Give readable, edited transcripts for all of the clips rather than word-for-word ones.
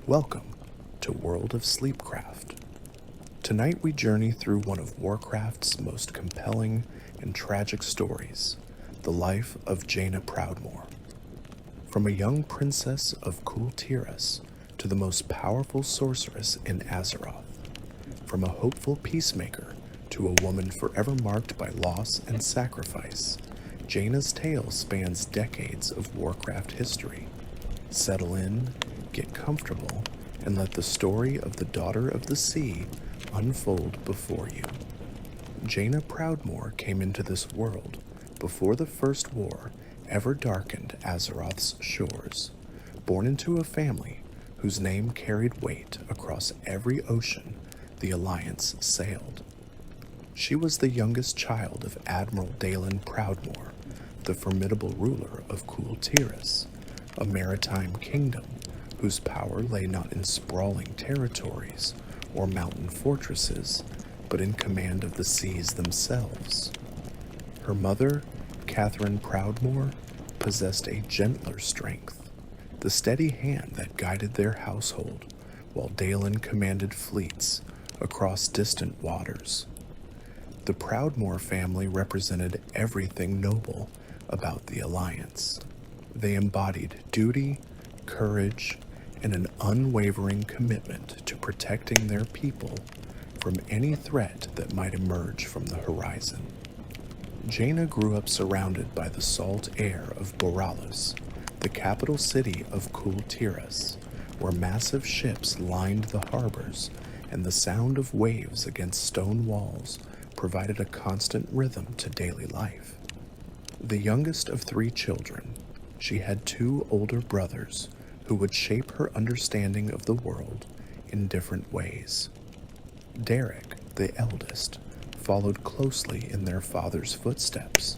Welcome to World of Sleepcraft. Tonight we journey through one of Warcraft's most compelling and tragic stories, the life of Jaina Proudmoore. From a young princess of Kul Tiras to the most powerful sorceress in Azeroth, from a hopeful peacemaker to a woman forever marked by loss and sacrifice, Jaina's tale spans decades of Warcraft history. Settle in, get comfortable, and let the story of the Daughter of the Sea unfold before you. Jaina Proudmoore came into this world before the First War ever darkened Azeroth's shores, born into a family whose name carried weight across every ocean the Alliance sailed. She was the youngest child of Admiral Dalaran Proudmoore, the formidable ruler of Kul Tiras, a maritime kingdom whose power lay not in sprawling territories or mountain fortresses, but in command of the seas themselves. Her mother, Catherine Proudmoore, possessed a gentler strength, the steady hand that guided their household, while Dalaran commanded fleets across distant waters. The Proudmoore family represented everything noble about the Alliance. They embodied duty, courage, and an unwavering commitment to protecting their people from any threat that might emerge from the horizon. Jaina grew up surrounded by the salt air of Boralus, the capital city of Kul Tiras, where massive ships lined the harbors and the sound of waves against stone walls provided a constant rhythm to daily life. The youngest of 3 children, she had 2 older brothers who would shape her understanding of the world in different ways. Derek, the eldest, followed closely in their father's footsteps.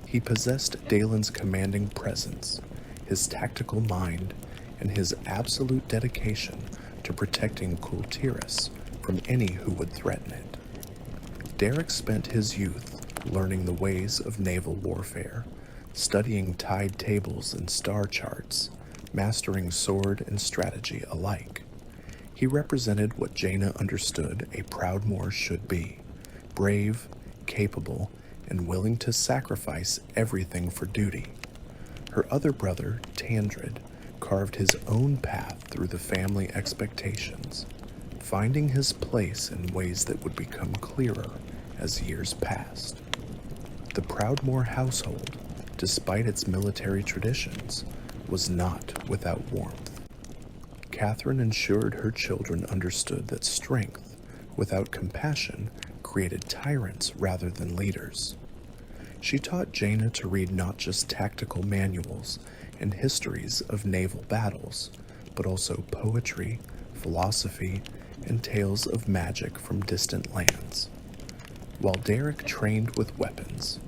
He possessed Dalan's commanding presence, his tactical mind, and his absolute dedication to protecting Kul Tiras from any who would threaten it. Derek spent his youth learning the ways of naval warfare, studying tide tables and star charts, mastering sword and strategy alike. He represented what Jaina understood a Proudmoore should be: brave, capable, and willing to sacrifice everything for duty. Her other brother, Tandred, carved his own path through the family expectations, finding his place in ways that would become clearer as years passed. The Proudmoore household, despite its military traditions, was not without warmth. Catherine ensured her children understood that strength without compassion created tyrants rather than leaders. She taught Jaina to read not just tactical manuals and histories of naval battles, but also poetry, philosophy, and tales of magic from distant lands. While Derek trained with weapons,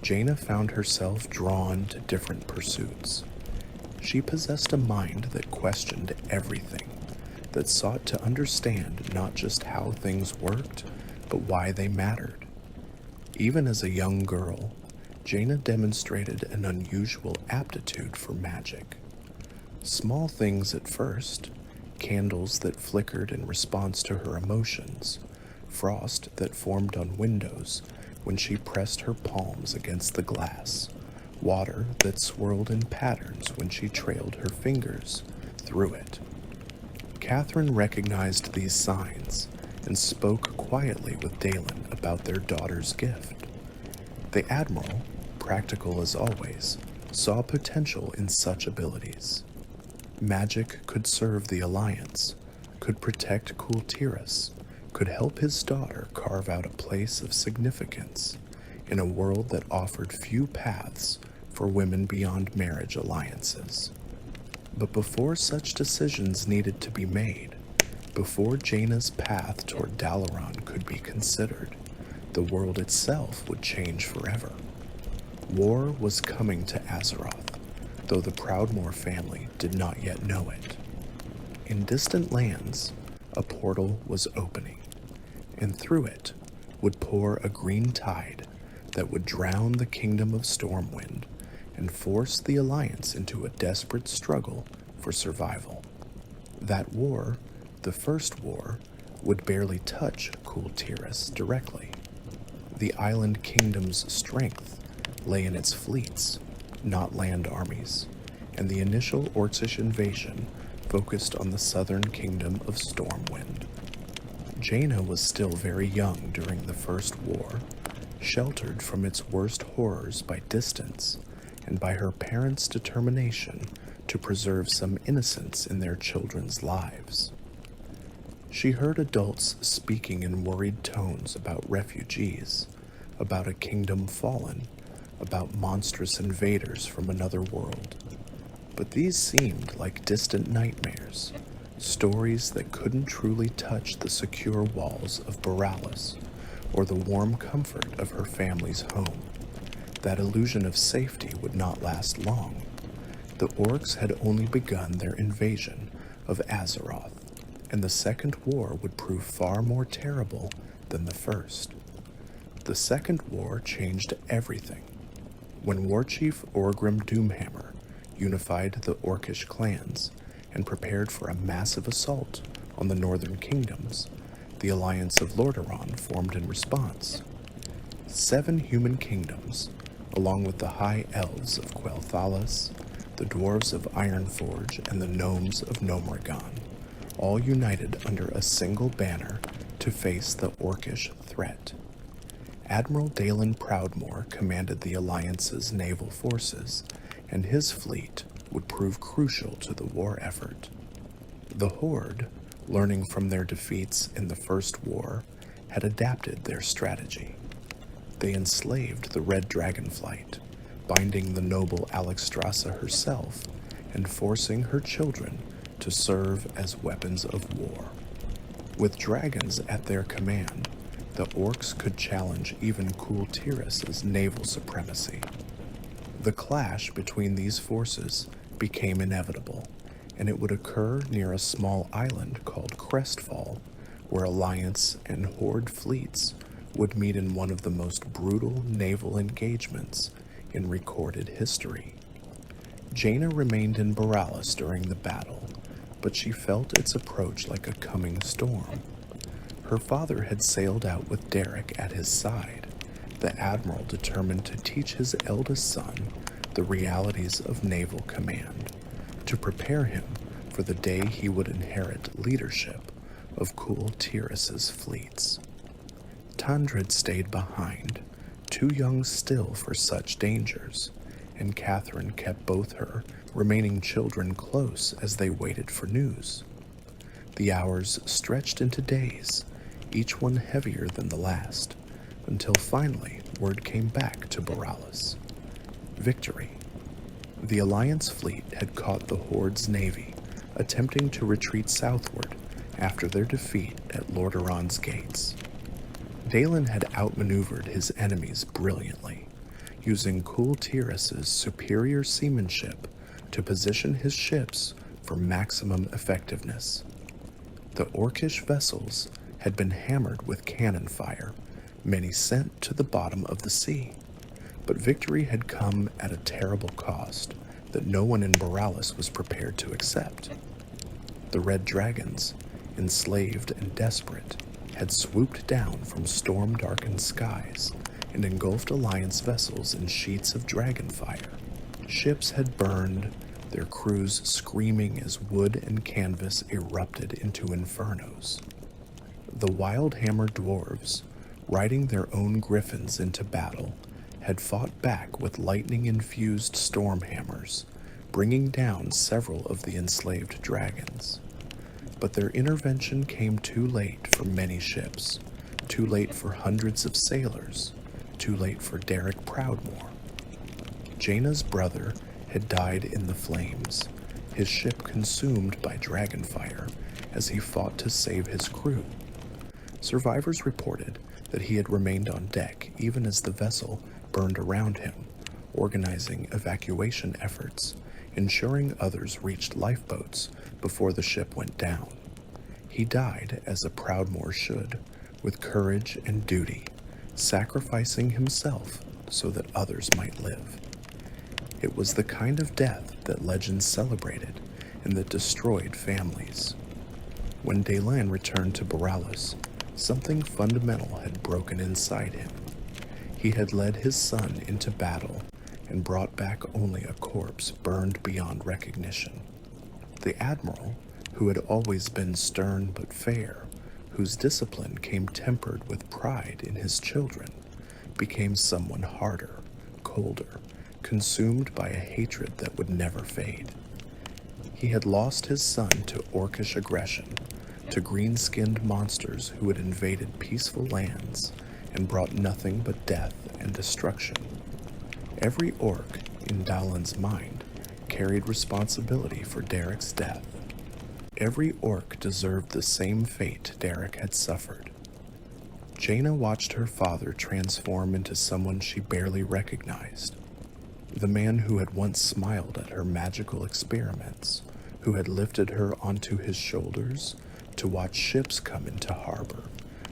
Jaina found herself drawn to different pursuits. She possessed a mind that questioned everything, that sought to understand not just how things worked, but why they mattered. Even as a young girl, Jaina demonstrated an unusual aptitude for magic. Small things at first, candles that flickered in response to her emotions, frost that formed on windows when she pressed her palms against the glass, water that swirled in patterns when she trailed her fingers through it. Catherine recognized these signs and spoke quietly with Dalaran about their daughter's gift. The Admiral, practical as always, saw potential in such abilities. Magic could serve the Alliance, could protect Kul Tiras, could help his daughter carve out a place of significance in a world that offered few paths for women beyond marriage alliances. But before such decisions needed to be made, before Jaina's path toward Dalaran could be considered, the world itself would change forever. War was coming to Azeroth, though the Proudmoore family did not yet know it. In distant lands, a portal was opening, and through it would pour a green tide that would drown the kingdom of Stormwind and force the Alliance into a desperate struggle for survival. That war, the First War, would barely touch Kul Tiras directly. The island kingdom's strength lay in its fleets, not land armies, and the initial Orcish invasion focused on the southern kingdom of Stormwind. Jaina was still very young during the First War, sheltered from its worst horrors by distance and by her parents' determination to preserve some innocence in their children's lives. She heard adults speaking in worried tones about refugees, about a kingdom fallen, about monstrous invaders from another world. But these seemed like distant nightmares, stories that couldn't truly touch the secure walls of Boralus or the warm comfort of her family's home. That illusion of safety would not last long. The orcs had only begun their invasion of Azeroth, and the Second War would prove far more terrible than the first. The Second War changed everything. When Warchief Orgrim Doomhammer unified the Orcish clans and prepared for a massive assault on the northern kingdoms, the Alliance of Lordaeron formed in response. 7 human kingdoms, along with the High Elves of Quel'Thalas, the Dwarves of Ironforge, and the Gnomes of Gnomeregan, all united under a single banner to face the Orcish threat. Admiral Jaina Proudmoore commanded the Alliance's naval forces, and his fleet would prove crucial to the war effort. The Horde, learning from their defeats in the First War, had adapted their strategy. They enslaved the Red Dragonflight, binding the noble Alexstrasza herself and forcing her children to serve as weapons of war. With dragons at their command, the orcs could challenge even Kul Tiras' naval supremacy. The clash between these forces became inevitable, and it would occur near a small island called Crestfall, where Alliance and Horde fleets would meet in one of the most brutal naval engagements in recorded history. Jaina remained in Boralus during the battle, but she felt its approach like a coming storm. Her father had sailed out with Derek at his side, the admiral determined to teach his eldest son the realities of naval command, to prepare him for the day he would inherit leadership of Kul Tiras' fleets. Tandred stayed behind, too young still for such dangers, and Catherine kept both her remaining children close as they waited for news. The hours stretched into days, each one heavier than the last, until finally word came back to Boralus. Victory. The Alliance fleet had caught the Horde's navy, attempting to retreat southward after their defeat at Lordaeron's gates. Dalen had outmaneuvered his enemies brilliantly, using Kul Tiras' superior seamanship to position his ships for maximum effectiveness. The Orcish vessels had been hammered with cannon fire, many sent to the bottom of the sea, but victory had come at a terrible cost that no one in Boralus was prepared to accept. The Red Dragons, enslaved and desperate, had swooped down from storm-darkened skies and engulfed Alliance vessels in sheets of dragon fire. Ships had burned, their crews screaming as wood and canvas erupted into infernos. The Wildhammer dwarves, riding their own griffins into battle, had fought back with lightning-infused stormhammers, bringing down several of the enslaved dragons. But their intervention came too late for many ships, too late for hundreds of sailors, too late for Derek Proudmoore. Jaina's brother had died in the flames, his ship consumed by dragonfire as he fought to save his crew. Survivors reported that he had remained on deck even as the vessel burned around him, organizing evacuation efforts, ensuring others reached lifeboats before the ship went down. He died as a Proudmoore should, with courage and duty, sacrificing himself so that others might live. It was the kind of death that legends celebrated and that destroyed families. When Dalaran returned to Boralus, something fundamental had broken inside him. He had led his son into battle and brought back only a corpse burned beyond recognition. The Admiral, who had always been stern but fair, whose discipline came tempered with pride in his children, became someone harder, colder, consumed by a hatred that would never fade. He had lost his son to orcish aggression, to green-skinned monsters who had invaded peaceful lands and brought nothing but death and destruction. Every orc, in Dalaran's mind, carried responsibility for Derek's death. Every orc deserved the same fate Derek had suffered. Jaina watched her father transform into someone she barely recognized. The man who had once smiled at her magical experiments, who had lifted her onto his shoulders to watch ships come into harbor,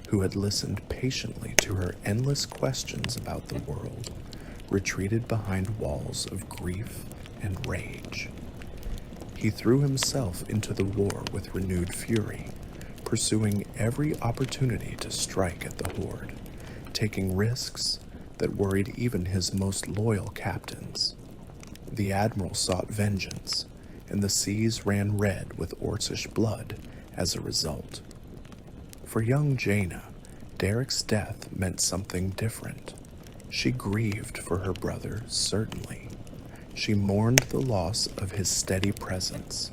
who had listened patiently to her endless questions about the world, retreated behind walls of grief and rage. He threw himself into the war with renewed fury, pursuing every opportunity to strike at the Horde, taking risks that worried even his most loyal captains. The Admiral sought vengeance, and the seas ran red with Orcish blood as a result. For young Jaina, Derek's death meant something different. She grieved for her brother, certainly. She mourned the loss of his steady presence,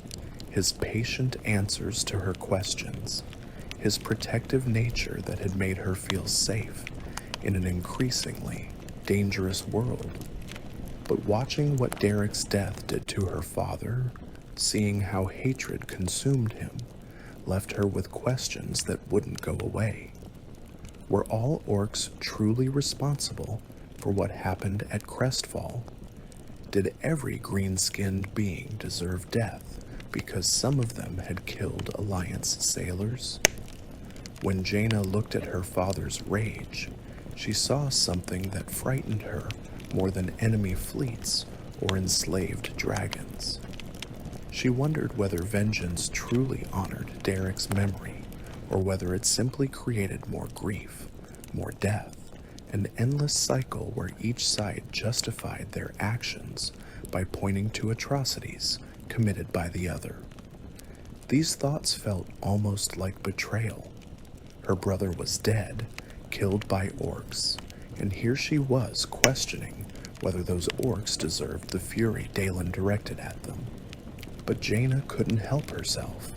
his patient answers to her questions, his protective nature that had made her feel safe in an increasingly dangerous world. But watching what Derek's death did to her father, seeing how hatred consumed him, left her with questions that wouldn't go away. Were all orcs truly responsible for what happened at Crestfall? Did every green-skinned being deserve death because some of them had killed Alliance sailors? When Jaina looked at her father's rage, she saw something that frightened her more than enemy fleets or enslaved dragons. She wondered whether vengeance truly honored Derek's memory, or whether it simply created more grief, more death, an endless cycle where each side justified their actions by pointing to atrocities committed by the other. These thoughts felt almost like betrayal. Her brother was dead, killed by orcs, and here she was questioning whether those orcs deserved the fury Dalaran directed at them. But Jaina couldn't help herself.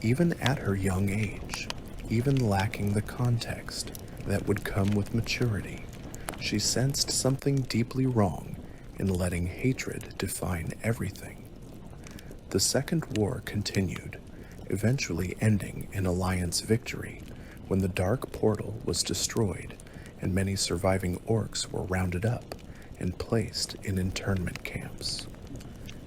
Even at her young age, even lacking the context that would come with maturity, she sensed something deeply wrong in letting hatred define everything. The Second War continued, eventually ending in Alliance victory when the Dark Portal was destroyed and many surviving orcs were rounded up and placed in internment camps.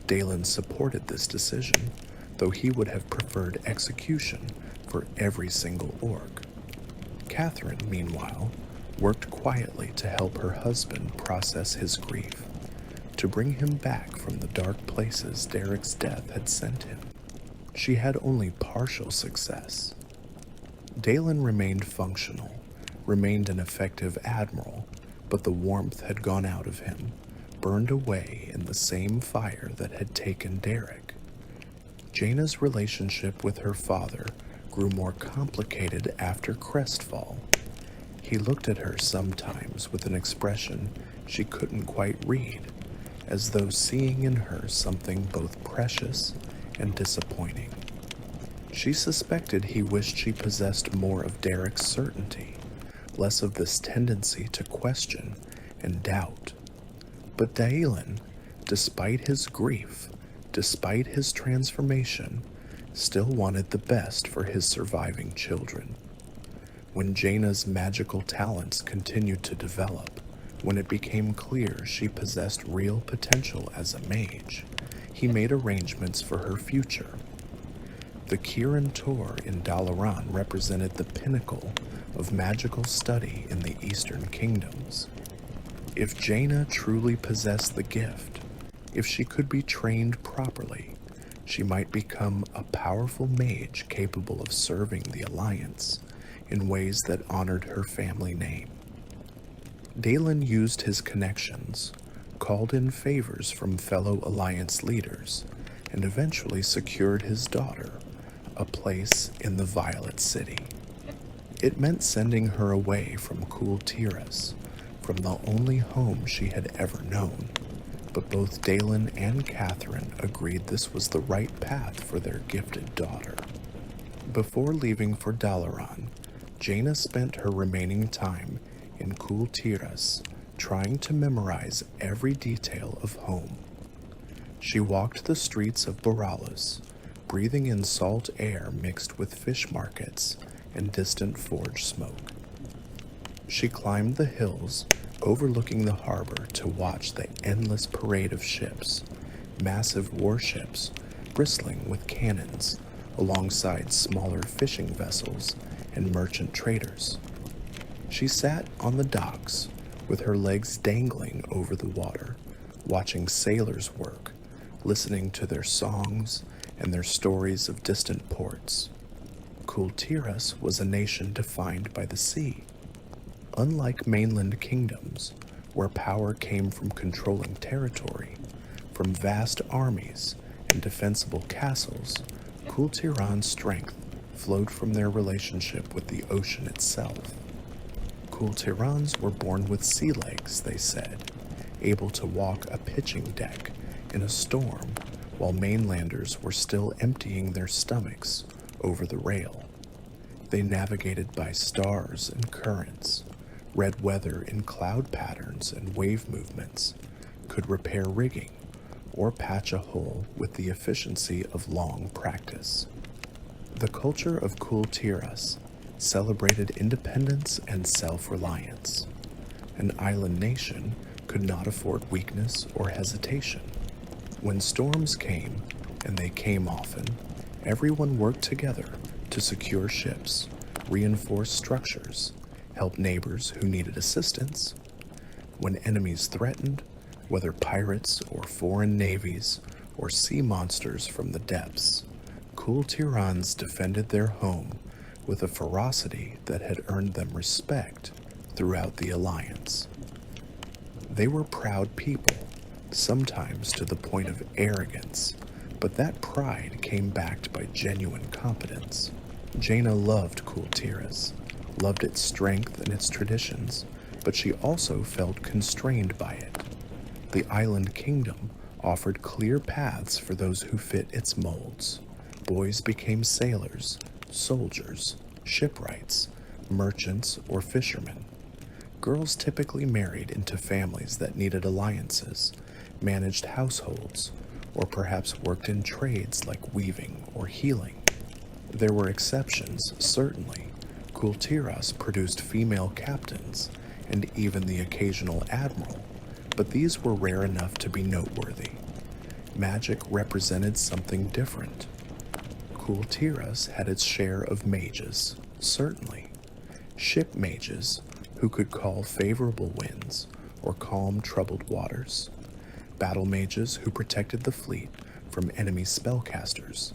Dalaran supported this decision, though he would have preferred execution for every single orc. Catherine, meanwhile, worked quietly to help her husband process his grief, to bring him back from the dark places Derek's death had sent him. She had only partial success. Dalaran remained functional, remained an effective admiral, but the warmth had gone out of him, burned away in the same fire that had taken Derek. Jaina's relationship with her father grew more complicated after Crestfall. He looked at her sometimes with an expression she couldn't quite read, as though seeing in her something both precious and disappointing. She suspected he wished she possessed more of Derek's certainty, less of this tendency to question and doubt. But Dalaran, despite his grief, despite his transformation, still wanted the best for his surviving children. When Jaina's magical talents continued to develop, when it became clear she possessed real potential as a mage, he made arrangements for her future. The Kirin Tor in Dalaran represented the pinnacle of magical study in the Eastern Kingdoms. If Jaina truly possessed the gift, if she could be trained properly, she might become a powerful mage capable of serving the Alliance in ways that honored her family name. Dalaran used his connections, called in favors from fellow Alliance leaders, and eventually secured his daughter a place in the Violet City. It meant sending her away from Kul Tiras, from the only home she had ever known, but both Dalaran and Catherine agreed this was the right path for their gifted daughter. Before leaving for Dalaran, Jaina spent her remaining time in Kul Tiras trying to memorize every detail of home. She walked the streets of Boralis, breathing in salt air mixed with fish markets and distant forge smoke. She climbed the hills overlooking the harbor to watch the endless parade of ships, massive warships bristling with cannons alongside smaller fishing vessels and merchant traders. She sat on the docks with her legs dangling over the water, watching sailors work, listening to their songs and their stories of distant ports. Kul Tiras was a nation defined by the sea. Unlike mainland kingdoms, where power came from controlling territory, from vast armies and defensible castles, Kul Tiran's strength flowed from their relationship with the ocean itself. Kul Tirans were born with sea legs, they said, able to walk a pitching deck in a storm while mainlanders were still emptying their stomachs over the rail. They navigated by stars and currents, read weather in cloud patterns and wave movements, could repair rigging, or patch a hole with the efficiency of long practice. The culture of Kul Tiras celebrated independence and self-reliance. An island nation could not afford weakness or hesitation. When storms came, and they came often, everyone worked together to secure ships, reinforce structures, help neighbors who needed assistance. When enemies threatened, whether pirates or foreign navies or sea monsters from the depths, Kul Tirans defended their home with a ferocity that had earned them respect throughout the Alliance. They were proud people, sometimes to the point of arrogance, but that pride came backed by genuine competence. Jaina loved Kul Tiras, loved its strength and its traditions, but she also felt constrained by it. The island kingdom offered clear paths for those who fit its molds. Boys became sailors, soldiers, shipwrights, merchants, or fishermen. Girls typically married into families that needed alliances, managed households, or perhaps worked in trades like weaving or healing. There were exceptions, certainly. Kul Tiras produced female captains and even the occasional admiral, but these were rare enough to be noteworthy. Magic represented something different. Kul Tiras had its share of mages, certainly. Ship mages who could call favorable winds or calm troubled waters. Battle mages who protected the fleet from enemy spellcasters.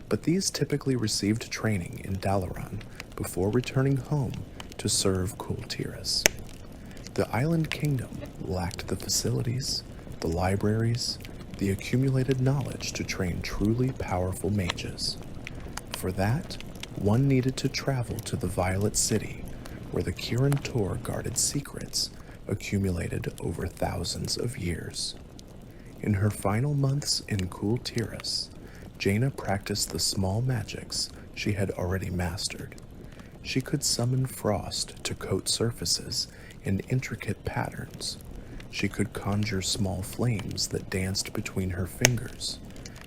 But these typically received training in Dalaran before returning home to serve Kul Tiras. The island kingdom lacked the facilities, the libraries, the accumulated knowledge to train truly powerful mages. For that, one needed to travel to the Violet City, where the Kirin Tor guarded secrets accumulated over thousands of years. In her final months in Kul Tiras, Jaina practiced the small magics she had already mastered. She could summon frost to coat surfaces in intricate patterns. She could conjure small flames that danced between her fingers.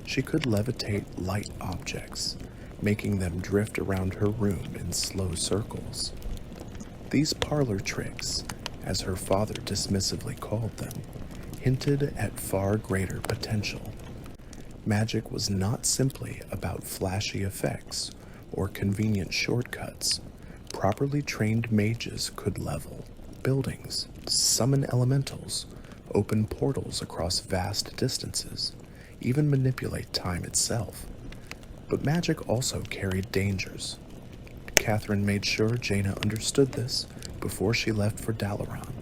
She could levitate light objects, making them drift around her room in slow circles. These parlor tricks, as her father dismissively called them, hinted at far greater potential. Magic was not simply about flashy effects or convenient shortcuts. Properly trained mages could level buildings, summon elementals, open portals across vast distances, even manipulate time itself. But magic also carried dangers. Catherine made sure Jaina understood this before she left for Dalaran.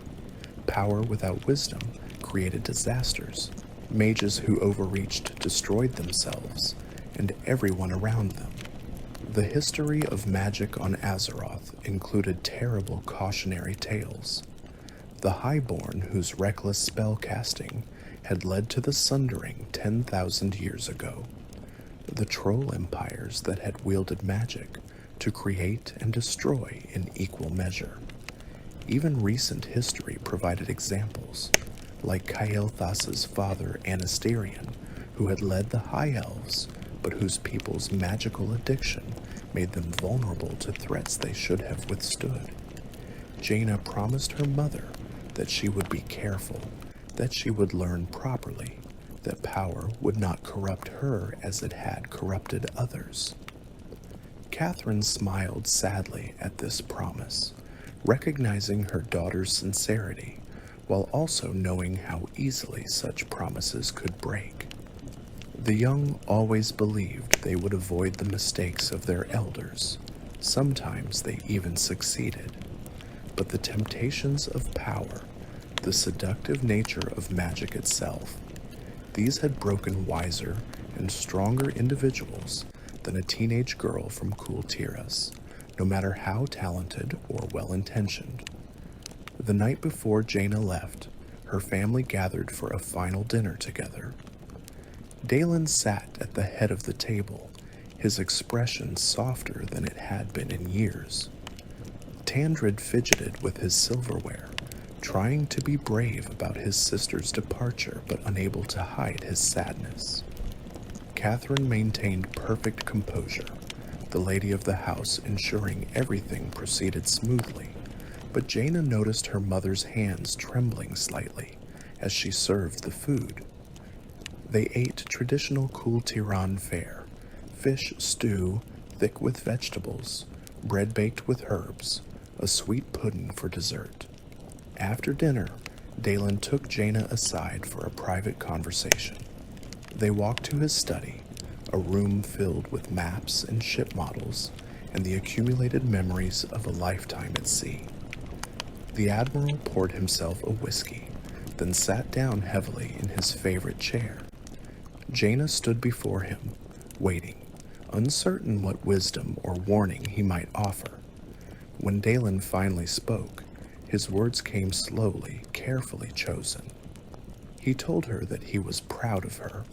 Power without wisdom created disasters. Mages who overreached destroyed themselves and everyone around them. The history of magic on Azeroth included terrible cautionary tales. The Highborn, whose reckless spellcasting had led to the Sundering 10,000 years ago. The troll empires that had wielded magic to create and destroy in equal measure. Even recent history provided examples, like Kael'thas's father Anasterion, who had led the High Elves, but whose people's magical addiction made them vulnerable to threats they should have withstood. Jaina promised her mother that she would be careful, that she would learn properly, that power would not corrupt her as it had corrupted others. Catherine smiled sadly at this promise, recognizing her daughter's sincerity, while also knowing how easily such promises could break. The young always believed they would avoid the mistakes of their elders. Sometimes they even succeeded. But the temptations of power, the seductive nature of magic itself, these had broken wiser and stronger individuals than a teenage girl from Kul Tiras, no matter how talented or well-intentioned. The night before Jaina left, her family gathered for a final dinner together. Dalen sat at the head of the table, his expression softer than it had been in years. Tandred fidgeted with his silverware, trying to be brave about his sister's departure but unable to hide his sadness. Catherine maintained perfect composure, the lady of the house ensuring everything proceeded smoothly, but Jaina noticed her mother's hands trembling slightly as she served the food. They ate traditional Kul Tiran fare, fish stew thick with vegetables, bread baked with herbs, a sweet pudding for dessert. After dinner, Dalen took Jaina aside for a private conversation. They walked to his study, a room filled with maps and ship models and the accumulated memories of a lifetime at sea. The Admiral poured himself a whiskey, then sat down heavily in his favorite chair. Jaina stood before him, waiting, uncertain what wisdom or warning he might offer. When Dalen finally spoke, his words came slowly, carefully chosen. He told her that he was proud of her,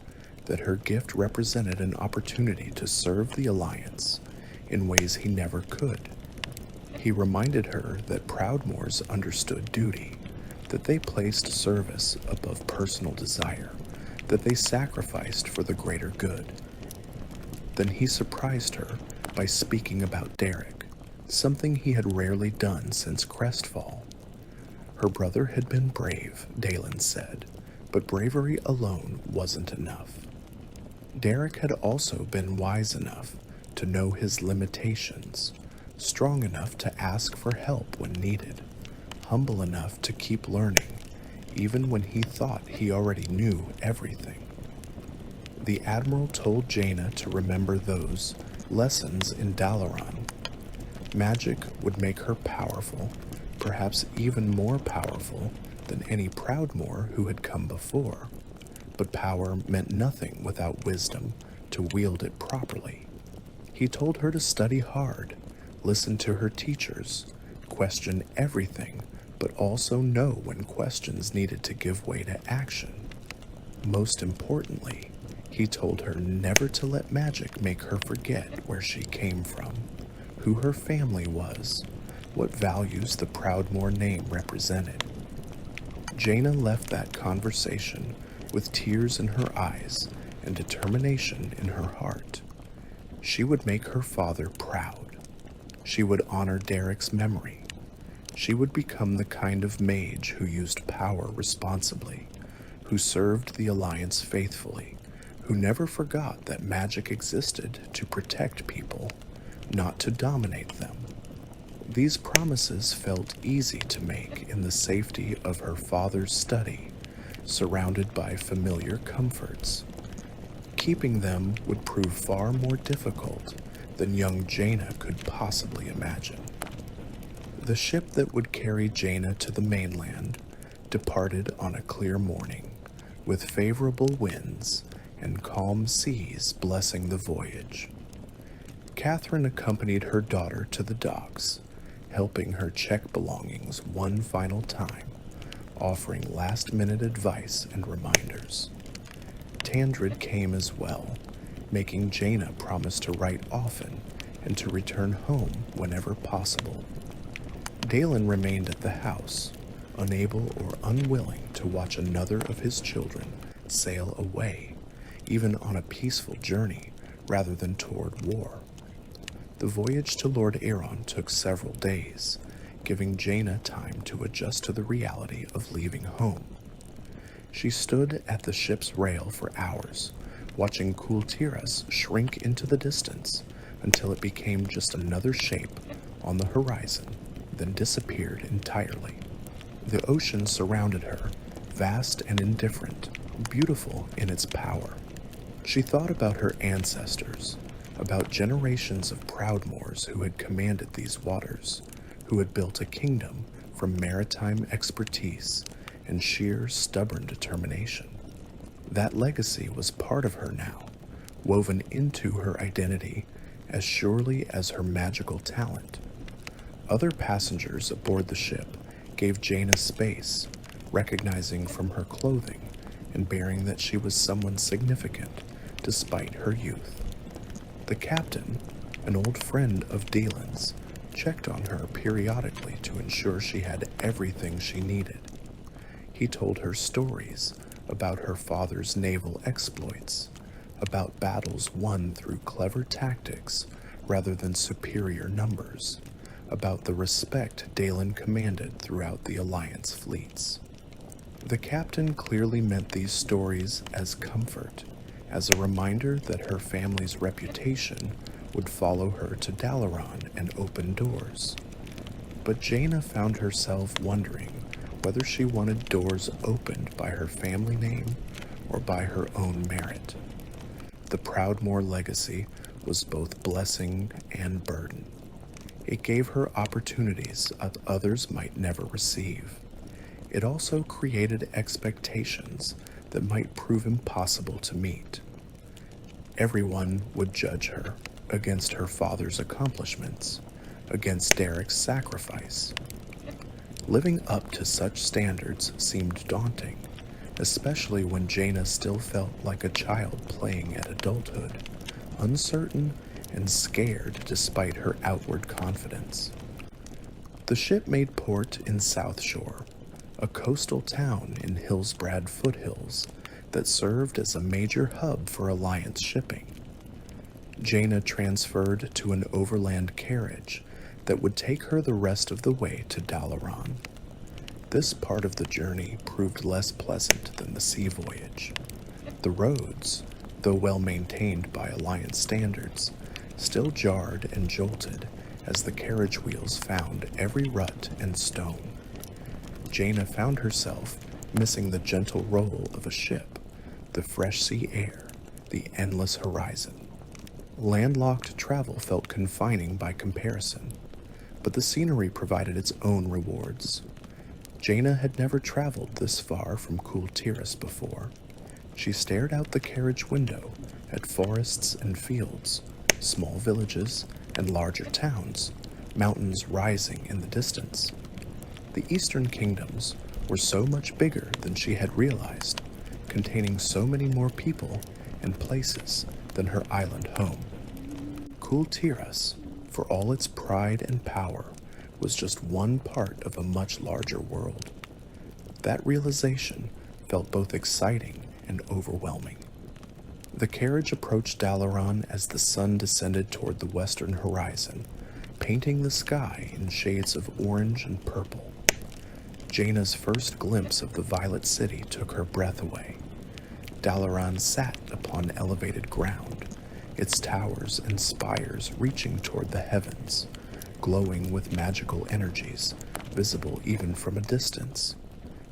that her gift represented an opportunity to serve the Alliance in ways he never could. He reminded her that Proudmoores understood duty, that they placed service above personal desire, that they sacrificed for the greater good. Then he surprised her by speaking about Derek, something he had rarely done since Crestfall. Her brother had been brave, Dalen said, but bravery alone wasn't enough. Derek had also been wise enough to know his limitations, strong enough to ask for help when needed, humble enough to keep learning, even when he thought he already knew everything. The Admiral told Jaina to remember those lessons in Dalaran. Magic would make her powerful, perhaps even more powerful than any Proudmoore who had come before. But power meant nothing without wisdom to wield it properly. He told her to study hard, listen to her teachers, question everything, but also know when questions needed to give way to action. Most importantly, he told her never to let magic make her forget where she came from, who her family was, what values the Proudmoore name represented. Jaina left that conversation with tears in her eyes and determination in her heart. She would make her father proud. She would honor Derek's memory. She would become the kind of mage who used power responsibly, who served the Alliance faithfully, who never forgot that magic existed to protect people, not to dominate them. These promises felt easy to make in the safety of her father's study, surrounded by familiar comforts. keeping them would prove far more difficult than young Jaina could possibly imagine. The ship that would carry Jaina to the mainland departed on a clear morning, with favorable winds and calm seas blessing the voyage. Catherine accompanied her daughter to the docks, helping her check belongings one final time, offering last-minute advice and reminders. Tandred came as well, making Jaina promise to write often and to return home whenever possible. Dalen remained at the house, unable or unwilling to watch another of his children sail away, even on a peaceful journey rather than toward war. The voyage to Lord Aeron took several days, giving Jaina time to adjust to the reality of leaving home. She stood at the ship's rail for hours, watching Kul Tiras shrink into the distance until it became just another shape on the horizon, then disappeared entirely. The ocean surrounded her, vast and indifferent, beautiful in its power. She thought about her ancestors, about generations of Proudmoores who had commanded these waters, who had built a kingdom from maritime expertise and sheer stubborn determination. That legacy was part of her now, woven into her identity as surely as her magical talent. Other passengers aboard the ship gave Jaina space, recognizing from her clothing and bearing that she was someone significant despite her youth. The captain, an old friend of Dalen's, checked on her periodically to ensure she had everything she needed. He told her stories about her father's naval exploits, about battles won through clever tactics rather than superior numbers, about the respect Dalen commanded throughout the Alliance fleets. The captain clearly meant these stories as comfort, as a reminder that her family's reputation would follow her to Dalaran and open doors. But Jaina found herself wondering whether she wanted doors opened by her family name or by her own merit. The Proudmoore legacy was both blessing and burden. It gave her opportunities that others might never receive. It also created expectations that might prove impossible to meet. Everyone would judge her against her father's accomplishments, against Derek's sacrifice. Living up to such standards seemed daunting, especially when Jaina still felt like a child playing at adulthood, uncertain and scared despite her outward confidence. The ship made port in South Shore, a coastal town in Hillsbrad foothills that served as a major hub for Alliance shipping. Jaina transferred to an overland carriage that would take her the rest of the way to Dalaran. This part of the journey proved less pleasant than the sea voyage. The roads, though well maintained by Alliance standards, still jarred and jolted as the carriage wheels found every rut and stone. Jaina found herself missing the gentle roll of a ship, the fresh sea air, the endless horizon. Landlocked travel felt confining by comparison, but the scenery provided its own rewards. Jaina had never traveled this far from Kul Tiras before. She stared out the carriage window at forests and fields, small villages and larger towns, mountains rising in the distance. The eastern kingdoms were so much bigger than she had realized, containing so many more people and places than her island home. Kul Tiras, for all its pride and power, was just one part of a much larger world. That realization felt both exciting and overwhelming. The carriage approached Dalaran as the sun descended toward the western horizon, painting the sky in shades of orange and purple. Jaina's first glimpse of the Violet City took her breath away. Dalaran sat upon elevated ground, its towers and spires reaching toward the heavens, glowing with magical energies, visible even from a distance.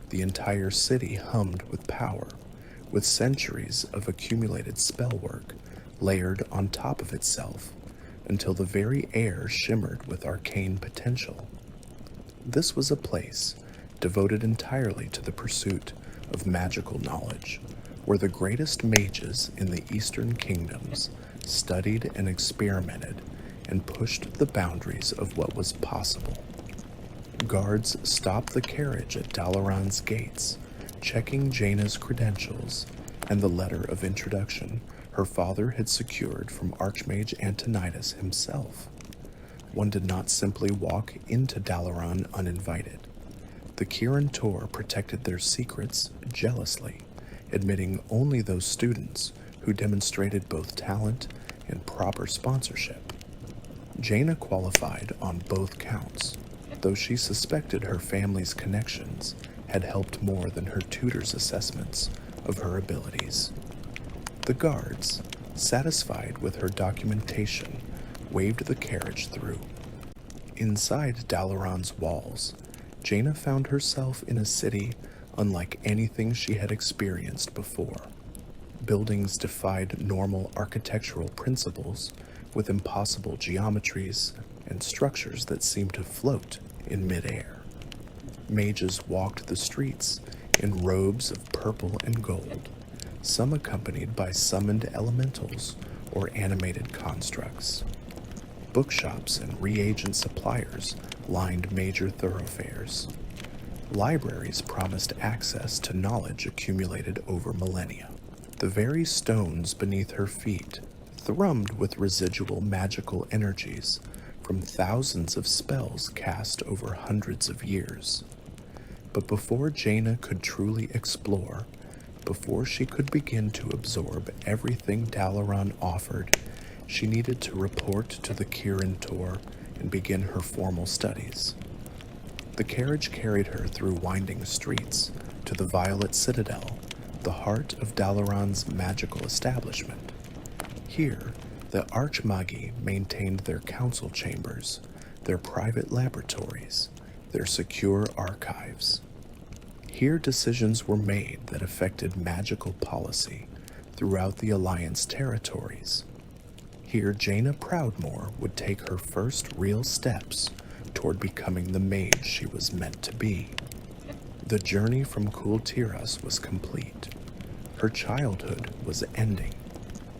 The entire city hummed with power, with centuries of accumulated spell work layered on top of itself until the very air shimmered with arcane potential. This was a place devoted entirely to the pursuit of magical knowledge, where the greatest mages in the Eastern Kingdoms studied and experimented and pushed the boundaries of what was possible. Guards stopped the carriage at Dalaran's gates, checking Jaina's credentials and the letter of introduction her father had secured from Archmage Antonidas himself. One did not simply walk into Dalaran uninvited. The Kirin Tor protected their secrets jealously, admitting only those students who demonstrated both talent and proper sponsorship. Jaina qualified on both counts, though she suspected her family's connections had helped more than her tutor's assessments of her abilities. The guards, satisfied with her documentation, waved the carriage through. Inside Dalaran's walls, Jaina found herself in a city unlike anything she had experienced before. Buildings defied normal architectural principles with impossible geometries and structures that seemed to float in midair. Mages walked the streets in robes of purple and gold, some accompanied by summoned elementals or animated constructs. Bookshops and reagent suppliers lined major thoroughfares. Libraries promised access to knowledge accumulated over millennia. The very stones beneath her feet thrummed with residual magical energies from thousands of spells cast over hundreds of years. But before Jaina could truly explore, before she could begin to absorb everything Dalaran offered, she needed to report to the Kirin Tor and begin her formal studies. The carriage carried her through winding streets to the Violet Citadel, the heart of Dalaran's magical establishment. Here, the Archmage maintained their council chambers, their private laboratories, their secure archives. Here decisions were made that affected magical policy throughout the Alliance territories. Here Jaina Proudmoore would take her first real steps toward becoming the mage she was meant to be. The journey from Kul Tiras was complete. Her childhood was ending.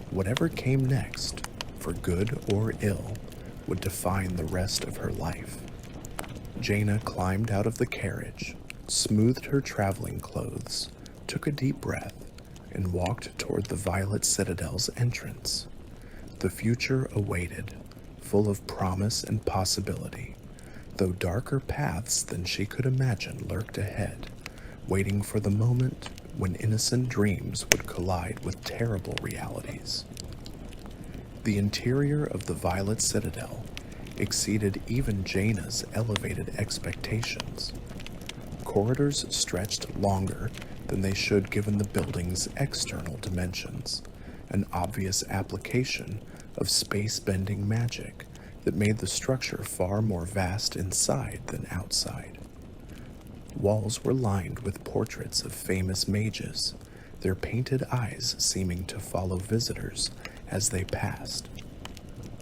Whatever came next, for good or ill, would define the rest of her life. Jaina climbed out of the carriage, smoothed her traveling clothes, took a deep breath, and walked toward the Violet Citadel's entrance. The future awaited, full of promise and possibility, though darker paths than she could imagine lurked ahead, waiting for the moment when innocent dreams would collide with terrible realities. The interior of the Violet Citadel exceeded even Jaina's elevated expectations. Corridors stretched longer than they should given the building's external dimensions, an obvious application of space-bending magic that made the structure far more vast inside than outside. Walls were lined with portraits of famous mages, their painted eyes seeming to follow visitors as they passed.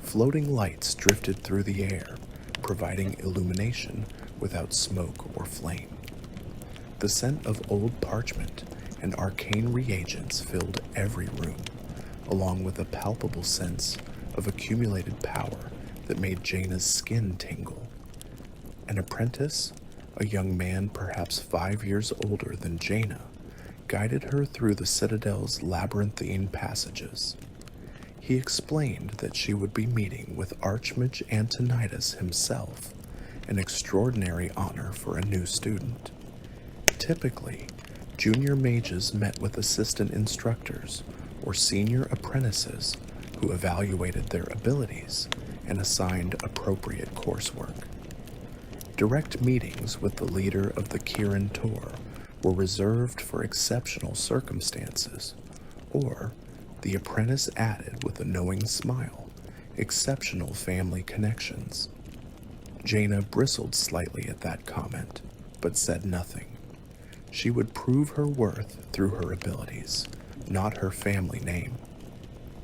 Floating lights drifted through the air, providing illumination without smoke or flame. The scent of old parchment and arcane reagents filled every room, along with a palpable sense of accumulated power that made Jaina's skin tingle. An apprentice, a young man perhaps 5 years older than Jaina, guided her through the Citadel's labyrinthine passages. He explained that she would be meeting with Archmage Antonidas himself, an extraordinary honor for a new student. Typically, junior mages met with assistant instructors or senior apprentices who evaluated their abilities and assigned appropriate coursework. Direct meetings with the leader of the Kirin Tor were reserved for exceptional circumstances, or, the apprentice added with a knowing smile, exceptional family connections. Jaina bristled slightly at that comment, but said nothing. She would prove her worth through her abilities, not her family name.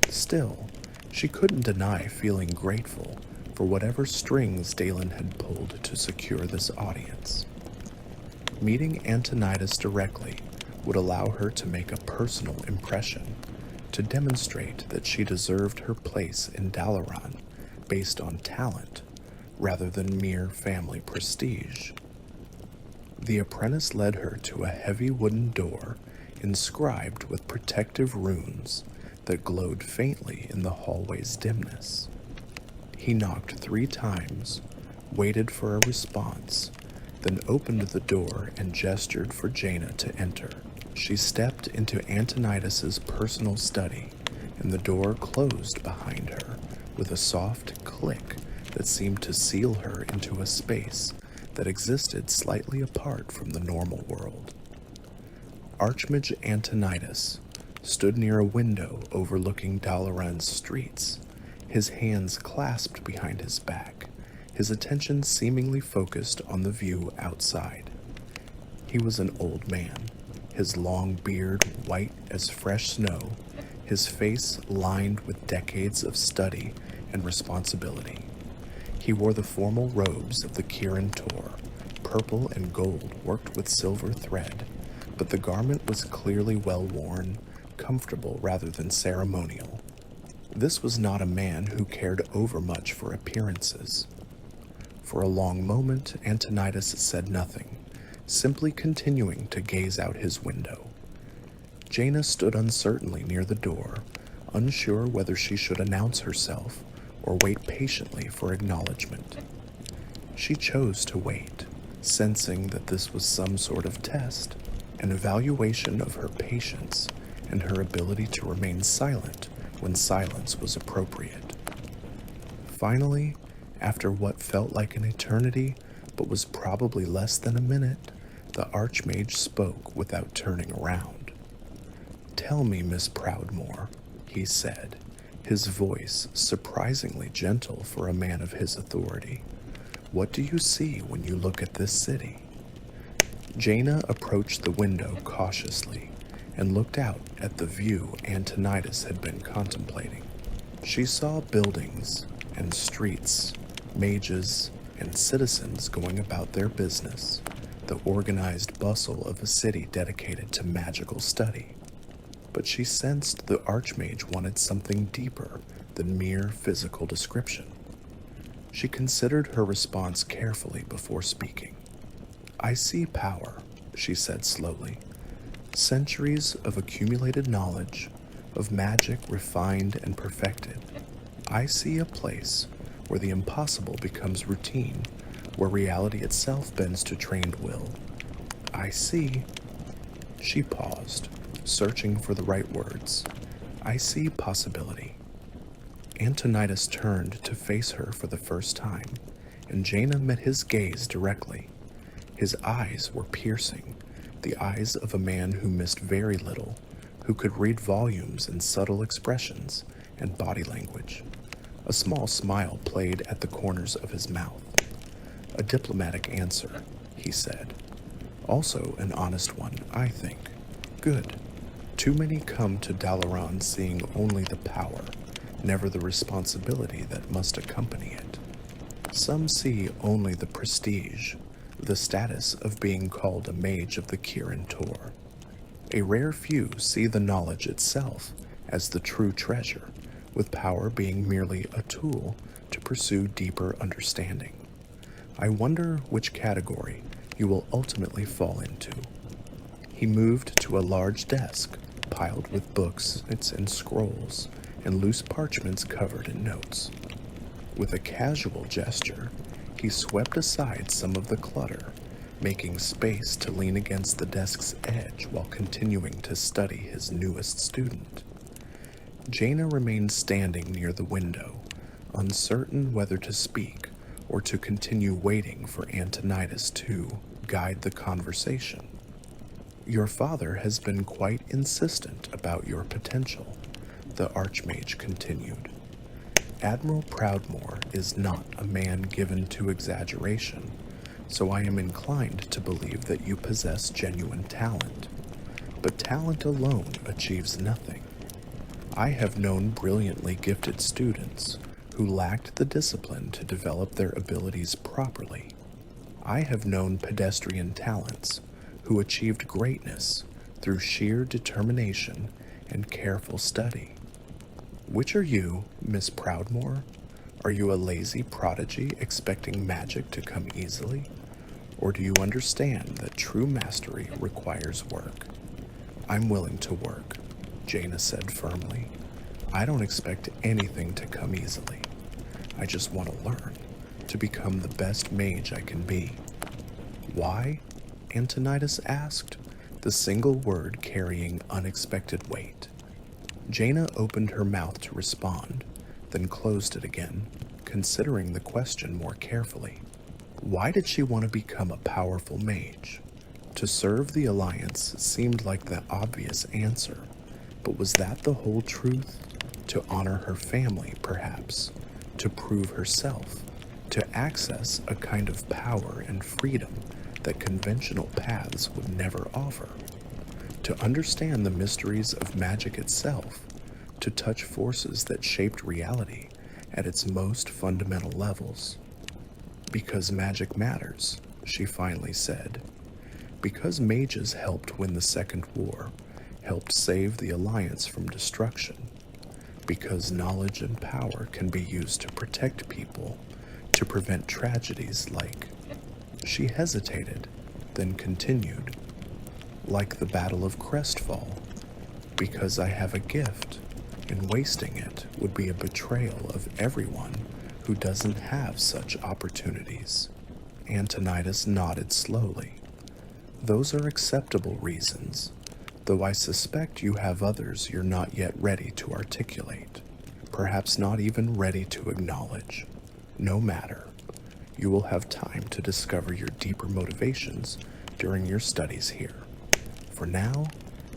Still, she couldn't deny feeling grateful for whatever strings Dalen had pulled to secure this audience. Meeting Antonidas directly would allow her to make a personal impression, to demonstrate that she deserved her place in Dalaran based on talent rather than mere family prestige. The apprentice led her to a heavy wooden door inscribed with protective runes that glowed faintly in the hallway's dimness. He knocked 3 times, waited for a response, then opened the door and gestured for Jaina to enter. She stepped into Antonidas's personal study, and the door closed behind her with a soft click that seemed to seal her into a space that existed slightly apart from the normal world. Archmage Antonidas stood near a window overlooking Dalaran's streets, his hands clasped behind his back, his attention seemingly focused on the view outside. He was an old man, his long beard white as fresh snow, his face lined with decades of study and responsibility. He wore the formal robes of the Kirin Tor, purple and gold worked with silver thread, but the garment was clearly well worn, comfortable rather than ceremonial. This was not a man who cared overmuch for appearances. For a long moment, Antonidas said nothing, simply continuing to gaze out his window. Jaina stood uncertainly near the door, unsure whether she should announce herself or wait patiently for acknowledgement. She chose to wait, sensing that this was some sort of test, an evaluation of her patience and her ability to remain silent when silence was appropriate. Finally, after what felt like an eternity but was probably less than a minute, the Archmage spoke without turning around. "Tell me, Miss Proudmoore," he said, his voice surprisingly gentle for a man of his authority. "What do you see when you look at this city?" Jaina approached the window cautiously and looked out at the view Antonidas had been contemplating. She saw buildings and streets, mages and citizens going about their business, the organized bustle of a city dedicated to magical study. But she sensed the Archmage wanted something deeper than mere physical description. She considered her response carefully before speaking. "I see power," she said slowly. "Centuries of accumulated knowledge, of magic refined and perfected. I see a place where the impossible becomes routine, where reality itself bends to trained will. I see..." She paused, searching for the right words. "I see possibility." Antonidas turned to face her for the first time, and Jaina met his gaze directly. His eyes were piercing, the eyes of a man who missed very little, who could read volumes in subtle expressions and body language. A small smile played at the corners of his mouth. "A diplomatic answer," he said. "Also an honest one, I think. Good. Too many come to Dalaran seeing only the power, never the responsibility that must accompany it. Some see only the prestige, the status of being called a mage of the Kirin Tor. A rare few see the knowledge itself as the true treasure, with power being merely a tool to pursue deeper understanding. I wonder which category you will ultimately fall into." He moved to a large desk piled with books and scrolls and loose parchments covered in notes. With a casual gesture, he swept aside some of the clutter, making space to lean against the desk's edge while continuing to study his newest student. Jaina remained standing near the window, uncertain whether to speak or to continue waiting for Antonidas to guide the conversation. "Your father has been quite insistent about your potential," the Archmage continued. "Admiral Proudmoore is not a man given to exaggeration, so I am inclined to believe that you possess genuine talent. But talent alone achieves nothing. I have known brilliantly gifted students who lacked the discipline to develop their abilities properly. I have known pedestrian talents who achieved greatness through sheer determination and careful study. Which are you, Miss Proudmoore? Are you a lazy prodigy expecting magic to come easily? Or do you understand that true mastery requires work? I'm willing to work, Jaina said firmly. I don't expect anything to come easily. I just want to learn, to become the best mage I can be. Why? Antonidas asked, the single word carrying unexpected weight. Jaina opened her mouth to respond, then closed it again, considering the question more carefully. Why did she want to become a powerful mage? To serve the Alliance seemed like the obvious answer, but was that the whole truth? To honor her family, perhaps? To prove herself? To access a kind of power and freedom that conventional paths would never offer? To understand the mysteries of magic itself? To touch forces that shaped reality at its most fundamental levels? Because magic matters, she finally said. Because mages helped win the Second War, helped save the Alliance from destruction. Because knowledge and power can be used to protect people, to prevent tragedies like... She hesitated, then continued. Like the Battle of Crestfall. Because I have a gift, and wasting it would be a betrayal of everyone who doesn't have such opportunities. Antonidas nodded slowly. Those are acceptable reasons, though I suspect you have others you're not yet ready to articulate, perhaps not even ready to acknowledge. No matter. You will have time to discover your deeper motivations during your studies here. For now,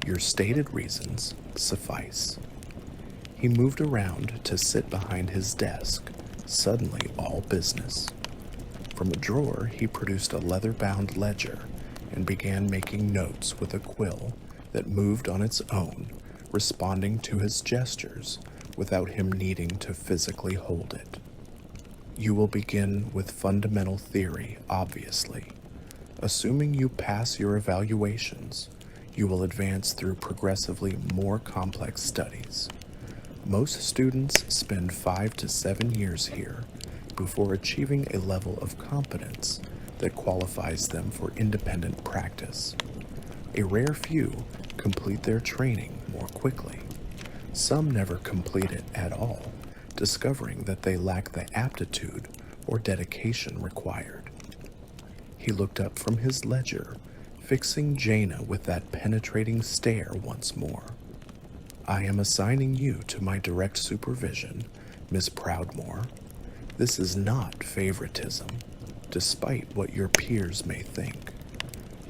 your stated reasons suffice. He moved around to sit behind his desk, suddenly all business. From a drawer, he produced a leather-bound ledger and began making notes with a quill that moved on its own, responding to his gestures without him needing to physically hold it. You will begin with fundamental theory, obviously. Assuming you pass your evaluations, you will advance through progressively more complex studies. Most students spend 5 to 7 years here before achieving a level of competence that qualifies them for independent practice. A rare few complete their training more quickly. Some never complete it at all, discovering that they lack the aptitude or dedication required. He looked up from his ledger, fixing Jaina with that penetrating stare once more. I am assigning you to my direct supervision, Miss Proudmoore. This is not favoritism, despite what your peers may think.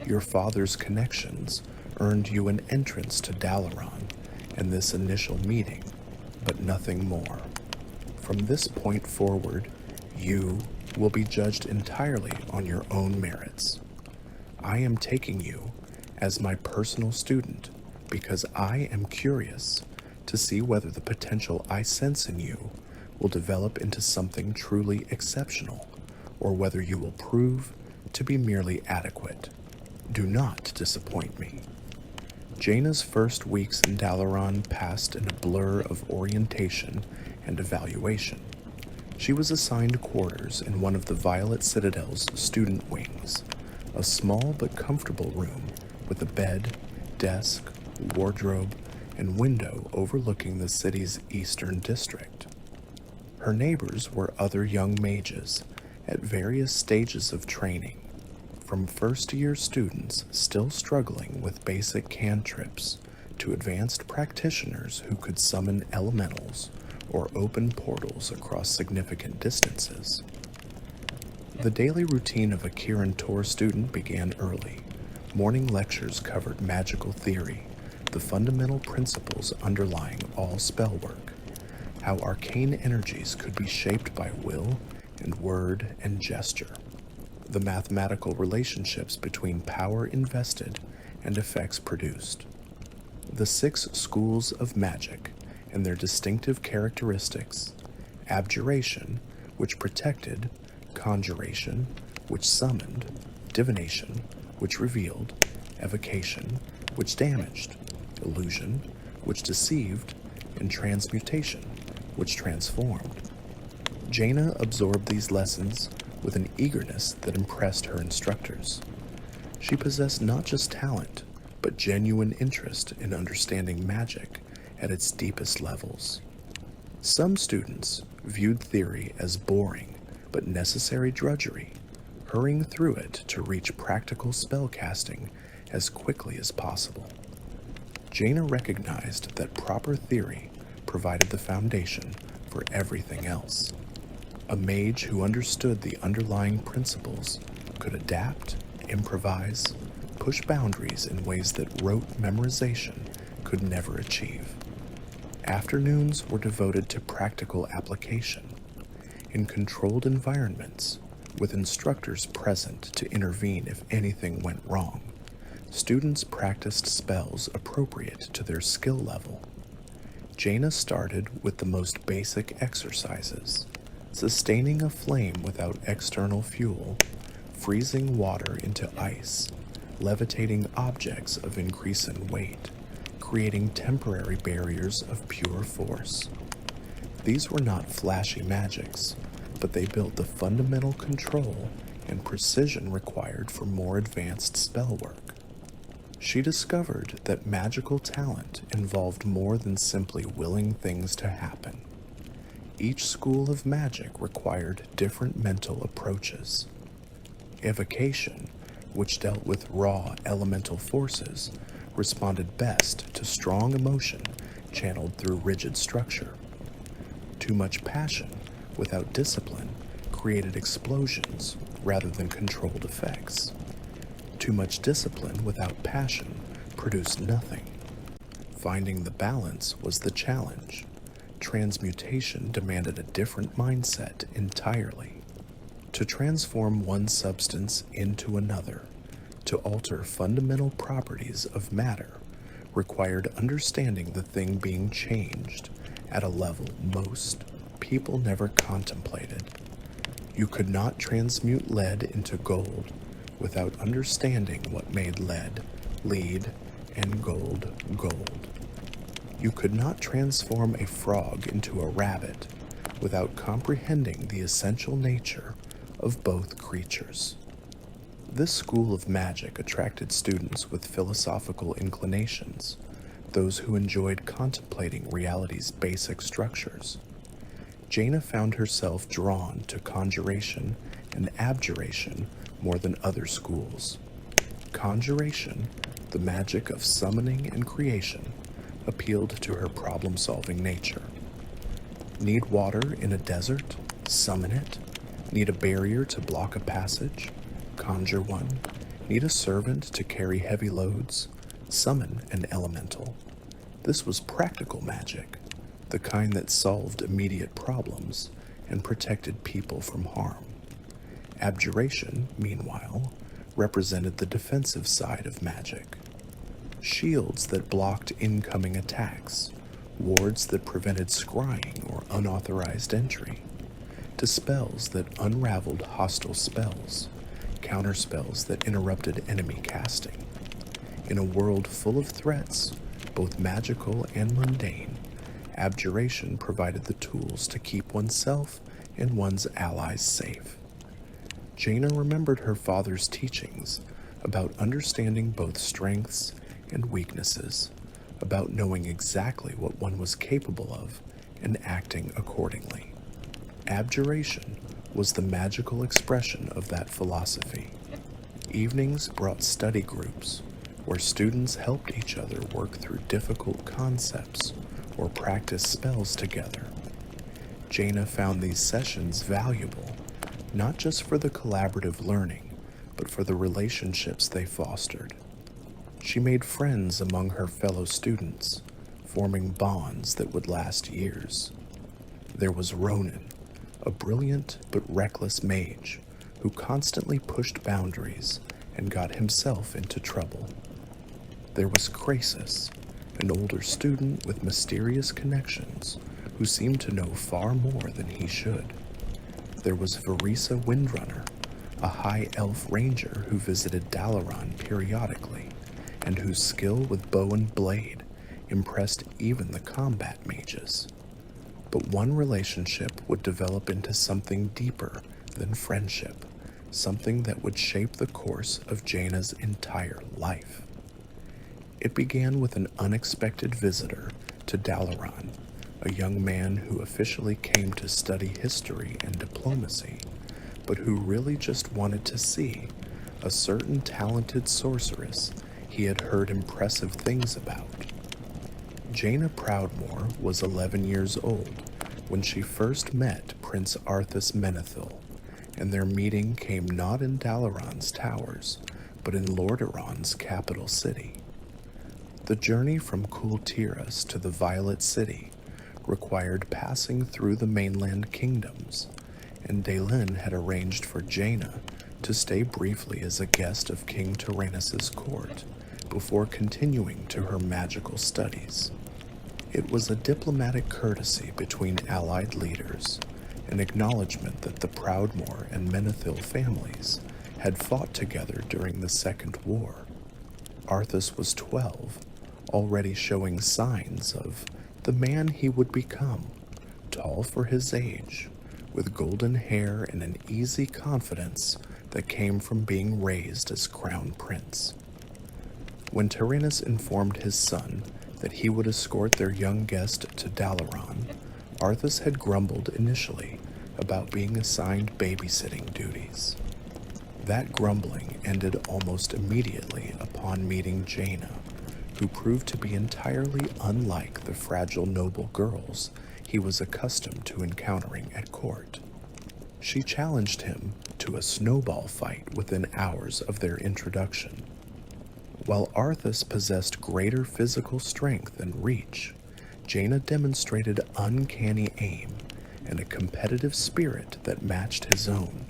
Your father's connections earned you an entrance to Dalaran and this initial meeting, but nothing more. From this point forward, you will be judged entirely on your own merits. I am taking you as my personal student because I am curious to see whether the potential I sense in you will develop into something truly exceptional, or whether you will prove to be merely adequate. Do not disappoint me. Jaina's first weeks in Dalaran passed in a blur of orientation and evaluation. She was assigned quarters in one of the Violet Citadel's student wings, a small but comfortable room with a bed, desk, wardrobe, and window overlooking the city's eastern district. Her neighbors were other young mages at various stages of training, from first-year students still struggling with basic cantrips to advanced practitioners who could summon elementals or open portals across significant distances. The daily routine of a Kirin Tor student began early. Morning lectures covered magical theory, the fundamental principles underlying all spell work, how arcane energies could be shaped by will and word and gesture. the mathematical relationships between power invested and effects produced. The 6 schools of magic and their distinctive characteristics: abjuration, which protected; conjuration, which summoned; divination, which revealed; evocation, which damaged; illusion, which deceived; and transmutation, which transformed. Jaina absorbed these lessons with an eagerness that impressed her instructors. She possessed not just talent, but genuine interest in understanding magic at its deepest levels. Some students viewed theory as boring but necessary drudgery, hurrying through it to reach practical spellcasting as quickly as possible. Jaina recognized that proper theory provided the foundation for everything else. A mage who understood the underlying principles could adapt, improvise, push boundaries in ways that rote memorization could never achieve. Afternoons were devoted to practical application. In controlled environments, with instructors present to intervene if anything went wrong, students practiced spells appropriate to their skill level. Jaina started with the most basic exercises: sustaining a flame without external fuel, freezing water into ice, levitating objects of increasing weight, creating temporary barriers of pure force. These were not flashy magics, but they built the fundamental control and precision required for more advanced spell work. She discovered that magical talent involved more than simply willing things to happen. Each school of magic required different mental approaches. Evocation, which dealt with raw elemental forces, responded best to strong emotion channeled through rigid structure. Too much passion without discipline created explosions rather than controlled effects. Too much discipline without passion produced nothing. Finding the balance was the challenge. Transmutation demanded a different mindset entirely. To transform one substance into another, to alter fundamental properties of matter, required understanding the thing being changed at a level most people never contemplated. You could not transmute lead into gold without understanding what made lead lead and gold gold. You could not transform a frog into a rabbit without comprehending the essential nature of both creatures. This school of magic attracted students with philosophical inclinations, those who enjoyed contemplating reality's basic structures. Jaina found herself drawn to conjuration and abjuration more than other schools. Conjuration, the magic of summoning and creation, appealed to her problem-solving nature. Need water in a desert? Summon it. Need a barrier to block a passage? Conjure one. Need a servant to carry heavy loads? Summon an elemental. This was practical magic, the kind that solved immediate problems and protected people from harm. Abjuration, meanwhile, represented the defensive side of magic. Shields that blocked incoming attacks, wards that prevented scrying or unauthorized entry, dispels that unraveled hostile spells, counterspells that interrupted enemy casting. In a world full of threats, both magical and mundane, abjuration provided the tools to keep oneself and one's allies safe. Jaina remembered her father's teachings about understanding both strengths and weaknesses, about knowing exactly what one was capable of and acting accordingly. Abjuration was the magical expression of that philosophy. Evenings brought study groups, where students helped each other work through difficult concepts or practice spells together. Jaina found these sessions valuable, not just for the collaborative learning, but for the relationships they fostered. She made friends among her fellow students, forming bonds that would last years. There was Ronan, a brilliant but reckless mage who constantly pushed boundaries and got himself into trouble. There was Krasis, an older student with mysterious connections who seemed to know far more than he should. There was Varisa Windrunner, a high elf ranger who visited Dalaran periodically and whose skill with bow and blade impressed even the combat mages. But one relationship would develop into something deeper than friendship, something that would shape the course of Jaina's entire life. It began with an unexpected visitor to Dalaran, a young man who officially came to study history and diplomacy, but who really just wanted to see a certain talented sorceress he had heard impressive things about. Jaina Proudmoore was 11 years old when she first met Prince Arthas Menethil, and their meeting came not in Dalaran's towers, but in Lordaeron's capital city. The journey from Kul Tiras to the Violet City required passing through the mainland kingdoms, and Dalaran had arranged for Jaina to stay briefly as a guest of King Tyrannus' court before continuing to her magical studies. It was a diplomatic courtesy between allied leaders, an acknowledgement that the Proudmoore and Menethil families had fought together during the Second War. Arthas was 12, already showing signs of the man he would become, tall for his age, with golden hair and an easy confidence that came from being raised as crown prince. When Tyrannus informed his son that he would escort their young guest to Dalaran, Arthas had grumbled initially about being assigned babysitting duties. That grumbling ended almost immediately upon meeting Jaina, who proved to be entirely unlike the fragile noble girls he was accustomed to encountering at court. She challenged him to a snowball fight within hours of their introduction. While Arthas possessed greater physical strength and reach, Jaina demonstrated uncanny aim and a competitive spirit that matched his own.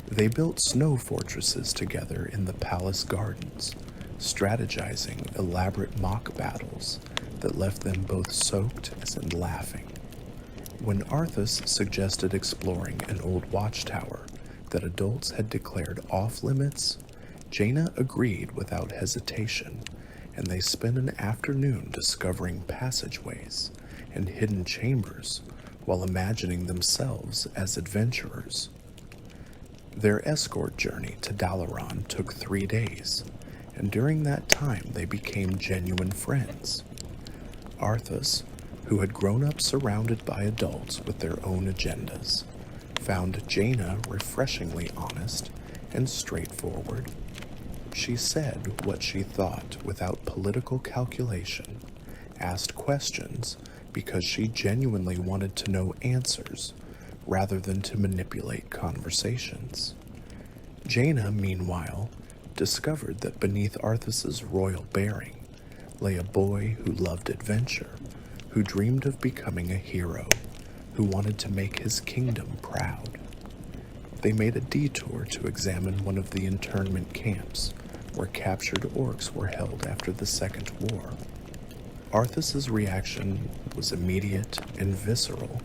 They built snow fortresses together in the palace gardens, strategizing elaborate mock battles that left them both soaked and laughing. When Arthas suggested exploring an old watchtower that adults had declared off-limits, Jaina agreed without hesitation, and they spent an afternoon discovering passageways and hidden chambers while imagining themselves as adventurers. Their escort journey to Dalaran took 3 days, and during that time they became genuine friends. Arthas, who had grown up surrounded by adults with their own agendas, found Jaina refreshingly honest and straightforward. She said what she thought without political calculation, asked questions because she genuinely wanted to know answers rather than to manipulate conversations. Jaina, meanwhile, discovered that beneath Arthas's royal bearing lay a boy who loved adventure, who dreamed of becoming a hero, who wanted to make his kingdom proud. They made a detour to examine one of the internment camps where captured orcs were held after the Second War. Arthas's reaction was immediate and visceral.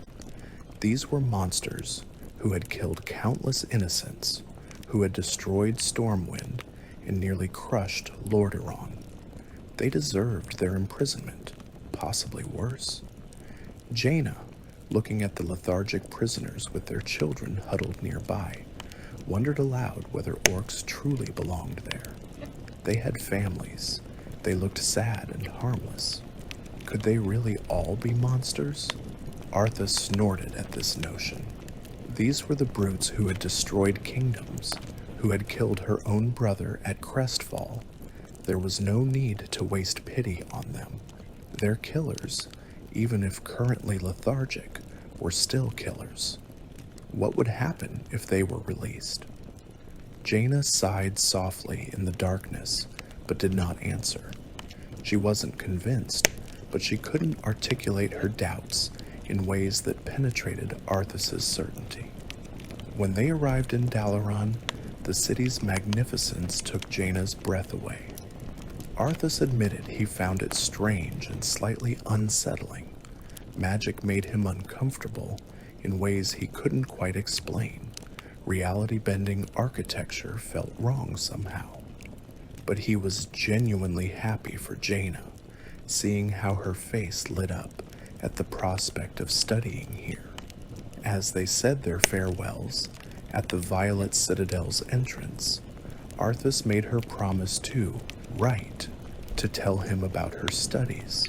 These were monsters who had killed countless innocents, who had destroyed Stormwind and nearly crushed Lordaeron. They deserved their imprisonment, possibly worse. Jaina, looking at the lethargic prisoners with their children huddled nearby, wondered aloud whether orcs truly belonged there. They had families. They looked sad and harmless. Could they really all be monsters? Arthas snorted at this notion. These were the brutes who had destroyed kingdoms, who had killed her own brother at Crestfall. There was no need to waste pity on them. Their killers, even if currently lethargic, were still killers. What would happen if they were released? Jaina sighed softly in the darkness, but did not answer. She wasn't convinced, but she couldn't articulate her doubts in ways that penetrated Arthas's certainty. When they arrived in Dalaran, the city's magnificence took Jaina's breath away. Arthas admitted he found it strange and slightly unsettling. Magic made him uncomfortable in ways he couldn't quite explain. Reality-bending architecture felt wrong somehow. But he was genuinely happy for Jaina, seeing how her face lit up at the prospect of studying here. As they said their farewells at the Violet Citadel's entrance, Arthas made her promise to write, to tell him about her studies,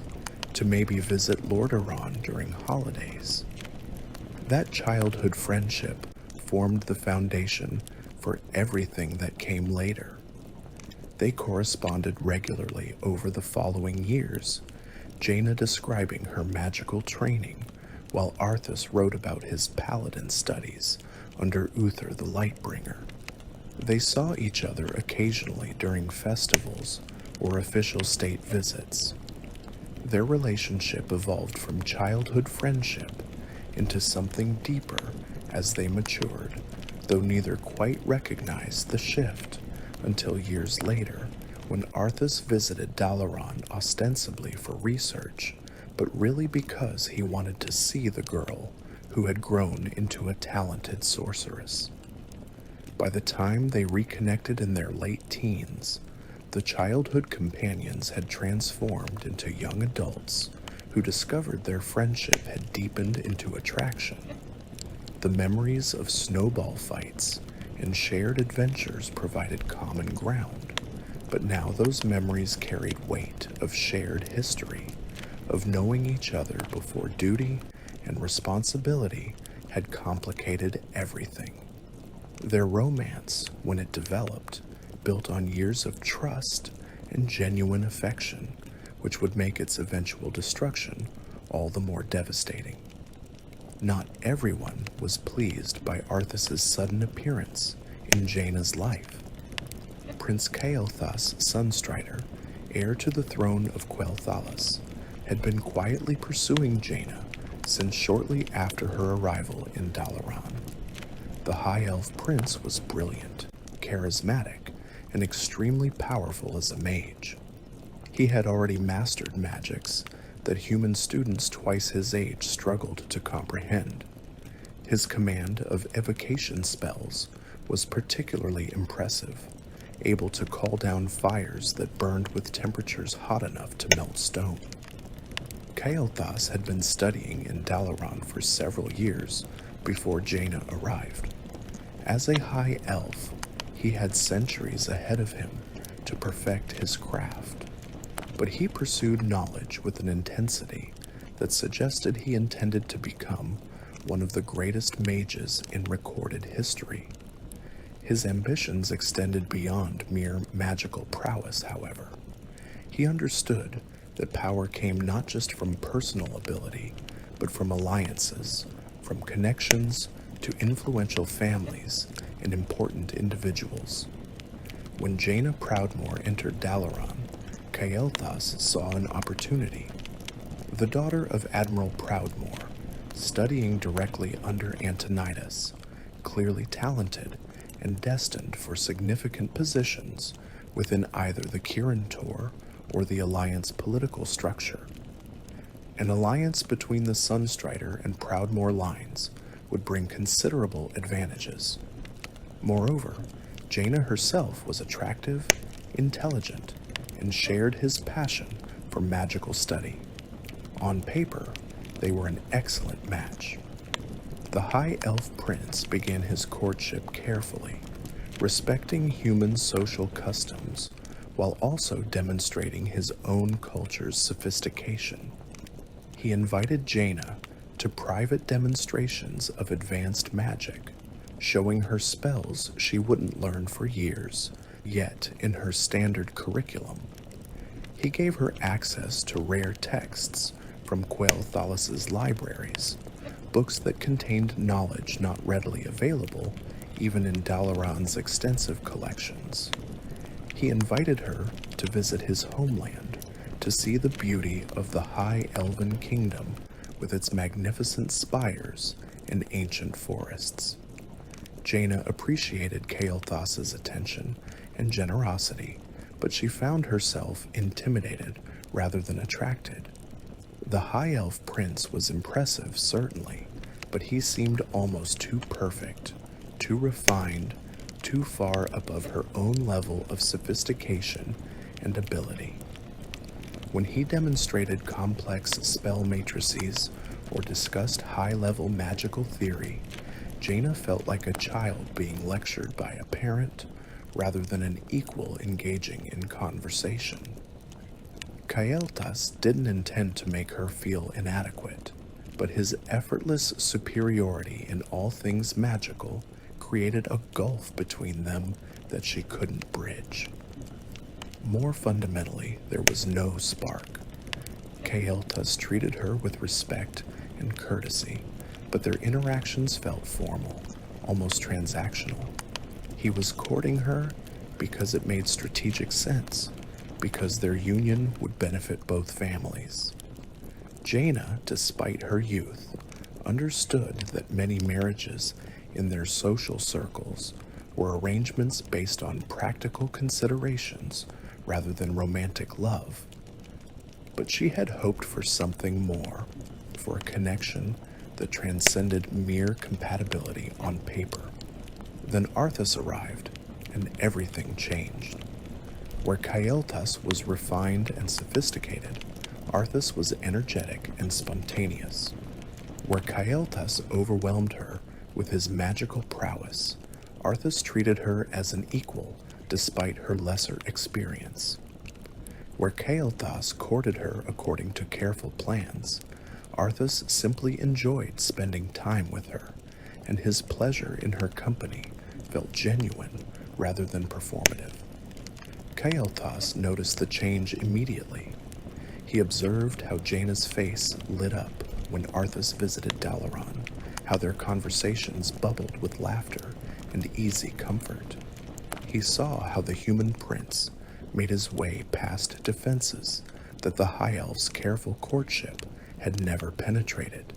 to maybe visit Lordaeron during holidays. That childhood friendship formed the foundation for everything that came later. They corresponded regularly over the following years, Jaina describing her magical training, while Arthas wrote about his paladin studies under Uther the Lightbringer. They saw each other occasionally during festivals or official state visits. Their relationship evolved from childhood friendship into something deeper as they matured, though neither quite recognized the shift until years later, when Arthas visited Dalaran ostensibly for research, but really because he wanted to see the girl who had grown into a talented sorceress. By the time they reconnected in their late teens, the childhood companions had transformed into young adults who discovered their friendship had deepened into attraction. The memories of snowball fights and shared adventures provided common ground, but now those memories carried weight of shared history, of knowing each other before duty and responsibility had complicated everything. Their romance, when it developed, built on years of trust and genuine affection, which would make its eventual destruction all the more devastating. Not everyone was pleased by Arthas's sudden appearance in Jaina's life. Prince Kael'thas Sunstrider, heir to the throne of Kel'Thuzad, had been quietly pursuing Jaina since shortly after her arrival in Dalaran. The High Elf Prince was brilliant, charismatic, and extremely powerful as a mage. He had already mastered magics that human students twice his age struggled to comprehend. His command of evocation spells was particularly impressive, able to call down fires that burned with temperatures hot enough to melt stone. Kael'thas had been studying in Dalaran for several years before Jaina arrived. As a high elf, he had centuries ahead of him to perfect his craft, but he pursued knowledge with an intensity that suggested he intended to become one of the greatest mages in recorded history. His ambitions extended beyond mere magical prowess, however. He understood that power came not just from personal ability, but from alliances, from connections to influential families and important individuals. When Jaina Proudmoore entered Dalaran, Kael'thas saw an opportunity. The daughter of Admiral Proudmoore, studying directly under Antonidas, clearly talented and destined for significant positions within either the Kirin Tor or the Alliance political structure. An alliance between the Sunstrider and Proudmoore lines would bring considerable advantages. Moreover, Jaina herself was attractive, intelligent, and shared his passion for magical study. On paper, they were an excellent match. The High Elf Prince began his courtship carefully, respecting human social customs while also demonstrating his own culture's sophistication. He invited Jaina to private demonstrations of advanced magic, showing her spells she wouldn't learn for years, yet in her standard curriculum. He gave her access to rare texts from Kael'thas's libraries, books that contained knowledge not readily available even in Dalaran's extensive collections. He invited her to visit his homeland to see the beauty of the High Elven Kingdom with its magnificent spires and ancient forests. Jaina appreciated Kael'thas's attention and generosity, but she found herself intimidated rather than attracted. The High Elf Prince was impressive, certainly, but he seemed almost too perfect, too refined, too far above her own level of sophistication and ability. When he demonstrated complex spell matrices or discussed high-level magical theory, Jaina felt like a child being lectured by a parent rather than an equal engaging in conversation. Kael'thas didn't intend to make her feel inadequate, but his effortless superiority in all things magical created a gulf between them that she couldn't bridge. More fundamentally, there was no spark. Kael'thas treated her with respect and courtesy, but their interactions felt formal, almost transactional. He was courting her because it made strategic sense, because their union would benefit both families. Jaina, despite her youth, understood that many marriages in their social circles were arrangements based on practical considerations rather than romantic love. But she had hoped for something more, for a connection that transcended mere compatibility on paper. Then Arthas arrived, and everything changed. Where Kael'thas was refined and sophisticated, Arthas was energetic and spontaneous. Where Kael'thas overwhelmed her with his magical prowess, Arthas treated her as an equal despite her lesser experience. Where Kael'thas courted her according to careful plans, Arthas simply enjoyed spending time with her, and his pleasure in her company felt genuine rather than performative. Kael'thas noticed the change immediately. He observed how Jaina's face lit up when Arthas visited Dalaran, how their conversations bubbled with laughter and easy comfort. He saw how the human prince made his way past defenses that the High Elf's careful courtship had never penetrated.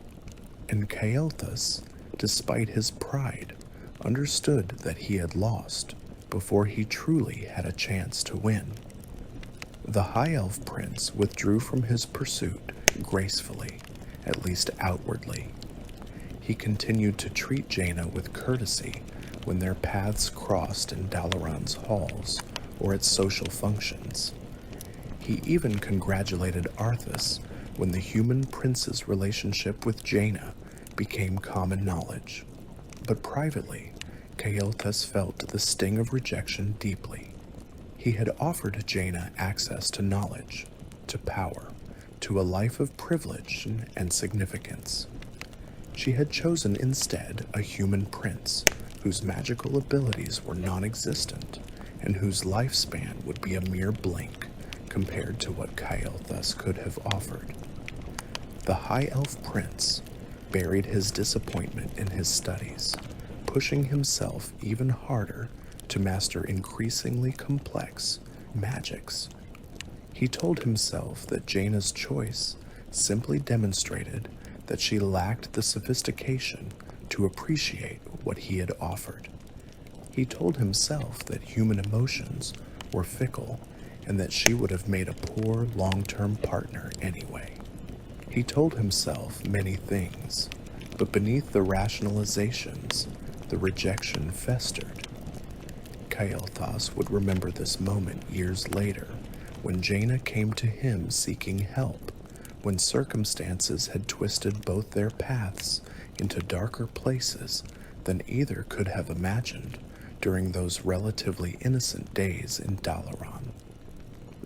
And Kael'thas, despite his pride, understood that he had lost before he truly had a chance to win. The High Elf Prince withdrew from his pursuit gracefully, at least outwardly. He continued to treat Jaina with courtesy when their paths crossed in Dalaran's halls or at social functions. He even congratulated Arthas when the human prince's relationship with Jaina became common knowledge. But privately, Kael'thas felt the sting of rejection deeply. He had offered Jaina access to knowledge, to power, to a life of privilege and significance. She had chosen instead a human prince whose magical abilities were non-existent and whose lifespan would be a mere blink compared to what Kael'thas could have offered. The High Elf Prince buried his disappointment in his studies, pushing himself even harder to master increasingly complex magics. He told himself that Jaina's choice simply demonstrated that she lacked the sophistication to appreciate what he had offered. He told himself that human emotions were fickle and that she would have made a poor long-term partner anyway. He told himself many things, but beneath the rationalizations, the rejection festered. Kael'thas would remember this moment years later, when Jaina came to him seeking help, when circumstances had twisted both their paths into darker places than either could have imagined during those relatively innocent days in Dalaran.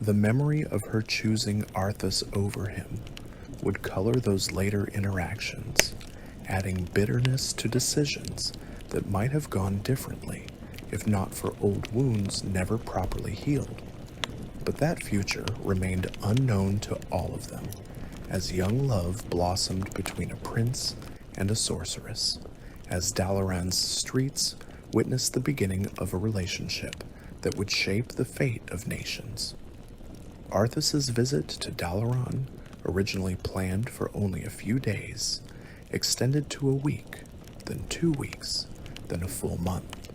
The memory of her choosing Arthas over him would color those later interactions, adding bitterness to decisions that might have gone differently if not for old wounds never properly healed. But that future remained unknown to all of them, as young love blossomed between a prince and a sorceress, as Dalaran's streets witnessed the beginning of a relationship that would shape the fate of nations. Arthas's visit to Dalaran, originally planned for only a few days, extended to a week, then 2 weeks, than a full month.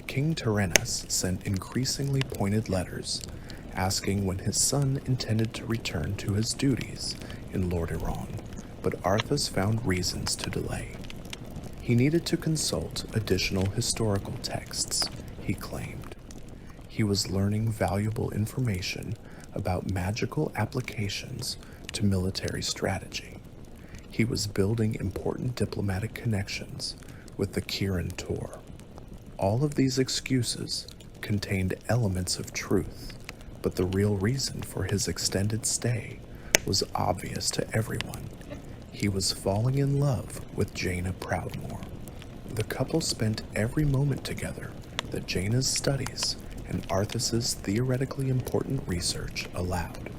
King Tyrannus sent increasingly pointed letters asking when his son intended to return to his duties in Lordaeron, but Arthas found reasons to delay. He needed to consult additional historical texts, he claimed. He was learning valuable information about magical applications to military strategy. He was building important diplomatic connections with the Kirin Tor. All of these excuses contained elements of truth, but the real reason for his extended stay was obvious to everyone. He was falling in love with Jaina Proudmoore. The couple spent every moment together that Jaina's studies and Arthas's theoretically important research allowed.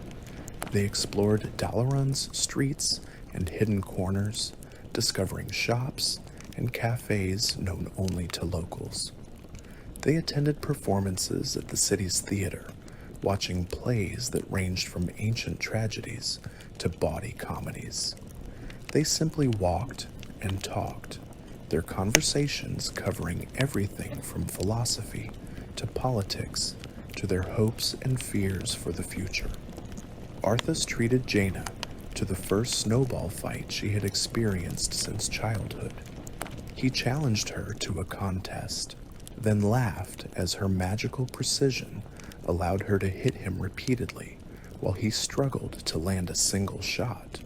They explored Dalaran's streets and hidden corners, discovering shops and cafes known only to locals. They attended performances at the city's theater, watching plays that ranged from ancient tragedies to bawdy comedies. They simply walked and talked, their conversations covering everything from philosophy to politics to their hopes and fears for the future. Arthas treated Jaina to the first snowball fight she had experienced since childhood. He challenged her to a contest, then laughed as her magical precision allowed her to hit him repeatedly while he struggled to land a single shot.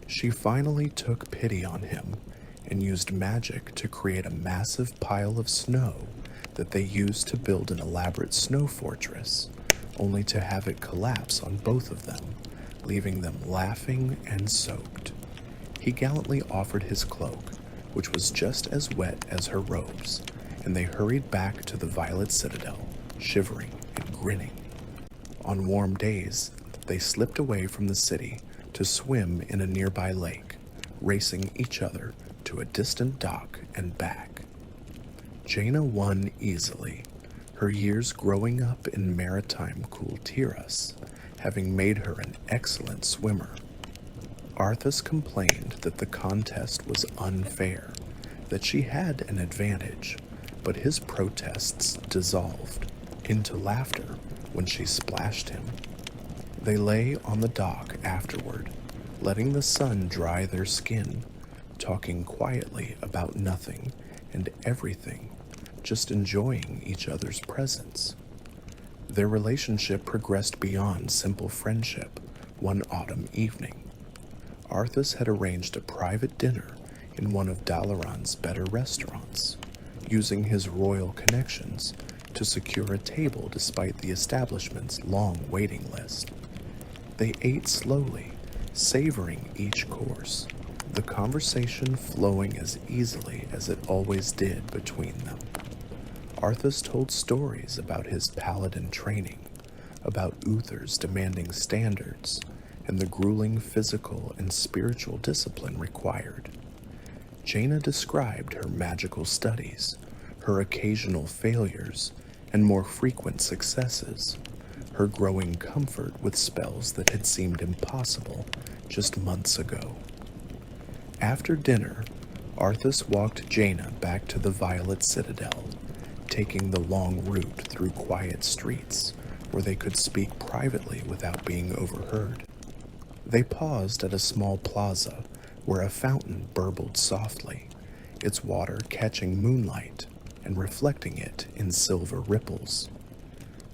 She finally took pity on him and used magic to create a massive pile of snow that they used to build an elaborate snow fortress, only to have it collapse on both of them, leaving them laughing and soaked. He gallantly offered his cloak, which was just as wet as her robes, and they hurried back to the Violet Citadel, shivering and grinning. On warm days, they slipped away from the city to swim in a nearby lake, racing each other to a distant dock and back. Jaina won easily, her years growing up in maritime Kul Tiras having made her an excellent swimmer. Arthas complained that the contest was unfair, that she had an advantage, but his protests dissolved into laughter when she splashed him. They lay on the dock afterward, letting the sun dry their skin, talking quietly about nothing and everything, just enjoying each other's presence. Their relationship progressed beyond simple friendship one autumn evening. Arthas had arranged a private dinner in one of Dalaran's better restaurants, using his royal connections to secure a table despite the establishment's long waiting list. They ate slowly, savoring each course, the conversation flowing as easily as it always did between them. Arthas told stories about his paladin training, about Uther's demanding standards, and the grueling physical and spiritual discipline required. Jaina described her magical studies, her occasional failures, and more frequent successes, her growing comfort with spells that had seemed impossible just months ago. After dinner, Arthas walked Jaina back to the Violet Citadel, taking the long route through quiet streets where they could speak privately without being overheard. They paused at a small plaza where a fountain burbled softly, its water catching moonlight and reflecting it in silver ripples.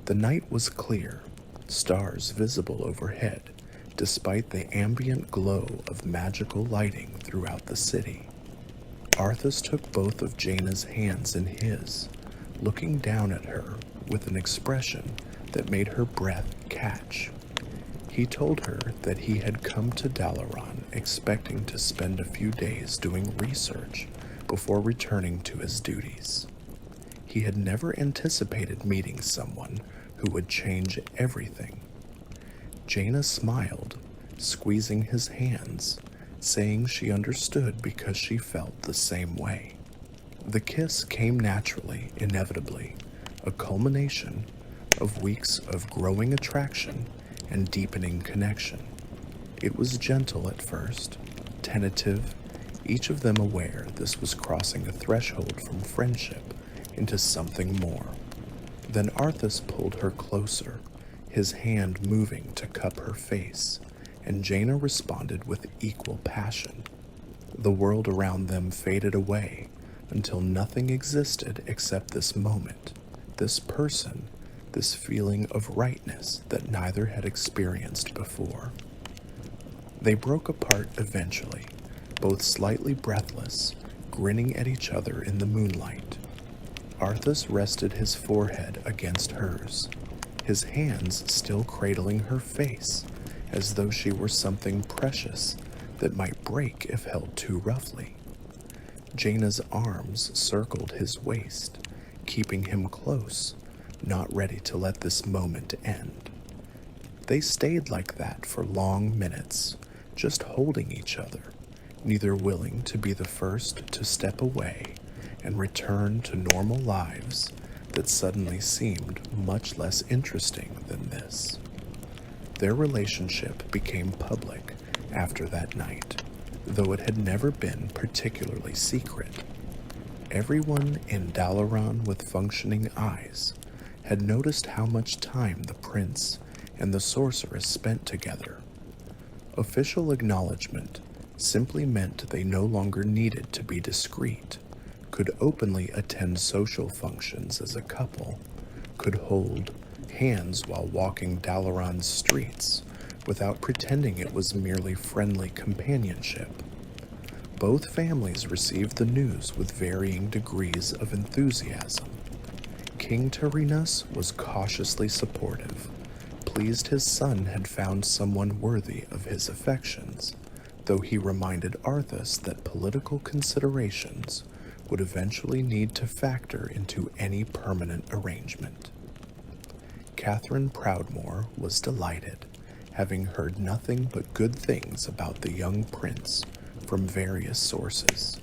The night was clear, stars visible overhead, despite the ambient glow of magical lighting throughout the city. Arthas took both of Jaina's hands in his, looking down at her with an expression that made her breath catch. He told her that he had come to Dalaran expecting to spend a few days doing research before returning to his duties. He had never anticipated meeting someone who would change everything. Jaina smiled, squeezing his hands, saying she understood because she felt the same way. The kiss came naturally, inevitably, a culmination of weeks of growing attraction and deepening connection. It was gentle at first, tentative, each of them aware this was crossing a threshold from friendship into something more. Then Arthas pulled her closer, his hand moving to cup her face, and Jaina responded with equal passion. The world around them faded away until nothing existed except this moment, this person, this feeling of rightness that neither had experienced before. They broke apart eventually, both slightly breathless, grinning at each other in the moonlight. Arthas rested his forehead against hers, his hands still cradling her face, as though she were something precious that might break if held too roughly. Jaina's arms circled his waist, keeping him close, not ready to let this moment end. They stayed like that for long minutes, just holding each other, neither willing to be the first to step away and return to normal lives that suddenly seemed much less interesting than this. Their relationship became public after that night, though it had never been particularly secret. Everyone in Dalaran with functioning eyes had noticed how much time the prince and the sorceress spent together. Official acknowledgement simply meant they no longer needed to be discreet, could openly attend social functions as a couple, could hold hands while walking Dalaran's streets without pretending it was merely friendly companionship. Both families received the news with varying degrees of enthusiasm. King Tiras was cautiously supportive, pleased his son had found someone worthy of his affections, though he reminded Arthas that political considerations would eventually need to factor into any permanent arrangement. Catherine Proudmoore was delighted, having heard nothing but good things about the young prince from various sources.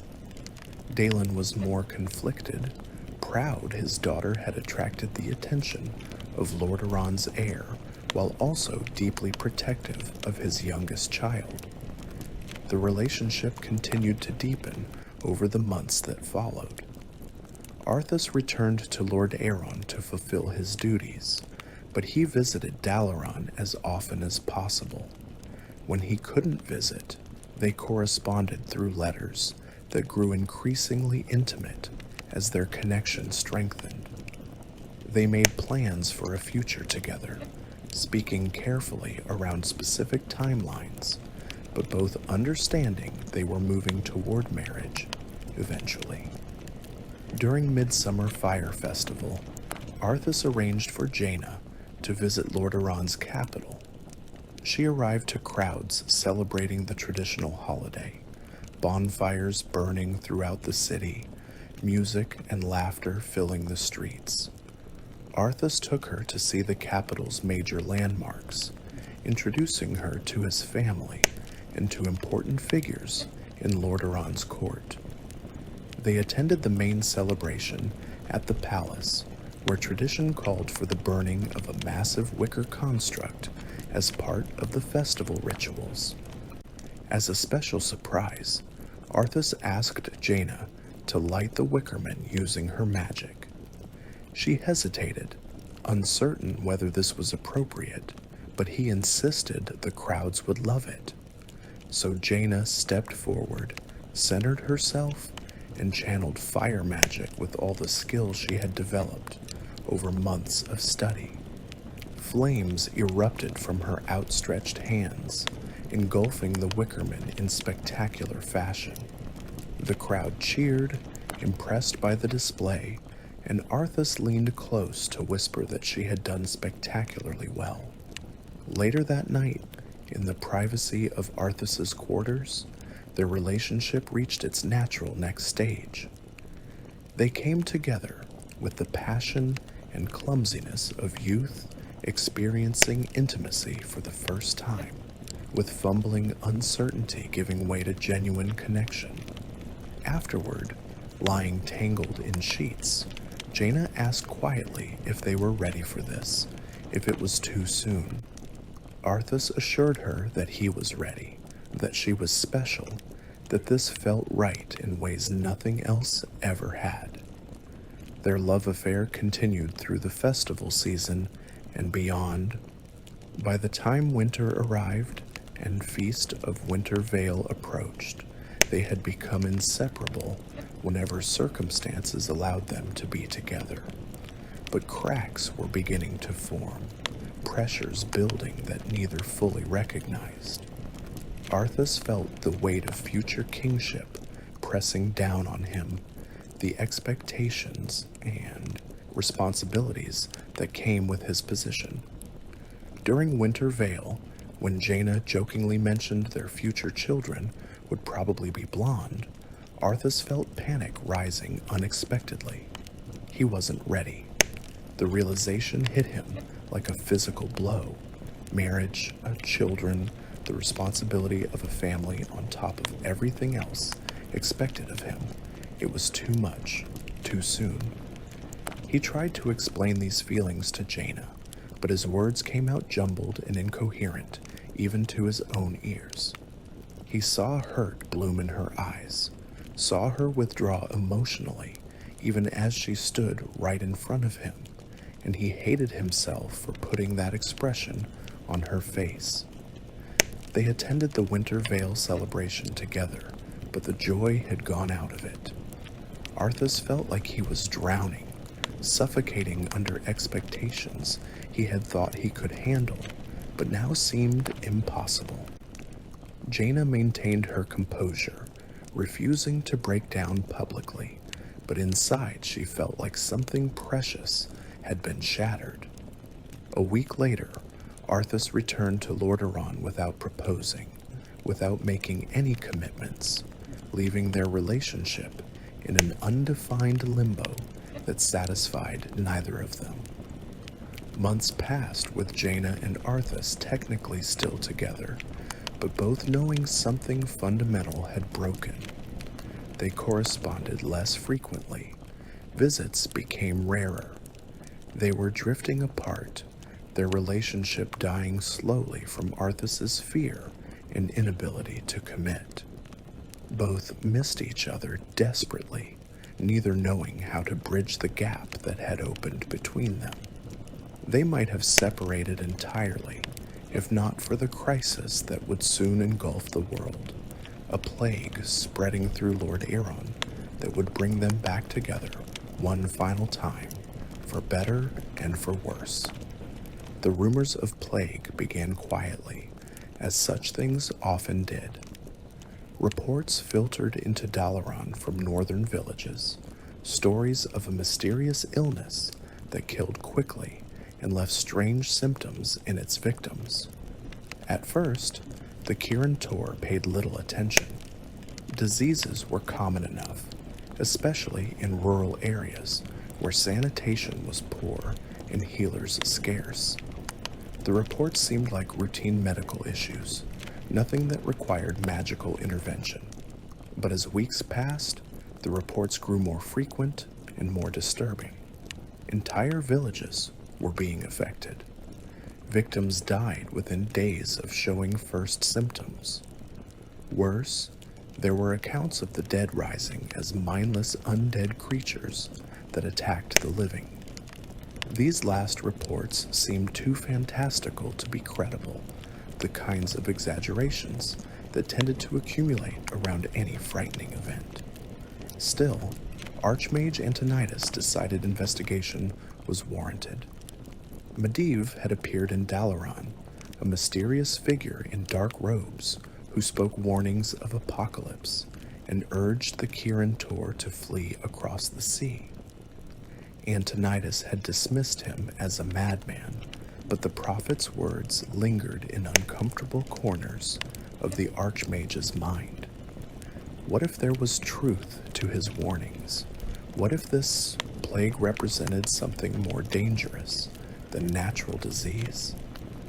Dalen was more conflicted, proud his daughter had attracted the attention of Lordaeron's heir, while also deeply protective of his youngest child. The relationship continued to deepen over the months that followed. Arthas returned to Lordaeron to fulfill his duties, but he visited Dalaran as often as possible. When he couldn't visit, they corresponded through letters that grew increasingly intimate as their connection strengthened. They made plans for a future together, speaking carefully around specific timelines, but both understanding they were moving toward marriage eventually. During Midsummer Fire Festival, Arthas arranged for Jaina to visit Lordaeron's capital. She arrived to crowds celebrating the traditional holiday, bonfires burning throughout the city, music and laughter filling the streets. Arthas took her to see the capital's major landmarks, introducing her to his family and to important figures in Lordaeron's court. They attended the main celebration at the palace, where tradition called for the burning of a massive wicker construct as part of the festival rituals. As a special surprise, Arthas asked Jaina to light the wickerman using her magic. She hesitated, uncertain whether this was appropriate, but he insisted the crowds would love it. So Jaina stepped forward, centered herself, and channeled fire magic with all the skill she had developed over months of study. Flames erupted from her outstretched hands, engulfing the wickerman in spectacular fashion. The crowd cheered, impressed by the display, and Arthas leaned close to whisper that she had done spectacularly well. Later that night, in the privacy of Arthas's quarters, their relationship reached its natural next stage. They came together with the passion and clumsiness of youth experiencing intimacy for the first time, with fumbling uncertainty giving way to genuine connection. Afterward, lying tangled in sheets, Jaina asked quietly if they were ready for this, if it was too soon. Arthas assured her that he was ready, that she was special, that this felt right in ways nothing else ever had. Their love affair continued through the festival season and beyond. By the time winter arrived and Feast of Winter Veil approached, they had become inseparable whenever circumstances allowed them to be together. But cracks were beginning to form, pressures building that neither fully recognized. Arthas felt the weight of future kingship pressing down on him, the expectations and responsibilities that came with his position. During Winter Veil, when Jaina jokingly mentioned their future children would probably be blonde, Arthas felt panic rising unexpectedly. He wasn't ready. The realization hit him like a physical blow. Marriage, children, the responsibility of a family on top of everything else expected of him. It was too much, too soon. He tried to explain these feelings to Jaina, but his words came out jumbled and incoherent, even to his own ears. He saw hurt bloom in her eyes, saw her withdraw emotionally, even as she stood right in front of him, and he hated himself for putting that expression on her face. They attended the Winter Veil celebration together, but the joy had gone out of it. Arthas felt like he was drowning, suffocating under expectations he had thought he could handle, but now seemed impossible. Jaina maintained her composure, refusing to break down publicly, but inside she felt like something precious had been shattered. A week later, Arthas returned to Lordaeron without proposing, without making any commitments, leaving their relationship in an undefined limbo that satisfied neither of them. Months passed with Jaina and Arthas technically still together, but both knowing something fundamental had broken. They corresponded less frequently. Visits became rarer. They were drifting apart, their relationship dying slowly from Arthas's fear and inability to commit. Both missed each other desperately, neither knowing how to bridge the gap that had opened between them. They might have separated entirely, if not for the crisis that would soon engulf the world, a plague spreading through Lordaeron that would bring them back together one final time, for better and for worse. The rumors of plague began quietly, as such things often did. Reports filtered into Dalaran from northern villages, stories of a mysterious illness that killed quickly and left strange symptoms in its victims. At first, the Kirin Tor paid little attention. Diseases were common enough, especially in rural areas where sanitation was poor and healers scarce. The reports seemed like routine medical issues, nothing that required magical intervention. But as weeks passed, the reports grew more frequent and more disturbing. Entire villages were being affected. Victims died within days of showing first symptoms. Worse, there were accounts of the dead rising as mindless undead creatures that attacked the living. These last reports seemed too fantastical to be credible, the kinds of exaggerations that tended to accumulate around any frightening event. Still, Archmage Antonidas decided investigation was warranted. Medivh had appeared in Dalaran, a mysterious figure in dark robes who spoke warnings of apocalypse and urged the Kirin Tor to flee across the sea. Antonidas had dismissed him as a madman, but the prophet's words lingered in uncomfortable corners of the Archmage's mind. What if there was truth to his warnings? What if this plague represented something more dangerous than natural disease?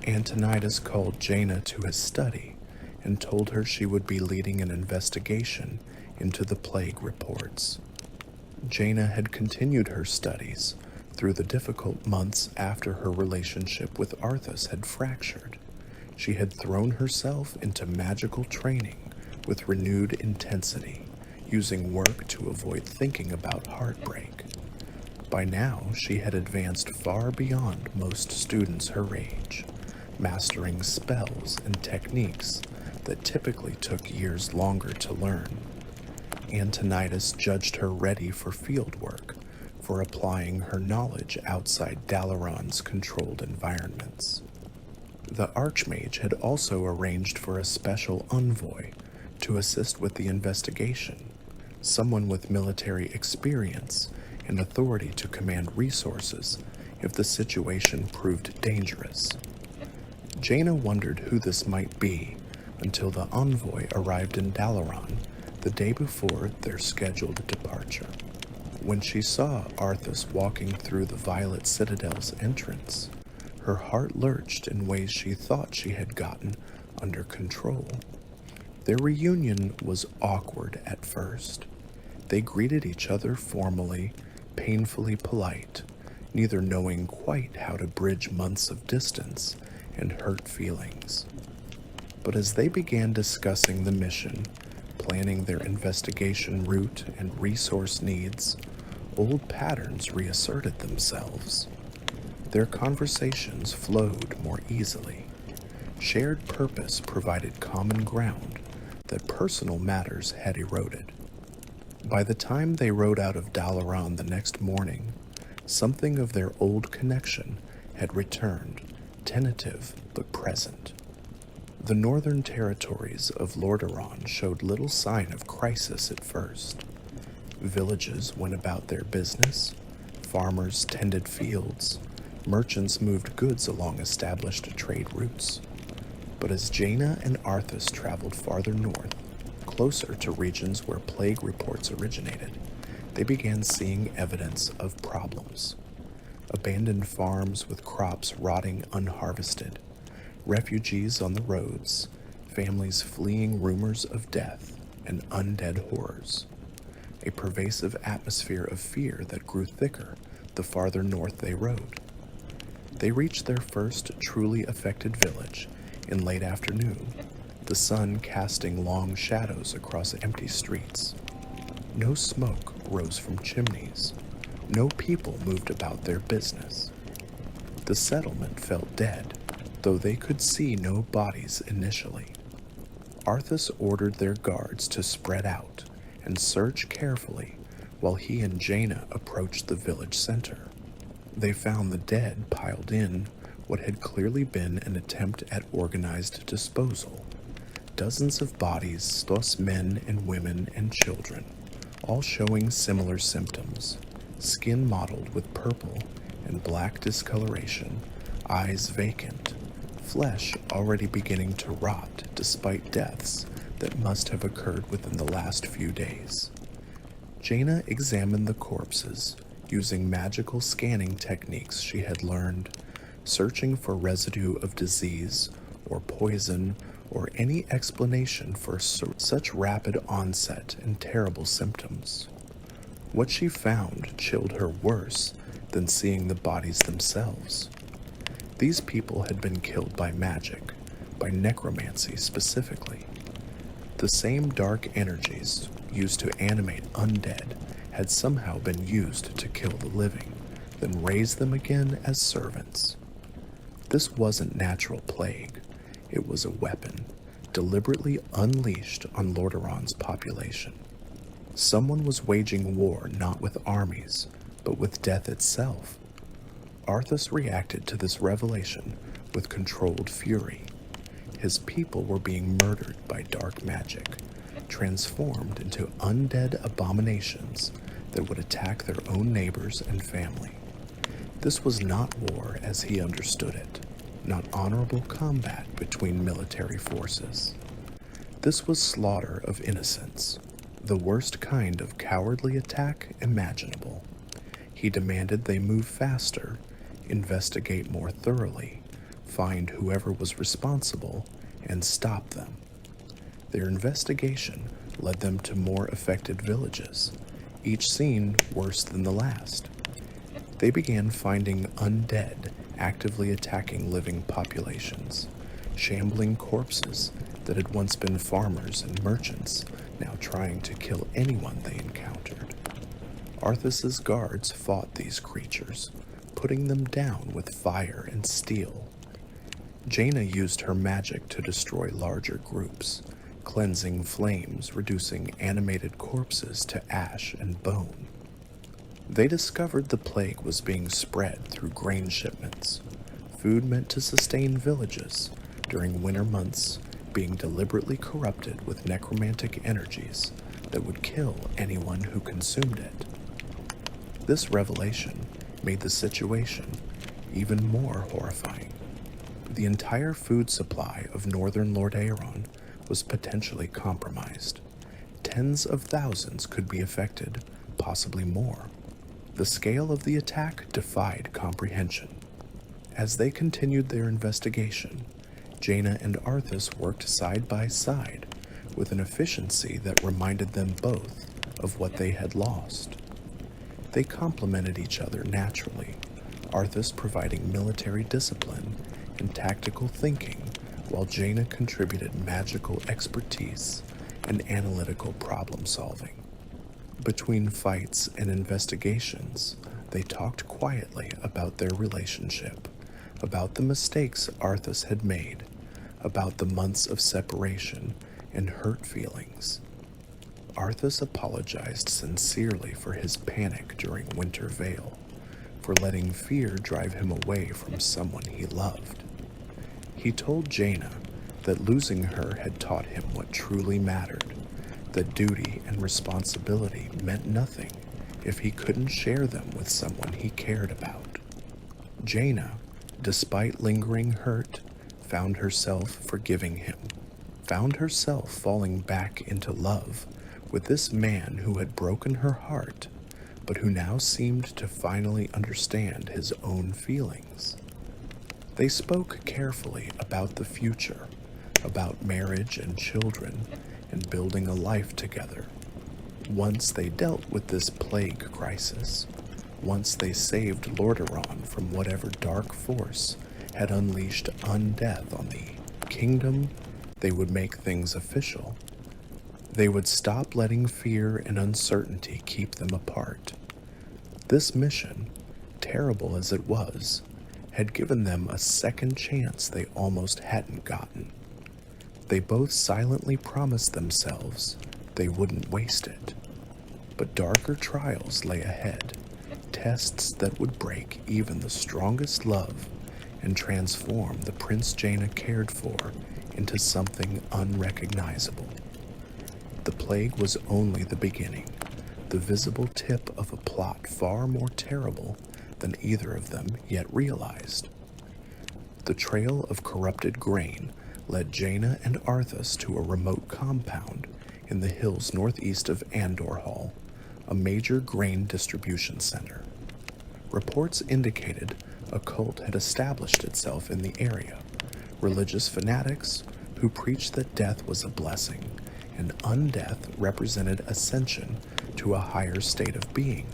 Antonidas called Jaina to his study and told her she would be leading an investigation into the plague reports. Jaina had continued her studies through the difficult months after her relationship with Arthas had fractured. She had thrown herself into magical training with renewed intensity, using work to avoid thinking about heartbreak. By now, she had advanced far beyond most students her age, mastering spells and techniques that typically took years longer to learn. Antonidas judged her ready for field work, for applying her knowledge outside Dalaran's controlled environments. The Archmage had also arranged for a special envoy to assist with the investigation, someone with military experience and authority to command resources if the situation proved dangerous. Jaina wondered who this might be until the envoy arrived in Dalaran the day before their scheduled departure. When she saw Arthas walking through the Violet Citadel's entrance, her heart lurched in ways she thought she had gotten under control. Their reunion was awkward at first. They greeted each other formally, painfully polite, neither knowing quite how to bridge months of distance and hurt feelings. But as they began discussing the mission, planning their investigation route and resource needs, old patterns reasserted themselves. Their conversations flowed more easily. Shared purpose provided common ground that personal matters had eroded. By the time they rode out of Dalaran the next morning, something of their old connection had returned, tentative but present. The northern territories of Lordaeron showed little sign of crisis at first. Villages went about their business, farmers tended fields, merchants moved goods along established trade routes. But as Jaina and Arthas traveled farther north, closer to regions where plague reports originated, they began seeing evidence of problems. Abandoned farms with crops rotting unharvested, refugees on the roads, families fleeing rumors of death and undead horrors. A pervasive atmosphere of fear that grew thicker the farther north they rode. They reached their first truly affected village in late afternoon, the sun casting long shadows across empty streets. No smoke rose from chimneys. No people moved about their business. The settlement felt dead, though they could see no bodies initially. Arthas ordered their guards to spread out and search carefully while he and Jaina approached the village center. They found the dead piled in what had clearly been an attempt at organized disposal. Dozens of bodies, plus men and women and children, all showing similar symptoms. Skin mottled with purple and black discoloration, eyes vacant, flesh already beginning to rot despite deaths that must have occurred within the last few days. Jaina examined the corpses using magical scanning techniques she had learned, searching for residue of disease or poison or any explanation for such rapid onset and terrible symptoms. What she found chilled her worse than seeing the bodies themselves. These people had been killed by magic, by necromancy specifically. The same dark energies used to animate undead had somehow been used to kill the living, then raise them again as servants. This wasn't natural plague. It was a weapon, deliberately unleashed on Lordaeron's population. Someone was waging war not with armies, but with death itself. Arthas reacted to this revelation with controlled fury. His people were being murdered by dark magic, transformed into undead abominations that would attack their own neighbors and family. This was not war as he understood it, not honorable combat between military forces. This was slaughter of innocents, the worst kind of cowardly attack imaginable. He demanded they move faster, investigate more thoroughly, find whoever was responsible, and stop them. Their investigation led them to more affected villages, each scene worse than the last. They began finding undead actively attacking living populations, shambling corpses that had once been farmers and merchants, now trying to kill anyone they encountered. Arthas's guards fought these creatures, putting them down with fire and steel. Jaina used her magic to destroy larger groups, cleansing flames, reducing animated corpses to ash and bone. They discovered the plague was being spread through grain shipments, food meant to sustain villages during winter months being deliberately corrupted with necromantic energies that would kill anyone who consumed it. This revelation made the situation even more horrifying. The entire food supply of northern Lordaeron was potentially compromised. Tens of thousands could be affected, possibly more. The scale of the attack defied comprehension. As they continued their investigation, Jaina and Arthas worked side by side with an efficiency that reminded them both of what they had lost. They complemented each other naturally, Arthas providing military discipline and tactical thinking, while Jaina contributed magical expertise and analytical problem solving. Between fights and investigations, they talked quietly about their relationship, about the mistakes Arthas had made, about the months of separation and hurt feelings. Arthas apologized sincerely for his panic during Winter Vale, for letting fear drive him away from someone he loved. He told Jaina that losing her had taught him what truly mattered, that duty and responsibility meant nothing if he couldn't share them with someone he cared about. Jaina, despite lingering hurt, found herself forgiving him, found herself falling back into love with this man who had broken her heart, but who now seemed to finally understand his own feelings. They spoke carefully about the future, about marriage and children, and building a life together. Once they dealt with this plague crisis, once they saved Lordaeron from whatever dark force had unleashed undeath on the kingdom, they would make things official. They would stop letting fear and uncertainty keep them apart. This mission, terrible as it was, had given them a second chance they almost hadn't gotten. They both silently promised themselves they wouldn't waste it. But darker trials lay ahead, tests that would break even the strongest love and transform the Prince Jaina cared for into something unrecognizable. The plague was only the beginning, the visible tip of a plot far more terrible than either of them yet realized. The trail of corrupted grain led Jaina and Arthas to a remote compound in the hills northeast of Andor Hall, a major grain distribution center. Reports indicated a cult had established itself in the area, religious fanatics who preached that death was a blessing and undeath represented ascension to a higher state of being.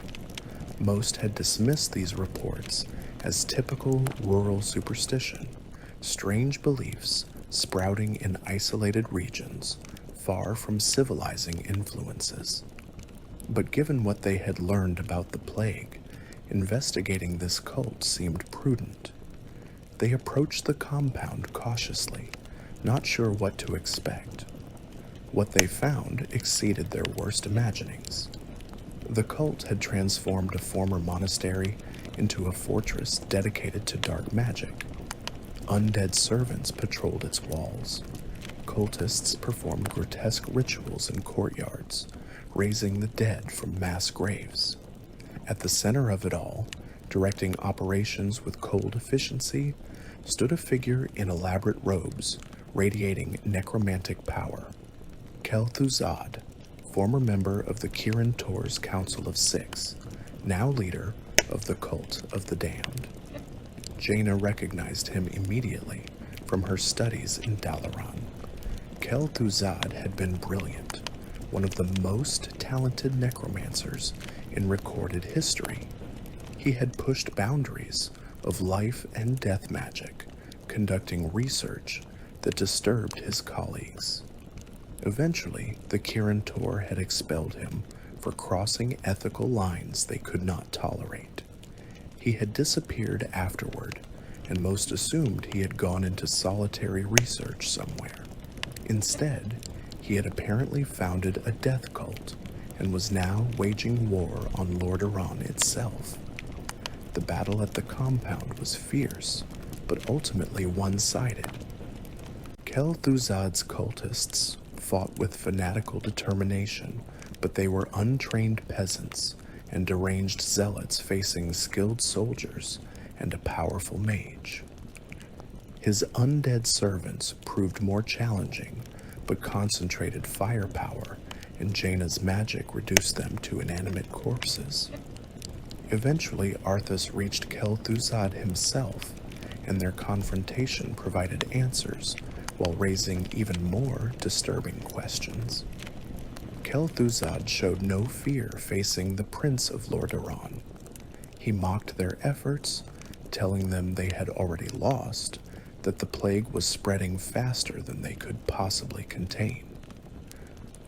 Most had dismissed these reports as typical rural superstition, strange beliefs sprouting in isolated regions, far from civilizing influences. But given what they had learned about the plague, investigating this cult seemed prudent. They approached the compound cautiously, not sure what to expect. What they found exceeded their worst imaginings. The cult had transformed a former monastery into a fortress dedicated to dark magic. Undead servants patrolled its walls. Cultists performed grotesque rituals in courtyards, raising the dead from mass graves. At the center of it all, directing operations with cold efficiency, stood a figure in elaborate robes, radiating necromantic power. Kel'Thuzad, former member of the Kirin Tor's Council of Six, now leader of the Cult of the Damned. Jaina recognized him immediately from her studies in Dalaran. Kel'Thuzad had been brilliant, one of the most talented necromancers in recorded history. He had pushed boundaries of life and death magic, conducting research that disturbed his colleagues. Eventually, the Kirin Tor had expelled him for crossing ethical lines they could not tolerate. He had disappeared afterward, and most assumed he had gone into solitary research somewhere. Instead, he had apparently founded a death cult and was now waging war on Lordaeron itself. The battle at the compound was fierce, but ultimately one-sided. Kel'Thuzad's cultists fought with fanatical determination, but they were untrained peasants and deranged zealots facing skilled soldiers and a powerful mage. His undead servants proved more challenging, but concentrated firepower, and Jaina's magic reduced them to inanimate corpses. Eventually, Arthas reached Kel'Thuzad himself, and their confrontation provided answers while raising even more disturbing questions. Kel'Thuzad showed no fear facing the Prince of Lordaeron. He mocked their efforts, telling them they had already lost, that the plague was spreading faster than they could possibly contain.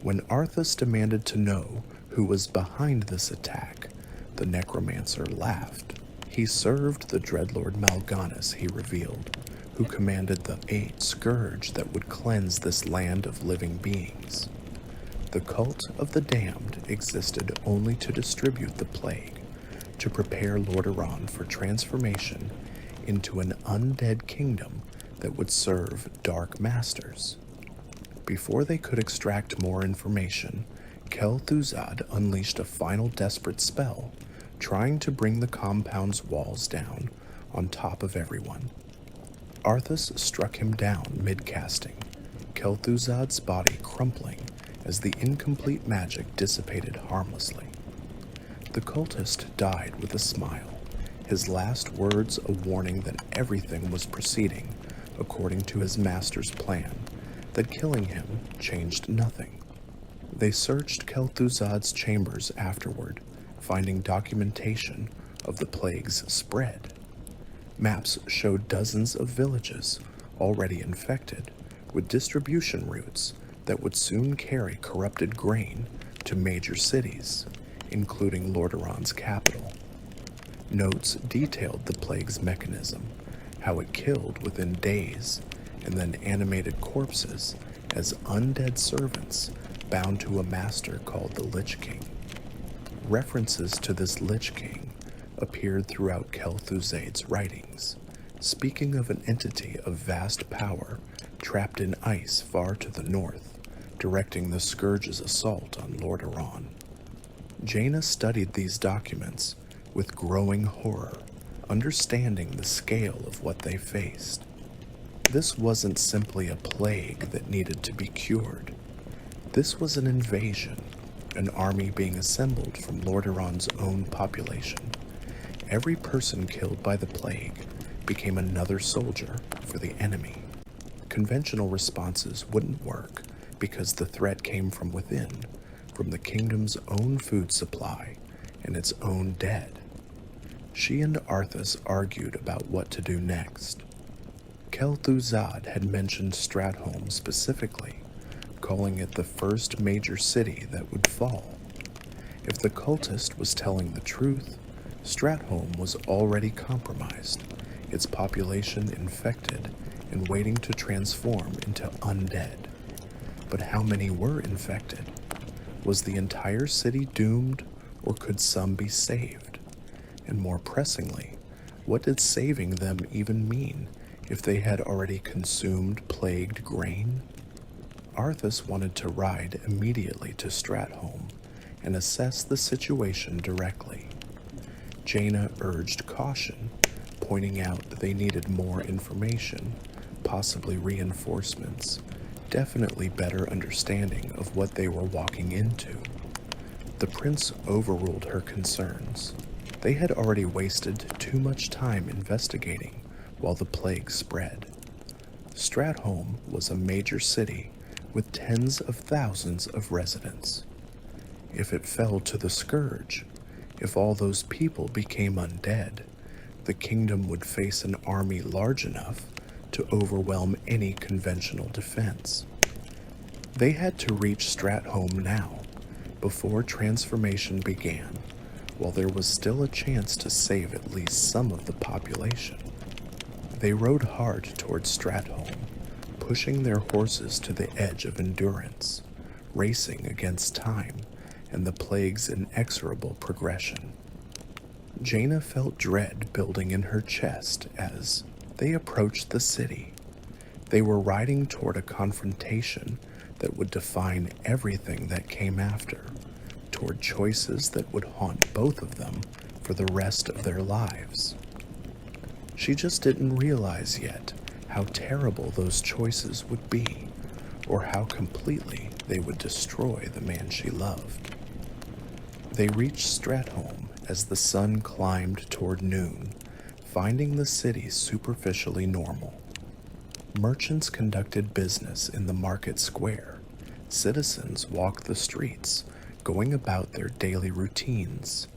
When Arthas demanded to know who was behind this attack, the necromancer laughed. He served the dreadlord Mal'Ganis, he revealed, who commanded the 8 scourge that would cleanse this land of living beings. The cult of the damned existed only to distribute the plague, to prepare Lordaeron for transformation into an undead kingdom that would serve dark masters. Before they could extract more information, Kel'Thuzad unleashed a final desperate spell, trying to bring the compound's walls down on top of everyone. Arthas struck him down mid-casting, Kel'Thuzad's body crumpling as the incomplete magic dissipated harmlessly. The cultist died with a smile, his last words a warning that everything was proceeding according to his master's plan, that killing him changed nothing. They searched Kel'Thuzad's chambers afterward, finding documentation of the plague's spread. Maps showed dozens of villages already infected, with distribution routes that would soon carry corrupted grain to major cities, including Lordaeron's capital. Notes detailed the plague's mechanism, how it killed within days, and then animated corpses as undead servants bound to a master called the Lich King. References to this Lich King appeared throughout Kel'Thuzad's writings, speaking of an entity of vast power trapped in ice far to the north, directing the Scourge's assault on Lordaeron. Jaina studied these documents with growing horror, understanding the scale of what they faced. This wasn't simply a plague that needed to be cured. This was an invasion, an army being assembled from Lordaeron's own population. Every person killed by the plague became another soldier for the enemy. Conventional responses wouldn't work because the threat came from within, from the kingdom's own food supply and its own dead. She and Arthas argued about what to do next. Kel'Thuzad had mentioned Stratholme specifically, calling it the first major city that would fall. If the cultist was telling the truth, Stratholme was already compromised, its population infected and waiting to transform into undead. But how many were infected? Was the entire city doomed, or could some be saved? And more pressingly, what did saving them even mean if they had already consumed plagued grain? Arthas wanted to ride immediately to Stratholme and assess the situation directly. Jaina urged caution, pointing out that they needed more information, possibly reinforcements, definitely better understanding of what they were walking into. The prince overruled her concerns. They had already wasted too much time investigating while the plague spread. Stratholme was a major city with tens of thousands of residents. If it fell to the Scourge, if all those people became undead, the kingdom would face an army large enough to overwhelm any conventional defense. They had to reach Stratholme now, before transformation began, while there was still a chance to save at least some of the population. They rode hard toward Stratholme, pushing their horses to the edge of endurance, racing against time and the plague's inexorable progression. Jaina felt dread building in her chest as they approached the city. They were riding toward a confrontation that would define everything that came after, toward choices that would haunt both of them for the rest of their lives. She just didn't realize yet how terrible those choices would be, or how completely they would destroy the man she loved. They reached Stratholme as the sun climbed toward noon, finding the city superficially normal. Merchants conducted business in the market square. Citizens walked the streets, going about their daily routines.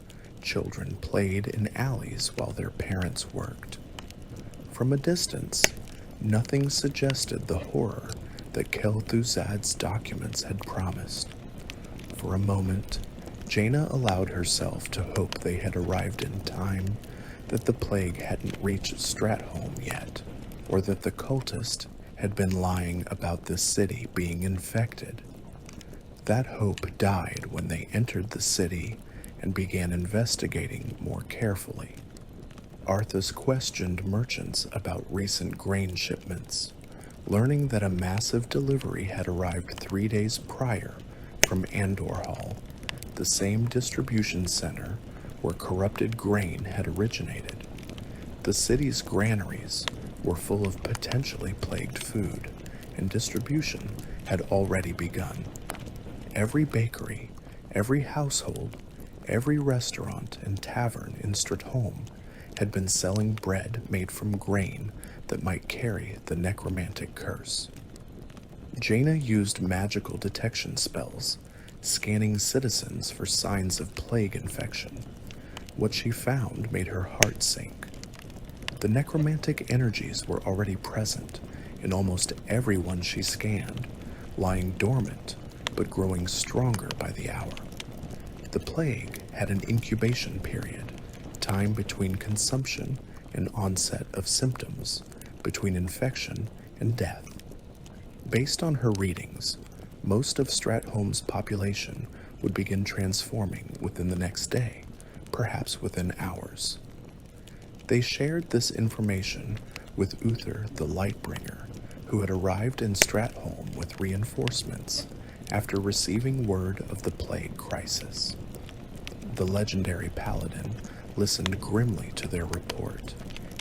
Children played in alleys while their parents worked. From a distance, nothing suggested the horror that Kel'Thuzad's documents had promised. For a moment, Jaina allowed herself to hope they had arrived in time, that the plague hadn't reached Stratholme yet, or that the cultist had been lying about this city being infected. That hope died when they entered the city and began investigating more carefully. Arthas questioned merchants about recent grain shipments, learning that a massive delivery had arrived 3 days prior from Andor Hall, the same distribution center where corrupted grain had originated. The city's granaries were full of potentially plagued food, and distribution had already begun. Every bakery, every household, every restaurant and tavern in Stratholme had been selling bread made from grain that might carry the necromantic curse. Jaina used magical detection spells, scanning citizens for signs of plague infection. What she found made her heart sink. The necromantic energies were already present in almost everyone she scanned, lying dormant but growing stronger by the hour. The plague had an incubation period, time between consumption and onset of symptoms, between infection and death. Based on her readings, most of Stratholme's population would begin transforming within the next day, perhaps within hours. They shared this information with Uther the Lightbringer, who had arrived in Stratholme with reinforcements after receiving word of the plague crisis. The legendary paladin listened grimly to their report,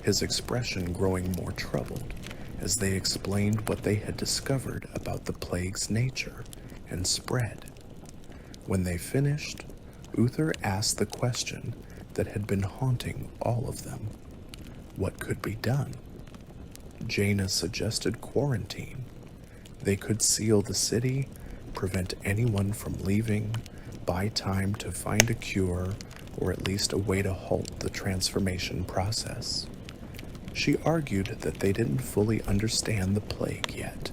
his expression growing more troubled as they explained what they had discovered about the plague's nature and spread. When they finished, Uther asked the question that had been haunting all of them. What could be done? Jaina suggested quarantine. They could seal the city, prevent anyone from leaving, buy time to find a cure, or at least a way to halt the transformation process. She argued that they didn't fully understand the plague yet,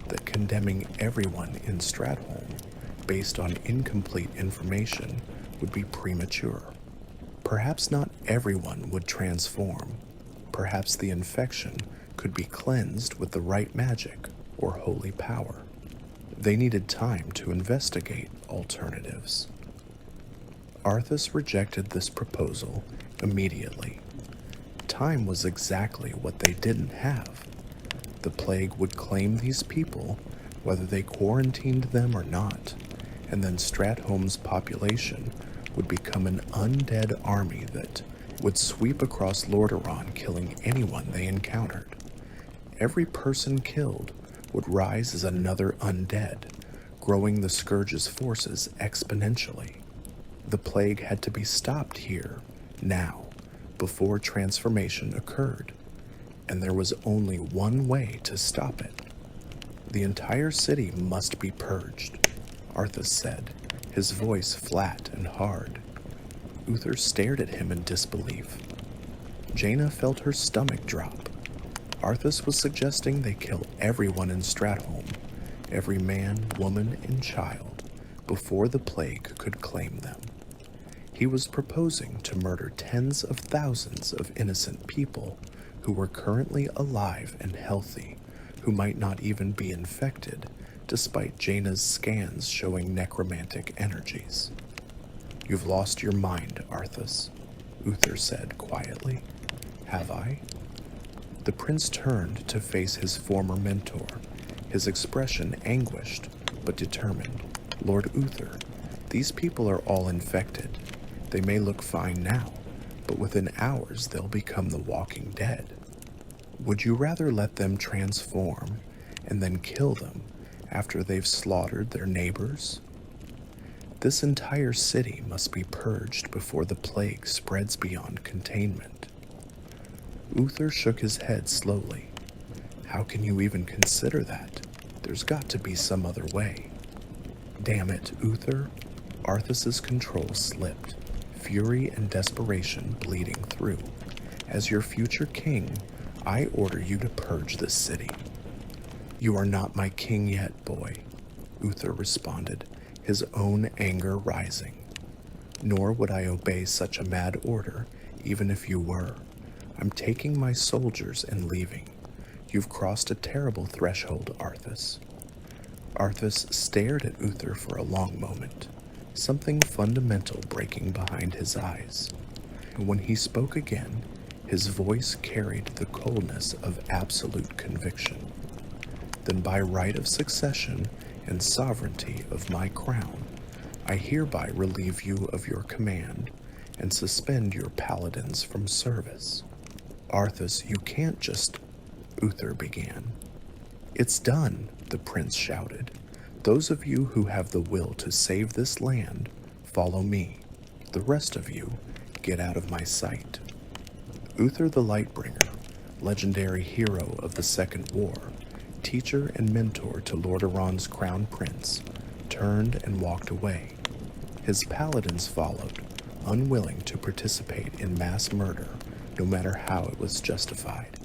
that condemning everyone in Stratholme based on incomplete information would be premature. Perhaps not everyone would transform. Perhaps the infection could be cleansed with the right magic or holy power. They needed time to investigate alternatives. Arthas rejected this proposal immediately. Time was exactly what they didn't have. The plague would claim these people, whether they quarantined them or not, and then Stratholme's population would become an undead army that would sweep across Lordaeron, killing anyone they encountered. Every person killed would rise as another undead, growing the Scourge's forces exponentially. The plague had to be stopped here, now, before transformation occurred, and there was only one way to stop it. The entire city must be purged, Arthas said, his voice flat and hard. Uther stared at him in disbelief. Jaina felt her stomach drop. Arthas was suggesting they kill everyone in Stratholme, every man, woman, and child, before the plague could claim them. He was proposing to murder tens of thousands of innocent people who were currently alive and healthy, who might not even be infected, despite Jaina's scans showing necromantic energies. "You've lost your mind, Arthas," Uther said quietly. "Have I?" The prince turned to face his former mentor, his expression anguished but determined. "Lord Uther, these people are all infected. They may look fine now, but within hours they'll become the walking dead. Would you rather let them transform and then kill them after they've slaughtered their neighbors? This entire city must be purged before the plague spreads beyond containment." Uther shook his head slowly. "How can you even consider that? There's got to be some other way." "Damn it, Uther." Arthas's control slipped, fury and desperation bleeding through. "As your future king, I order you to purge this city." "You are not my king yet, boy," Uther responded, his own anger rising. "Nor would I obey such a mad order, even if you were. I'm taking my soldiers and leaving. You've crossed a terrible threshold, Arthas." Arthas stared at Uther for a long moment, something fundamental breaking behind his eyes. And when he spoke again, his voice carried the coldness of absolute conviction. "Then by right of succession and sovereignty of my crown, I hereby relieve you of your command and suspend your paladins from service." "Arthas, you can't just..." Uther began. "It's done," the prince shouted. "Those of you who have the will to save this land, follow me. The rest of you, get out of my sight." Uther the Lightbringer, legendary hero of the Second War, teacher and mentor to Lordaeron's crown prince, turned and walked away. His paladins followed, unwilling to participate in mass murder, no matter how it was justified.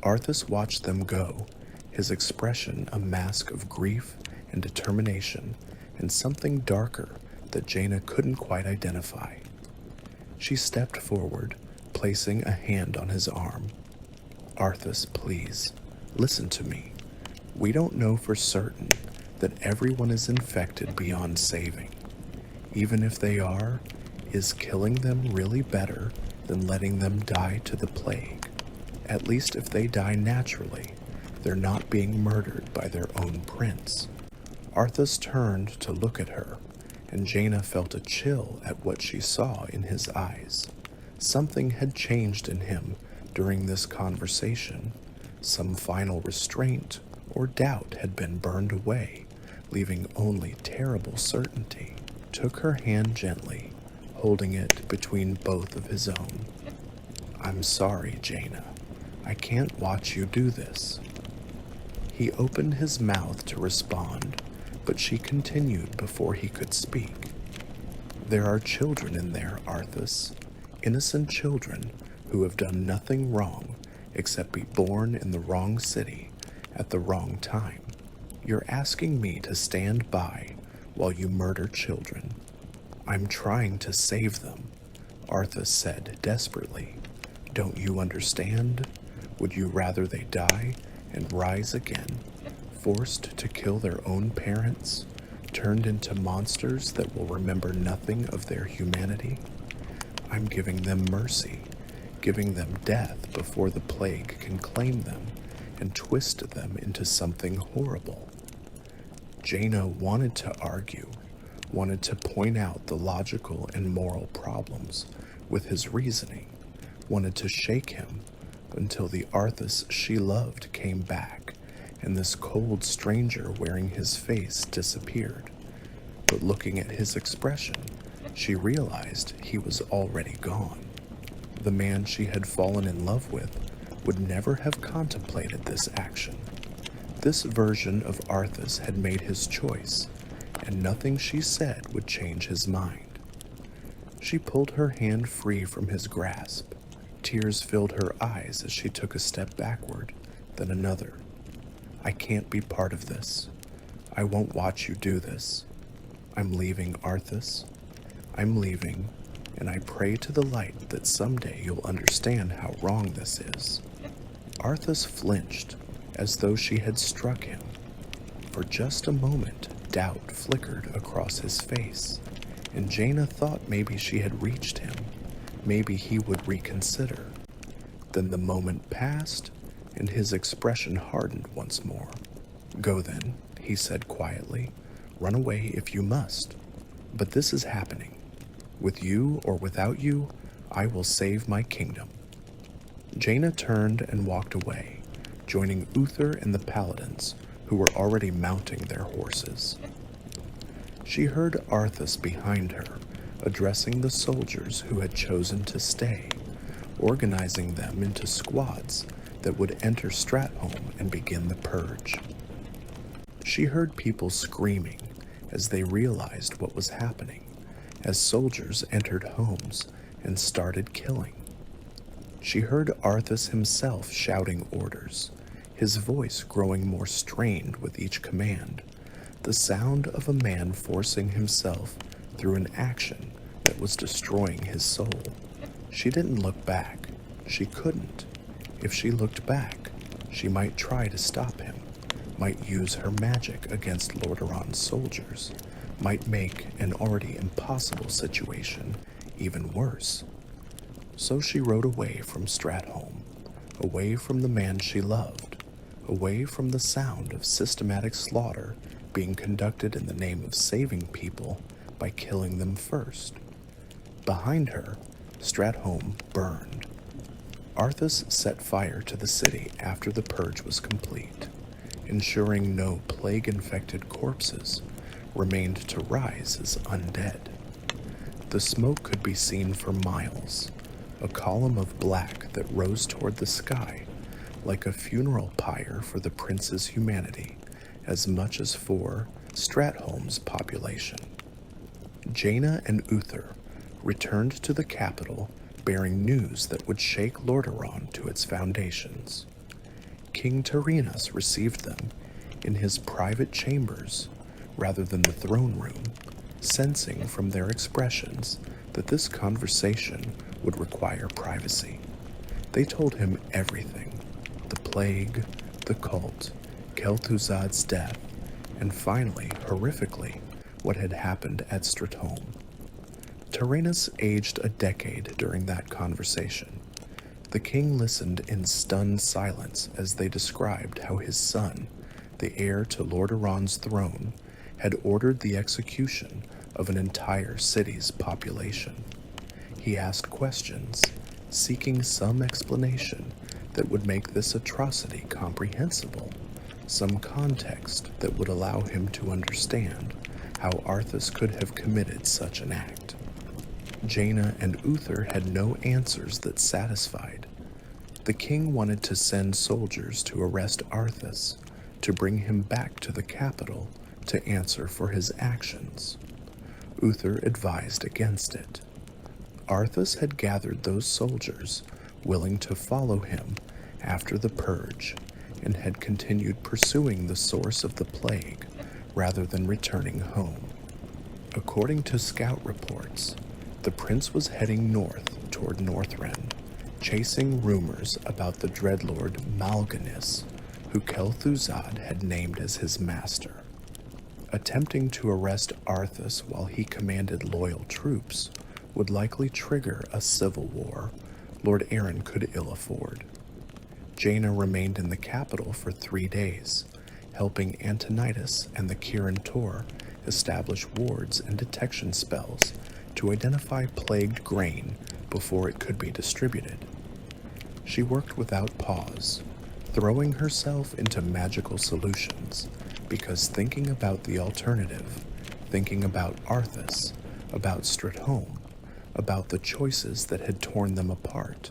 Arthas watched them go, his expression a mask of grief and determination, and something darker that Jaina couldn't quite identify. She stepped forward, placing a hand on his arm. "Arthas, please, listen to me. We don't know for certain that everyone is infected beyond saving. Even if they are, is killing them really better than letting them die to the plague? At least if they die naturally, they're not being murdered by their own prince." Arthas turned to look at her, and Jaina felt a chill at what she saw in his eyes. Something had changed in him during this conversation. Some final restraint or doubt had been burned away, leaving only terrible certainty. Took her hand gently, holding it between both of his own. "I'm sorry, Jaina. I can't watch you do this." He opened his mouth to respond, but she continued before he could speak. "There are children in there, Arthas. Innocent children who have done nothing wrong except be born in the wrong city at the wrong time. You're asking me to stand by while you murder children." "I'm trying to save them," Arthas said desperately. "Don't you understand? Would you rather they die and rise again, forced to kill their own parents, turned into monsters that will remember nothing of their humanity? I'm giving them mercy, giving them death before the plague can claim them and twist them into something horrible." Jaina wanted to argue, wanted to point out the logical and moral problems with his reasoning, wanted to shake him until the Arthas she loved came back and this cold stranger wearing his face disappeared. But looking at his expression, she realized he was already gone. The man she had fallen in love with would never have contemplated this action. This version of Arthas had made his choice, and nothing she said would change his mind. She pulled her hand free from his grasp. Tears filled her eyes as she took a step backward, then another. I can't be part of this. I won't watch you do this. I'm leaving, Arthas. I'm leaving, and I pray to the light that someday you'll understand how wrong this is. Arthas flinched, as though she had struck him. For just a moment, doubt flickered across his face, and Jaina thought maybe she had reached him. Maybe he would reconsider. Then the moment passed, and his expression hardened once more. Go then, he said quietly. Run away if you must. But this is happening. With you or without you, I will save my kingdom. Jaina turned and walked away, joining Uther and the paladins, who were already mounting their horses. She heard Arthas behind her, addressing the soldiers who had chosen to stay, organizing them into squads that would enter Stratholme and begin the purge. She heard people screaming as they realized what was happening, as soldiers entered homes and started killing. She heard Arthas himself shouting orders, his voice growing more strained with each command, the sound of a man forcing himself through an action that was destroying his soul. She didn't look back. She couldn't. If she looked back, she might try to stop him, might use her magic against Lordaeron's soldiers, might make an already impossible situation even worse. So she rode away from Stratholme, away from the man she loved, away from the sound of systematic slaughter being conducted in the name of saving people by killing them first. Behind her, Stratholme burned. Arthas set fire to the city after the purge was complete, ensuring no plague-infected corpses remained to rise as undead. The smoke could be seen for miles, a column of black that rose toward the sky like a funeral pyre for the prince's humanity, as much as for Stratholme's population. Jaina and Uther returned to the capital bearing news that would shake Lordaeron to its foundations. King Tiras received them in his private chambers rather than the throne room, sensing from their expressions that this conversation would require privacy. They told him everything: the plague, the cult, Kel'Thuzad's death, and finally, horrifically, what had happened at Stratholme. Tiras aged a decade during that conversation. The king listened in stunned silence as they described how his son, the heir to Lordaeron's throne, had ordered the execution of an entire city's population. He asked questions, seeking some explanation that would make this atrocity comprehensible, some context that would allow him to understand how Arthas could have committed such an act. Jaina and Uther had no answers that satisfied. The king wanted to send soldiers to arrest Arthas, to bring him back to the capital to answer for his actions. Uther advised against it. Arthas had gathered those soldiers willing to follow him after the purge and had continued pursuing the source of the plague rather than returning home. According to scout reports, the prince was heading north toward Northrend, chasing rumors about the dreadlord Mal'Ganis, who Kel'Thuzad had named as his master. Attempting to arrest Arthas while he commanded loyal troops would likely trigger a civil war Lord Aaron could ill afford. Jaina remained in the capital for 3 days, helping Antonidas and the Kirin Tor establish wards and detection spells to identify plagued grain before it could be distributed. She worked without pause, throwing herself into magical solutions, because thinking about the alternative, thinking about Arthas, about Stratholme, about the choices that had torn them apart,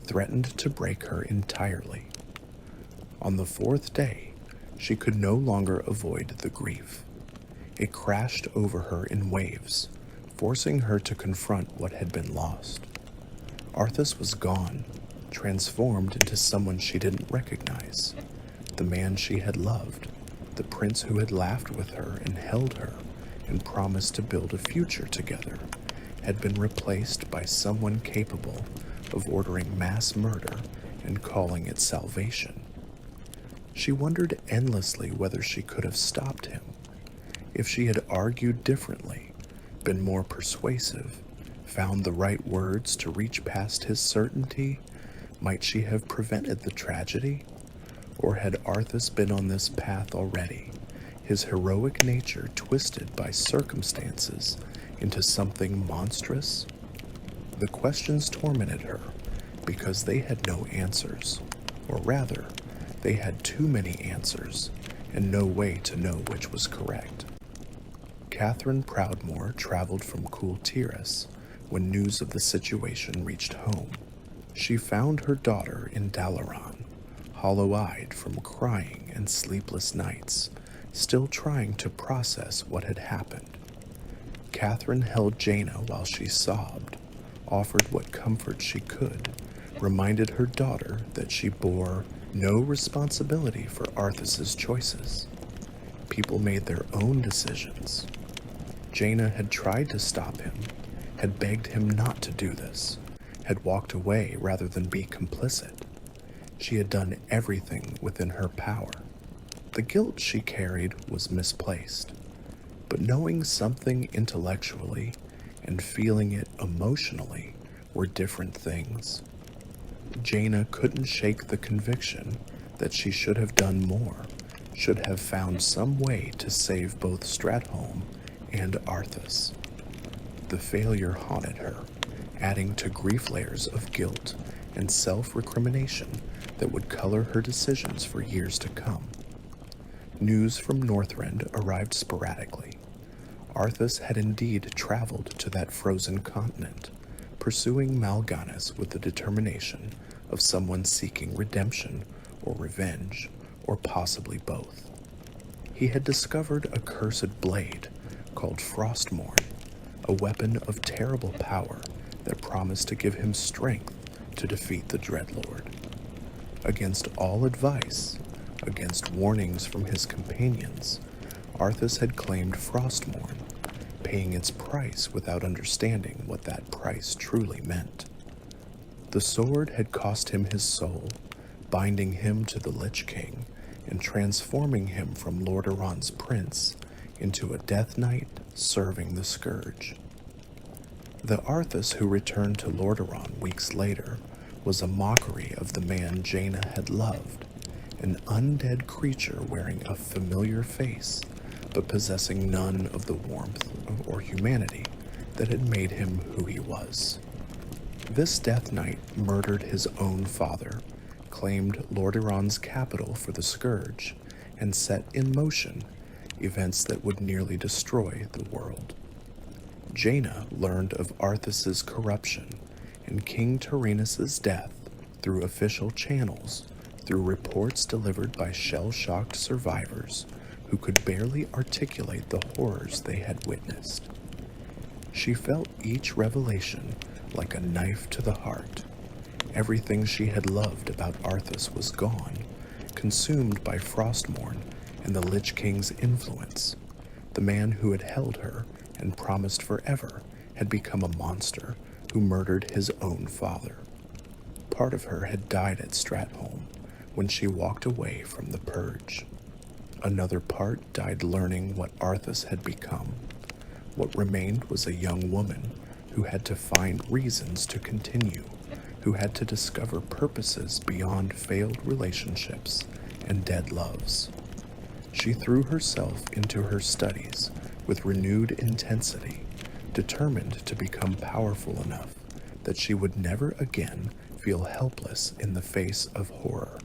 threatened to break her entirely. On the 4th day, she could no longer avoid the grief. It crashed over her in waves, forcing her to confront what had been lost. Arthas was gone, transformed into someone she didn't recognize. The man she had loved, the prince who had laughed with her and held her and promised to build a future together, had been replaced by someone capable of ordering mass murder and calling it salvation. She wondered endlessly whether she could have stopped him. If she had argued differently, been more persuasive, found the right words to reach past his certainty, might she have prevented the tragedy? Or had Arthas been on this path already, his heroic nature twisted by circumstances into something monstrous? The questions tormented her because they had no answers, or rather, they had too many answers and no way to know which was correct. Catherine Proudmoore traveled from Kul Tiras when news of the situation reached home. She found her daughter in Dalaran, hollow-eyed from crying and sleepless nights, still trying to process what had happened. Catherine held Jaina while she sobbed, offered what comfort she could, reminded her daughter that she bore no responsibility for Arthas's choices. People made their own decisions. Jaina had tried to stop him, had begged him not to do this, had walked away rather than be complicit. She had done everything within her power. The guilt she carried was misplaced, but knowing something intellectually and feeling it emotionally were different things. Jaina couldn't shake the conviction that she should have done more, should have found some way to save both Stratholme and Arthas. The failure haunted her, adding to grief layers of guilt and self-recrimination that would color her decisions for years to come. News from Northrend arrived sporadically. Arthas had indeed traveled to that frozen continent, pursuing Mal'Ganis with the determination of someone seeking redemption or revenge, or possibly both. He had discovered a cursed blade called Frostmourne, a weapon of terrible power that promised to give him strength to defeat the Dreadlord. Against all advice, against warnings from his companions, Arthas had claimed Frostmourne, paying its price without understanding what that price truly meant. The sword had cost him his soul, binding him to the Lich King and transforming him from Lordaeron's prince into a Death Knight serving the Scourge. The Arthas who returned to Lordaeron weeks later was a mockery of the man Jaina had loved, an undead creature wearing a familiar face, but possessing none of the warmth or humanity that had made him who he was. This Death Knight murdered his own father, claimed Lordaeron's capital for the Scourge, and set in motion events that would nearly destroy the world. Jaina learned of Arthas's corruption and King Tyrannus's death through official channels, through reports delivered by shell-shocked survivors who could barely articulate the horrors they had witnessed. She felt each revelation like a knife to the heart. Everything she had loved about Arthas was gone, consumed by Frostmourne and the Lich King's influence. The man who had held her and promised forever had become a monster who murdered his own father. Part of her had died at Stratholme when she walked away from the Purge. Another part died learning what Arthas had become. What remained was a young woman who had to find reasons to continue, who had to discover purposes beyond failed relationships and dead loves. She threw herself into her studies with renewed intensity, determined to become powerful enough that she would never again feel helpless in the face of horror,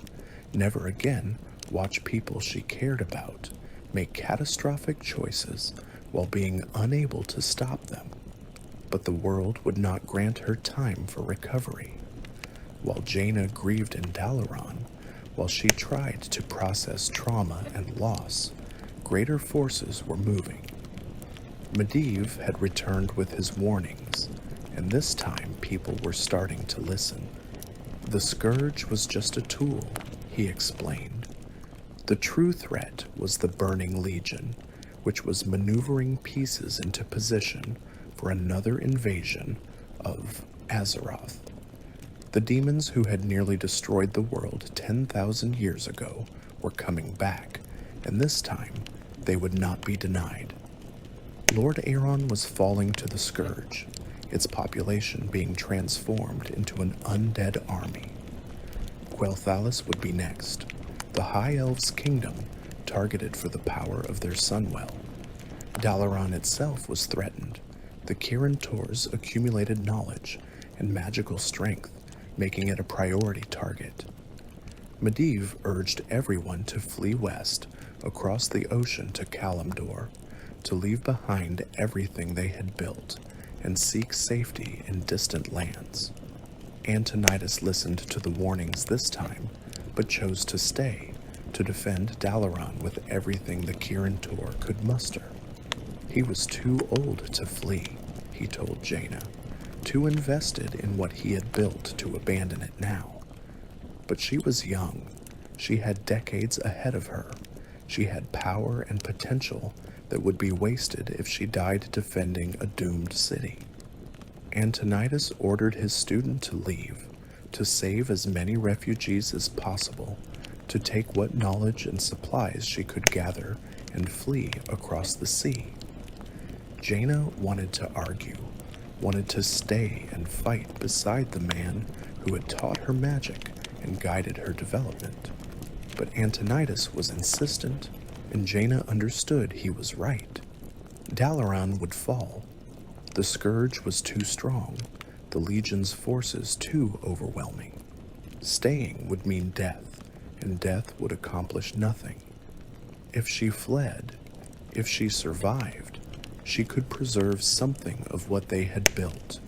never again watch people she cared about make catastrophic choices while being unable to stop them. But the world would not grant her time for recovery. While Jaina grieved in Dalaran, while she tried to process trauma and loss, greater forces were moving. Medivh had returned with his warnings, and this time people were starting to listen. The Scourge was just a tool, he explained. The true threat was the Burning Legion, which was maneuvering pieces into position for another invasion of Azeroth. The demons who had nearly destroyed the world 10,000 years ago were coming back, and this time they would not be denied. Lord Aeron was falling to the Scourge, its population being transformed into an undead army. Kael'thas would be next, the High Elves' kingdom targeted for the power of their sunwell. Dalaran itself was threatened, the Kirin Tor's accumulated knowledge and magical strength making it a priority target. Medivh urged everyone to flee west across the ocean to Kalimdor, to leave behind everything they had built and seek safety in distant lands. Antonidas listened to the warnings this time, but chose to stay, to defend Dalaran with everything the Kirin Tor could muster. He was too old to flee, he told Jaina, too invested in what he had built to abandon it now. But she was young. She had decades ahead of her. She had power and potential that would be wasted if she died defending a doomed city. Antonidas ordered his student to leave, to save as many refugees as possible, to take what knowledge and supplies she could gather and flee across the sea. Jaina wanted to argue, wanted to stay and fight beside the man who had taught her magic and guided her development. But Antonidas was insistent, and Jaina understood he was right. Dalaran would fall. The Scourge was too strong, the Legion's forces too overwhelming. Staying would mean death, and death would accomplish nothing. If she fled, if she survived, she could preserve something of what they had built.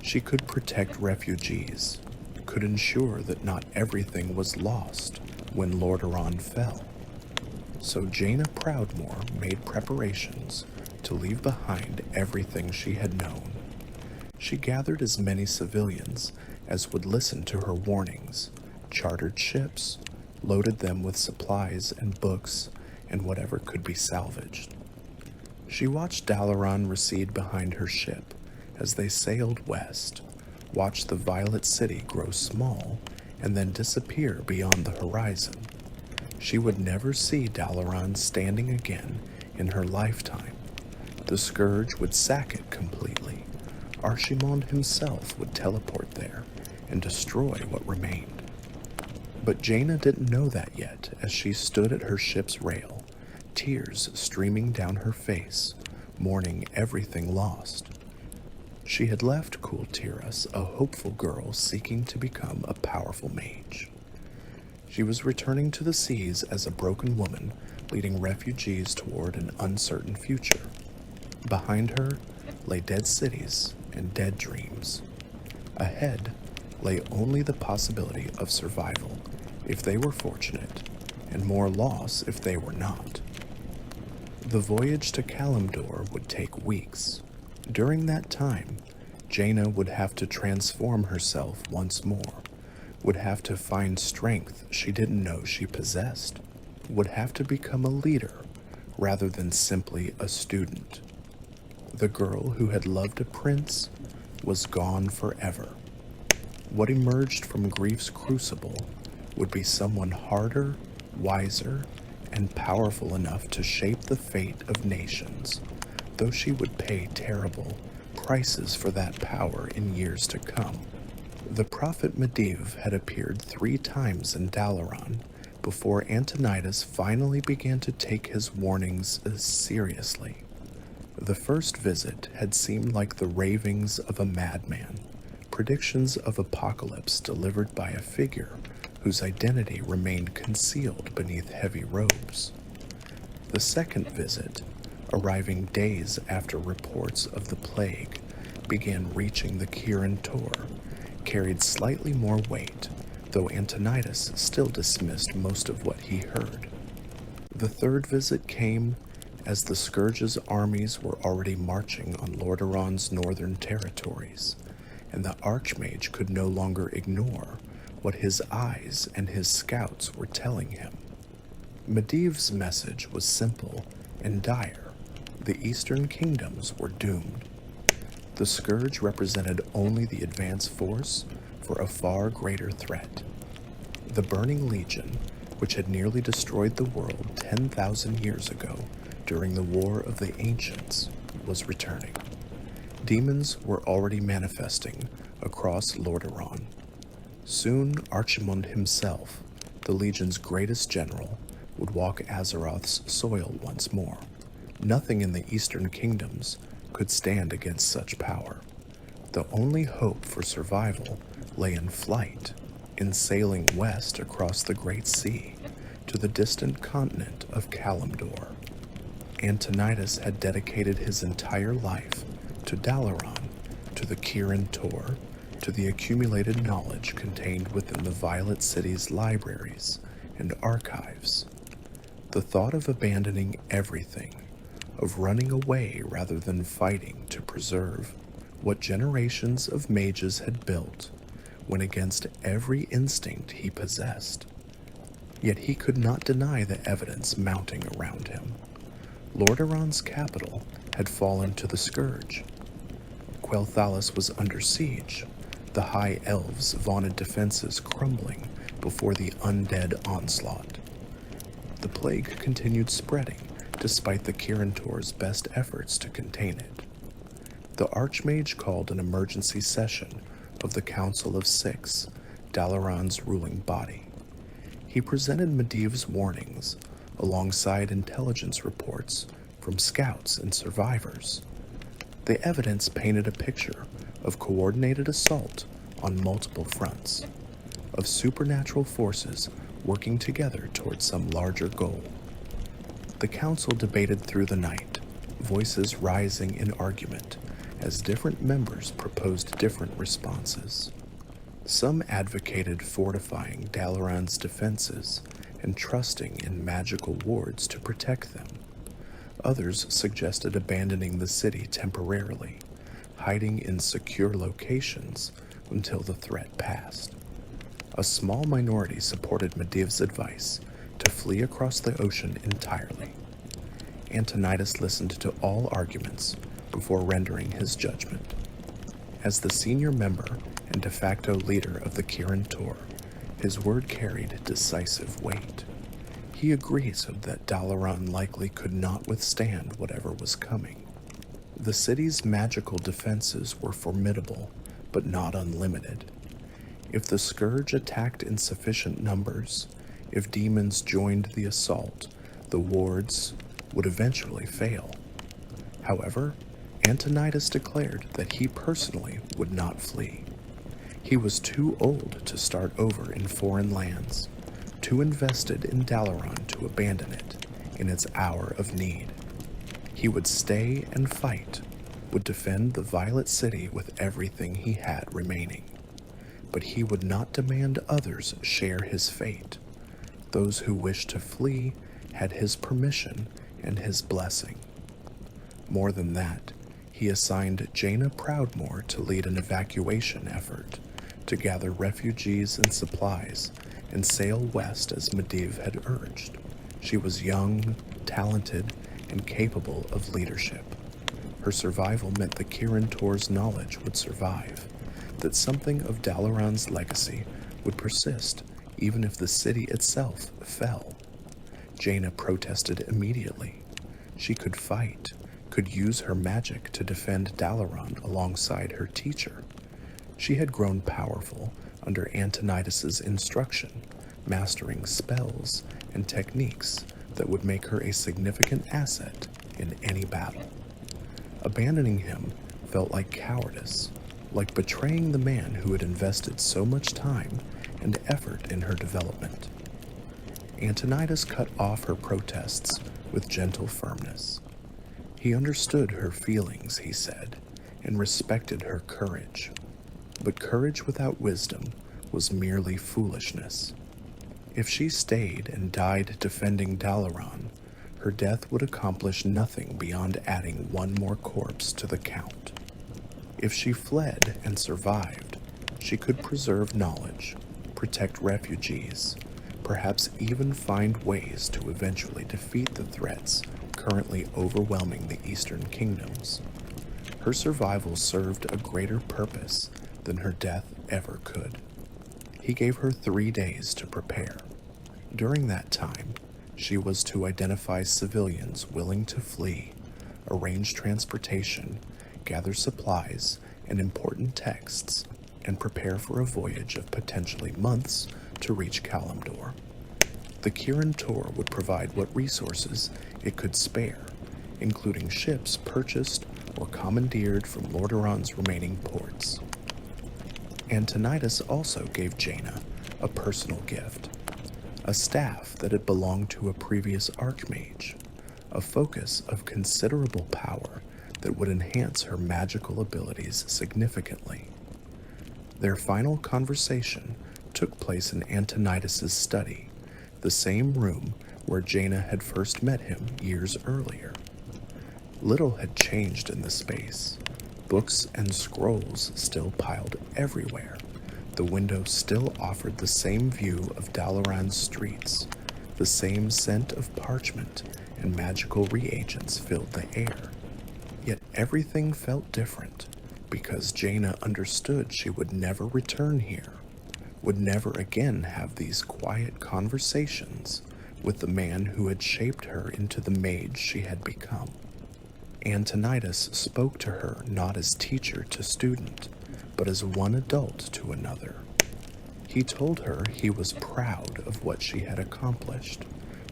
She could protect refugees, could ensure that not everything was lost when Lordaeron fell. So Jaina Proudmoore made preparations to leave behind everything she had known. She gathered as many civilians as would listen to her warnings, chartered ships, loaded them with supplies and books and whatever could be salvaged. She watched Dalaran recede behind her ship as they sailed west, watched the Violet City grow small and then disappear beyond the horizon. She would never see Dalaran standing again in her lifetime. The Scourge would sack it completely. Archimond himself would teleport there and destroy what remained. But Jaina didn't know that yet as she stood at her ship's rail, tears streaming down her face, mourning everything lost. She had left Kul Tiras, a hopeful girl seeking to become a powerful mage. She was returning to the seas as a broken woman, leading refugees toward an uncertain future. Behind her lay dead cities and dead dreams. Ahead lay only the possibility of survival if they were fortunate, and more loss if they were not. The voyage to Kalimdor would take weeks. During that time, Jaina would have to transform herself once more, would have to find strength she didn't know she possessed, would have to become a leader rather than simply a student. The girl who had loved a prince was gone forever. What emerged from grief's crucible would be someone harder, wiser, and powerful enough to shape the fate of nations, though she would pay terrible prices for that power in years to come. The prophet Medivh had appeared 3 times in Dalaran before Antonidas finally began to take his warnings seriously. The first visit had seemed like the ravings of a madman, predictions of apocalypse delivered by a figure whose identity remained concealed beneath heavy robes. The second visit, arriving days after reports of the plague began reaching the Kirin Tor, carried slightly more weight, though Antonidas still dismissed most of what he heard. The third visit came as the Scourge's armies were already marching on Lordaeron's northern territories, and the Archmage could no longer ignore what his eyes and his scouts were telling him. Medivh's message was simple and dire. The Eastern Kingdoms were doomed. The Scourge represented only the advance force for a far greater threat. The Burning Legion, which had nearly destroyed the world 10,000 years ago during the War of the Ancients, was returning. Demons were already manifesting across Lordaeron. Soon Archimund himself, the Legion's greatest general, would walk Azeroth's soil once more. Nothing in the Eastern Kingdoms could stand against such power. The only hope for survival lay in flight, in sailing west across the Great Sea to the distant continent of Kalimdor. Antonidas had dedicated his entire life to Dalaran, to the Kirin Tor, to the accumulated knowledge contained within the Violet City's libraries and archives. The thought of abandoning everything, of running away rather than fighting to preserve what generations of mages had built, went against every instinct he possessed. Yet he could not deny the evidence mounting around him. Lordaeron's capital had fallen to the Scourge. Kael'thas was under siege, the High Elves' vaunted defenses crumbling before the undead onslaught. The plague continued spreading despite the Kirin Tor's best efforts to contain it. The Archmage called an emergency session of the Council of Six, Dalaran's ruling body. He presented Medivh's warnings alongside intelligence reports from scouts and survivors. The evidence painted a picture of coordinated assault on multiple fronts, of supernatural forces working together towards some larger goal. The council debated through the night, voices rising in argument as different members proposed different responses. Some advocated fortifying Dalaran's defenses and trusting in magical wards to protect them. Others suggested abandoning the city temporarily, hiding in secure locations until the threat passed. A small minority supported Medivh's advice to flee across the ocean entirely. Antonidas listened to all arguments before rendering his judgment. As the senior member and de facto leader of the Kirin Tor, his word carried decisive weight. He agreed that Dalaran likely could not withstand whatever was coming. The city's magical defenses were formidable, but not unlimited. If the Scourge attacked in sufficient numbers, if demons joined the assault, the wards would eventually fail. However, Antonidas declared that he personally would not flee. He was too old to start over in foreign lands, too invested in Dalaran to abandon it in its hour of need. He would stay and fight, would defend the Violet City with everything he had remaining. But he would not demand others share his fate. Those who wished to flee had his permission and his blessing. More than that, he assigned Jaina Proudmoore to lead an evacuation effort, to gather refugees and supplies, and sail west as Medivh had urged. She was young, talented, and capable of leadership. Her survival meant the Kirin Tor's knowledge would survive, that something of Dalaran's legacy would persist even if the city itself fell. Jaina protested immediately. She could fight, could use her magic to defend Dalaran alongside her teacher. She had grown powerful under Antonidas's instruction, mastering spells and techniques that would make her a significant asset in any battle. Abandoning him felt like cowardice, like betraying the man who had invested so much time and effort in her development. Antonidas cut off her protests with gentle firmness. He understood her feelings, he said, and respected her courage. But courage without wisdom was merely foolishness. If she stayed and died defending Dalaran, her death would accomplish nothing beyond adding one more corpse to the count. If she fled and survived, she could preserve knowledge, protect refugees, perhaps even find ways to eventually defeat the threats currently overwhelming the Eastern Kingdoms. Her survival served a greater purpose than her death ever could. He gave her 3 days to prepare. During that time, she was to identify civilians willing to flee, arrange transportation, gather supplies and important texts, and prepare for a voyage of potentially months to reach Kalimdor. The Kirin Tor would provide what resources it could spare, including ships purchased or commandeered from Lordaeron's remaining ports. Antonidas also gave Jaina a personal gift, a staff that had belonged to a previous Archmage, a focus of considerable power that would enhance her magical abilities significantly. Their final conversation took place in Antonidas' study, the same room where Jaina had first met him years earlier. Little had changed in the space. Books and scrolls still piled everywhere. The window still offered the same view of Dalaran's streets. The same scent of parchment and magical reagents filled the air. Yet everything felt different, because Jaina understood she would never return here, would never again have these quiet conversations with the man who had shaped her into the mage she had become. Antonidas spoke to her not as teacher to student, but as one adult to another. He told her he was proud of what she had accomplished,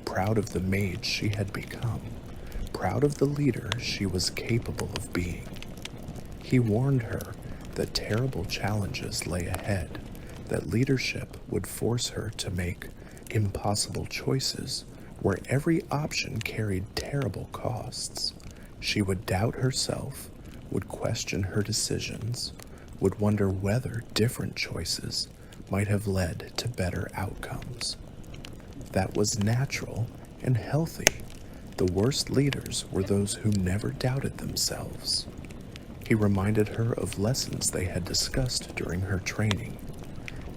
proud of the mage she had become, proud of the leader she was capable of being. He warned her that terrible challenges lay ahead, that leadership would force her to make impossible choices where every option carried terrible costs. She would doubt herself, would question her decisions, would wonder whether different choices might have led to better outcomes. That was natural and healthy. The worst leaders were those who never doubted themselves. He reminded her of lessons they had discussed during her training.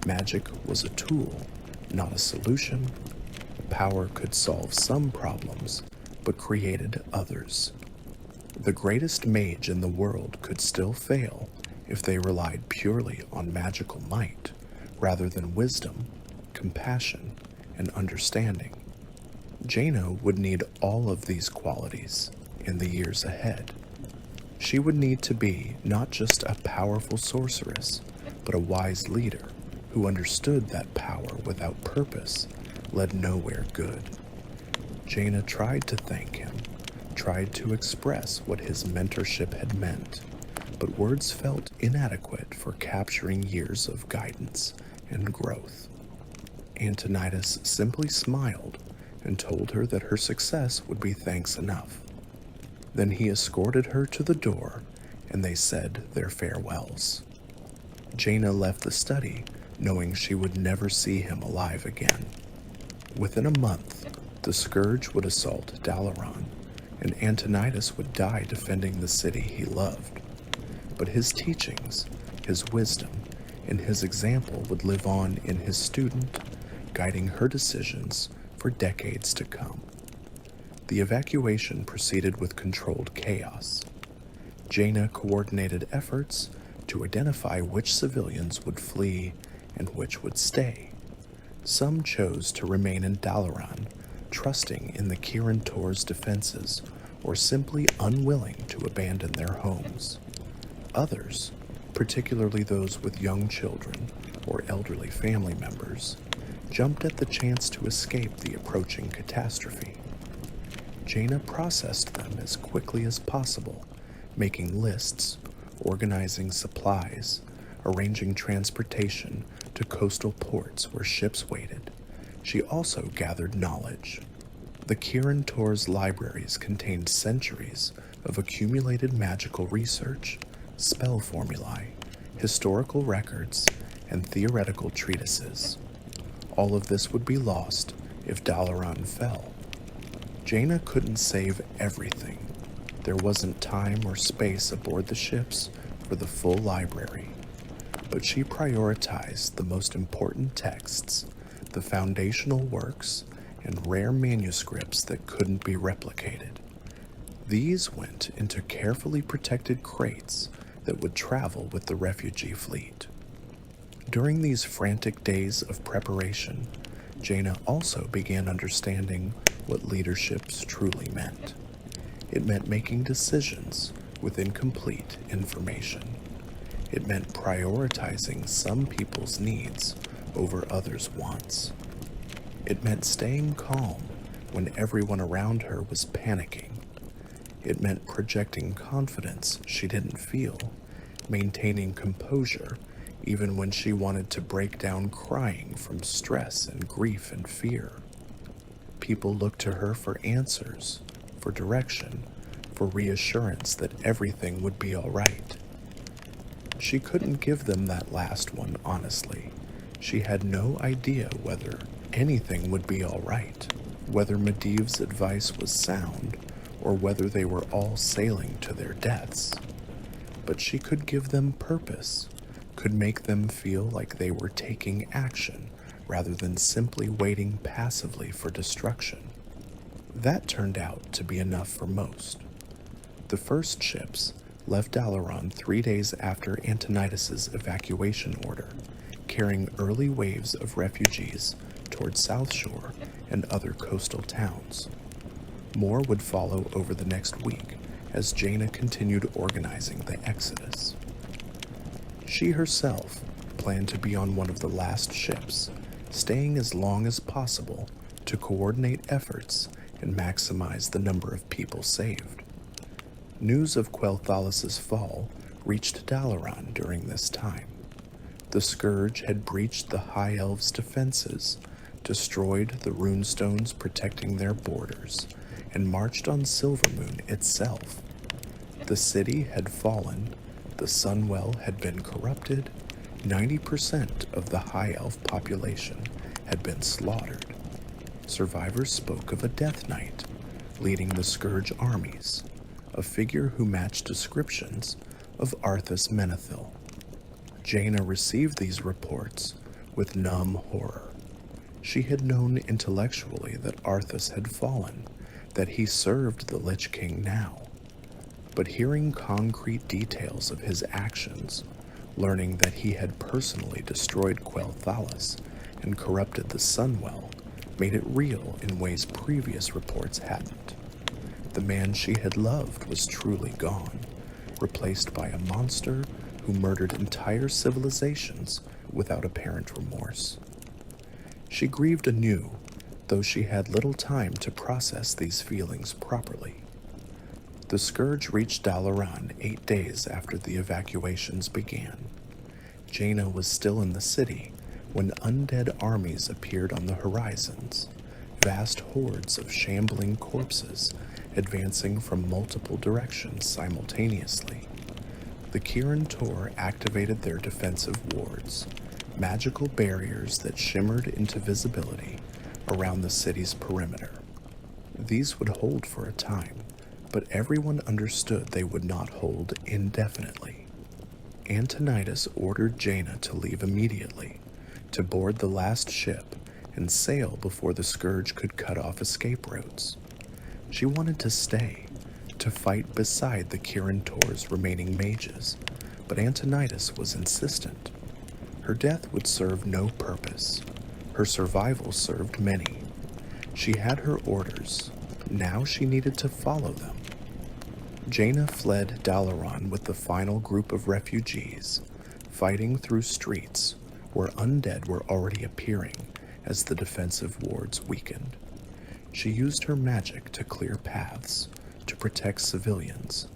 Magic was a tool, not a solution. Power could solve some problems, but created others. The greatest mage in the world could still fail if they relied purely on magical might, rather than wisdom, compassion, and understanding. Jaina would need all of these qualities in the years ahead. She would need to be not just a powerful sorceress, but a wise leader who understood that power without purpose led nowhere good. Jaina tried to thank him, tried to express what his mentorship had meant, but words felt inadequate for capturing years of guidance and growth. Antonidas simply smiled and told her that her success would be thanks enough. Then he escorted her to the door, and they said their farewells. Jaina left the study, knowing she would never see him alive again. Within a month, the Scourge would assault Dalaran, and Antonidas would die defending the city he loved. But his teachings, his wisdom, and his example would live on in his student, guiding her decisions for decades to come. The evacuation proceeded with controlled chaos. Jaina coordinated efforts to identify which civilians would flee and which would stay. Some chose to remain in Dalaran, trusting in the Kirin Tor's defenses, or simply unwilling to abandon their homes. Others, particularly those with young children or elderly family members, jumped at the chance to escape the approaching catastrophe. Jaina processed them as quickly as possible, making lists, organizing supplies, arranging transportation to coastal ports where ships waited. She also gathered knowledge. The Kirin Tor's libraries contained centuries of accumulated magical research, spell formulae, historical records, and theoretical treatises. All of this would be lost if Dalaran fell. Jaina couldn't save everything. There wasn't time or space aboard the ships for the full library, but she prioritized the most important texts, the foundational works, and rare manuscripts that couldn't be replicated. These went into carefully protected crates that would travel with the refugee fleet. During these frantic days of preparation, Jaina also began understanding what leadership truly meant. It meant making decisions with incomplete information. It meant prioritizing some people's needs over others' wants. It meant staying calm when everyone around her was panicking. It meant projecting confidence she didn't feel, maintaining composure even when she wanted to break down crying from stress and grief and fear. People looked to her for answers, for direction, for reassurance that everything would be all right. She couldn't give them that last one honestly. She had no idea whether anything would be all right, whether Medivh's advice was sound, or whether they were all sailing to their deaths. But she could give them purpose, could make them feel like they were taking action rather than simply waiting passively for destruction. That turned out to be enough for most. The first ships left Dalaran 3 days after Antonidas' evacuation order, carrying early waves of refugees toward South Shore and other coastal towns. More would follow over the next week as Jaina continued organizing the exodus. She herself planned to be on one of the last ships, staying as long as possible to coordinate efforts and maximize the number of people saved. News of Kael'thas' fall reached Dalaran during this time. The Scourge had breached the High Elves' defenses, destroyed the runestones protecting their borders, and marched on Silvermoon itself. The city had fallen, the Sunwell had been corrupted, 90% of the High Elf population had been slaughtered. Survivors spoke of a Death Knight leading the Scourge armies, a figure who matched descriptions of Arthas Menethil. Jaina received these reports with numb horror. She had known intellectually that Arthas had fallen, that he served the Lich King now. But hearing concrete details of his actions, learning that he had personally destroyed Kael'thas and corrupted the Sunwell, made it real in ways previous reports hadn't. The man she had loved was truly gone, replaced by a monster who murdered entire civilizations without apparent remorse. She grieved anew, though she had little time to process these feelings properly. The Scourge reached Dalaran 8 days after the evacuations began. Jaina was still in the city when undead armies appeared on the horizons, vast hordes of shambling corpses advancing from multiple directions simultaneously. The Kirin Tor activated their defensive wards, magical barriers that shimmered into visibility around the city's perimeter. These would hold for a time, but everyone understood they would not hold indefinitely. Antonidas ordered Jaina to leave immediately, to board the last ship and sail before the Scourge could cut off escape routes. She wanted to stay, to fight beside the Kirin Tor's remaining mages, but Antonidas was insistent. Her death would serve no purpose. Her survival served many. She had her orders. Now she needed to follow them. Jaina fled Dalaran with the final group of refugees, fighting through streets where undead were already appearing as the defensive wards weakened. She used her magic to clear paths, to protect civilians,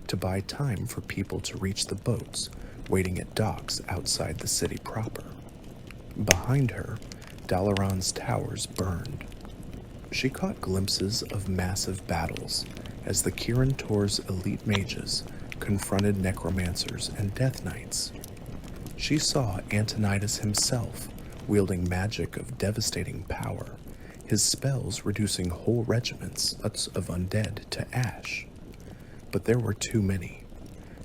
to buy time for people to reach the boats waiting at docks outside the city proper. Behind her, Dalaran's towers burned. She caught glimpses of massive battles as the Kirin Tor's elite mages confronted necromancers and death knights. She saw Antonidas himself wielding magic of devastating power, his spells reducing whole regiments of undead to ash. But there were too many.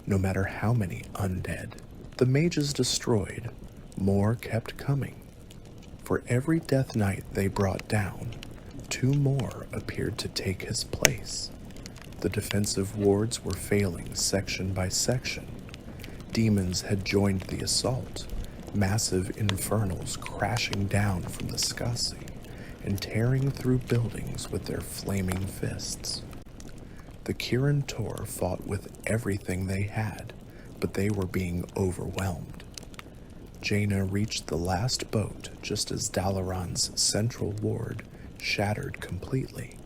No matter how many undead the mages destroyed, more kept coming. For every death knight they brought down, 2 more appeared to take his place. The defensive wards were failing section by section. Demons had joined the assault, massive infernals crashing down from the sky and tearing through buildings with their flaming fists. The Kirin Tor fought with everything they had, but they were being overwhelmed. Jaina reached the last boat just as Dalaran's central ward shattered completely,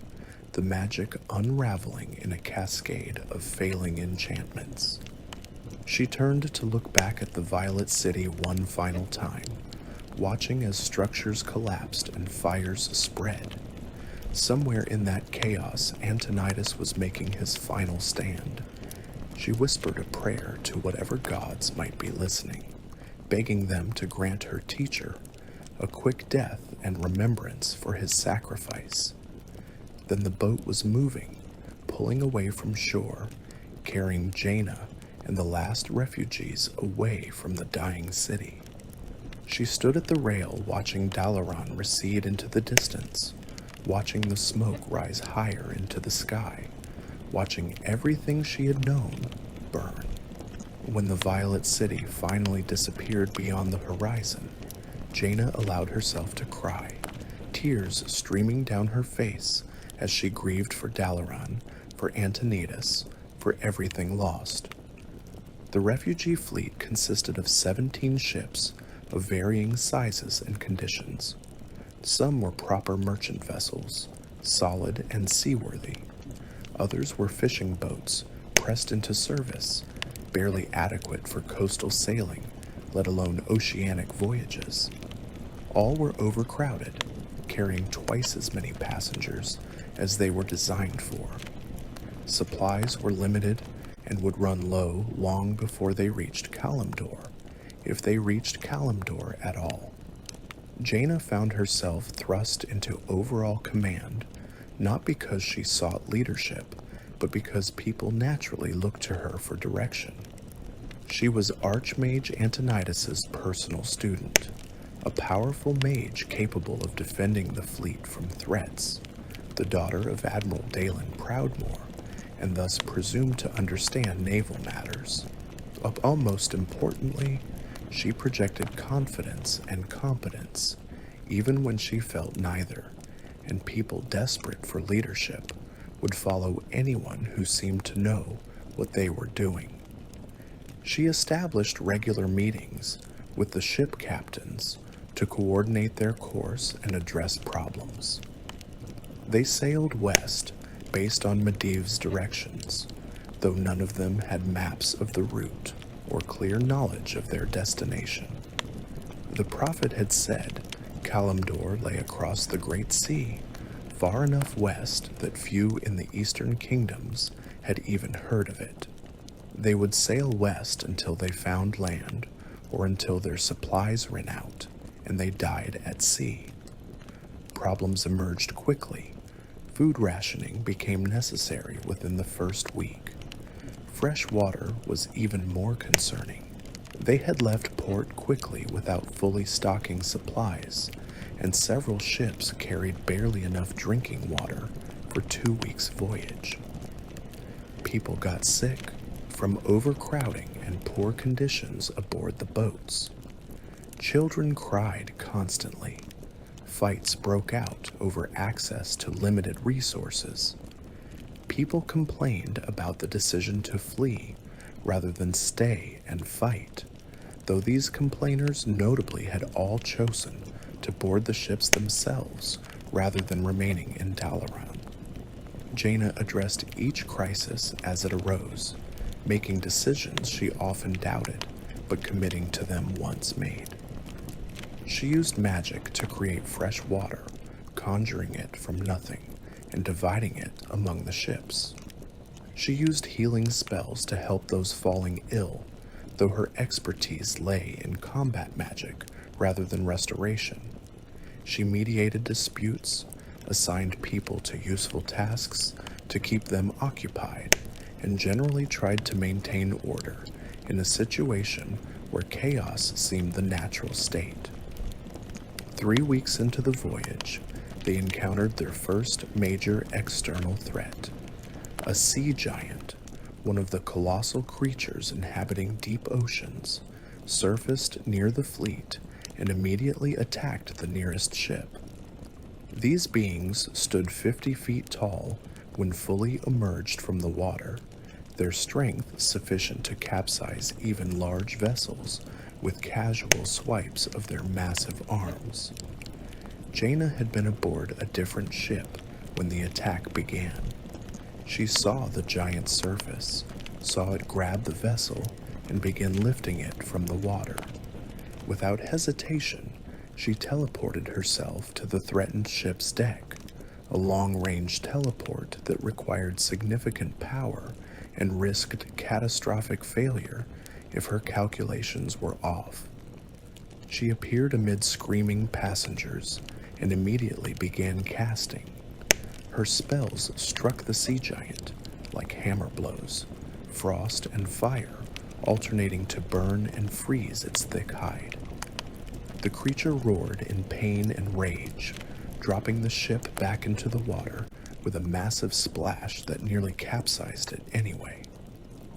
the magic unraveling in a cascade of failing enchantments. She turned to look back at the Violet City one final time, watching as structures collapsed and fires spread. Somewhere in that chaos, Antonidas was making his final stand. She whispered a prayer to whatever gods might be listening, begging them to grant her teacher a quick death and remembrance for his sacrifice. Then the boat was moving, pulling away from shore, carrying Jaina and the last refugees away from the dying city. She stood at the rail watching Dalaran recede into the distance, watching the smoke rise higher into the sky, watching everything she had known burn. When the Violet City finally disappeared beyond the horizon, Jaina allowed herself to cry, tears streaming down her face as she grieved for Dalaran, for Antonidas, for everything lost. The refugee fleet consisted of 17 ships of varying sizes and conditions. Some were proper merchant vessels, solid and seaworthy. Others were fishing boats pressed into service, barely adequate for coastal sailing, let alone oceanic voyages. All were overcrowded, carrying twice as many passengers as they were designed for. Supplies were limited and would run low long before they reached Kalimdor, if they reached Kalimdor at all. Jaina found herself thrust into overall command, not because she sought leadership, but because people naturally looked to her for direction. She was Archmage Antonidas' personal student, a powerful mage capable of defending the fleet from threats, the daughter of Admiral Jaina Proudmoore, and thus presumed to understand naval matters. Most importantly, she projected confidence and competence, even when she felt neither, and people desperate for leadership would follow anyone who seemed to know what they were doing. She established regular meetings with the ship captains to coordinate their course and address problems. They sailed west based on Medivh's directions, though none of them had maps of the route or clear knowledge of their destination. The prophet had said Kalimdor lay across the Great Sea, far enough west that few in the eastern kingdoms had even heard of it. They would sail west until they found land, or until their supplies ran out, and they died at sea. Problems emerged quickly. Food rationing became necessary within the first week. Fresh water was even more concerning. They had left port quickly without fully stocking supplies, and several ships carried barely enough drinking water for 2 weeks' voyage. People got sick from overcrowding and poor conditions aboard the boats. Children cried constantly. Fights broke out over access to limited resources. People complained about the decision to flee rather than stay and fight, though these complainers notably had all chosen to board the ships themselves rather than remaining in Dalaran. Jaina addressed each crisis as it arose, making decisions she often doubted, but committing to them once made. She used magic to create fresh water, conjuring it from nothing and dividing it among the ships. She used healing spells to help those falling ill, though her expertise lay in combat magic rather than restoration. She mediated disputes, assigned people to useful tasks to keep them occupied, and generally tried to maintain order in a situation where chaos seemed the natural state. 3 weeks into the voyage, they encountered their first major external threat. A sea giant, one of the colossal creatures inhabiting deep oceans, surfaced near the fleet and immediately attacked the nearest ship. These beings stood 50 feet tall when fully emerged from the water, their strength sufficient to capsize even large vessels with casual swipes of their massive arms. Jaina had been aboard a different ship when the attack began. She saw the giant surface, saw it grab the vessel, and begin lifting it from the water. Without hesitation, she teleported herself to the threatened ship's deck, a long-range teleport that required significant power and risked catastrophic failure if her calculations were off. She appeared amid screaming passengers and immediately began casting. Her spells struck the sea giant like hammer blows, frost and fire alternating to burn and freeze its thick hide. The creature roared in pain and rage, dropping the ship back into the water with a massive splash that nearly capsized it anyway.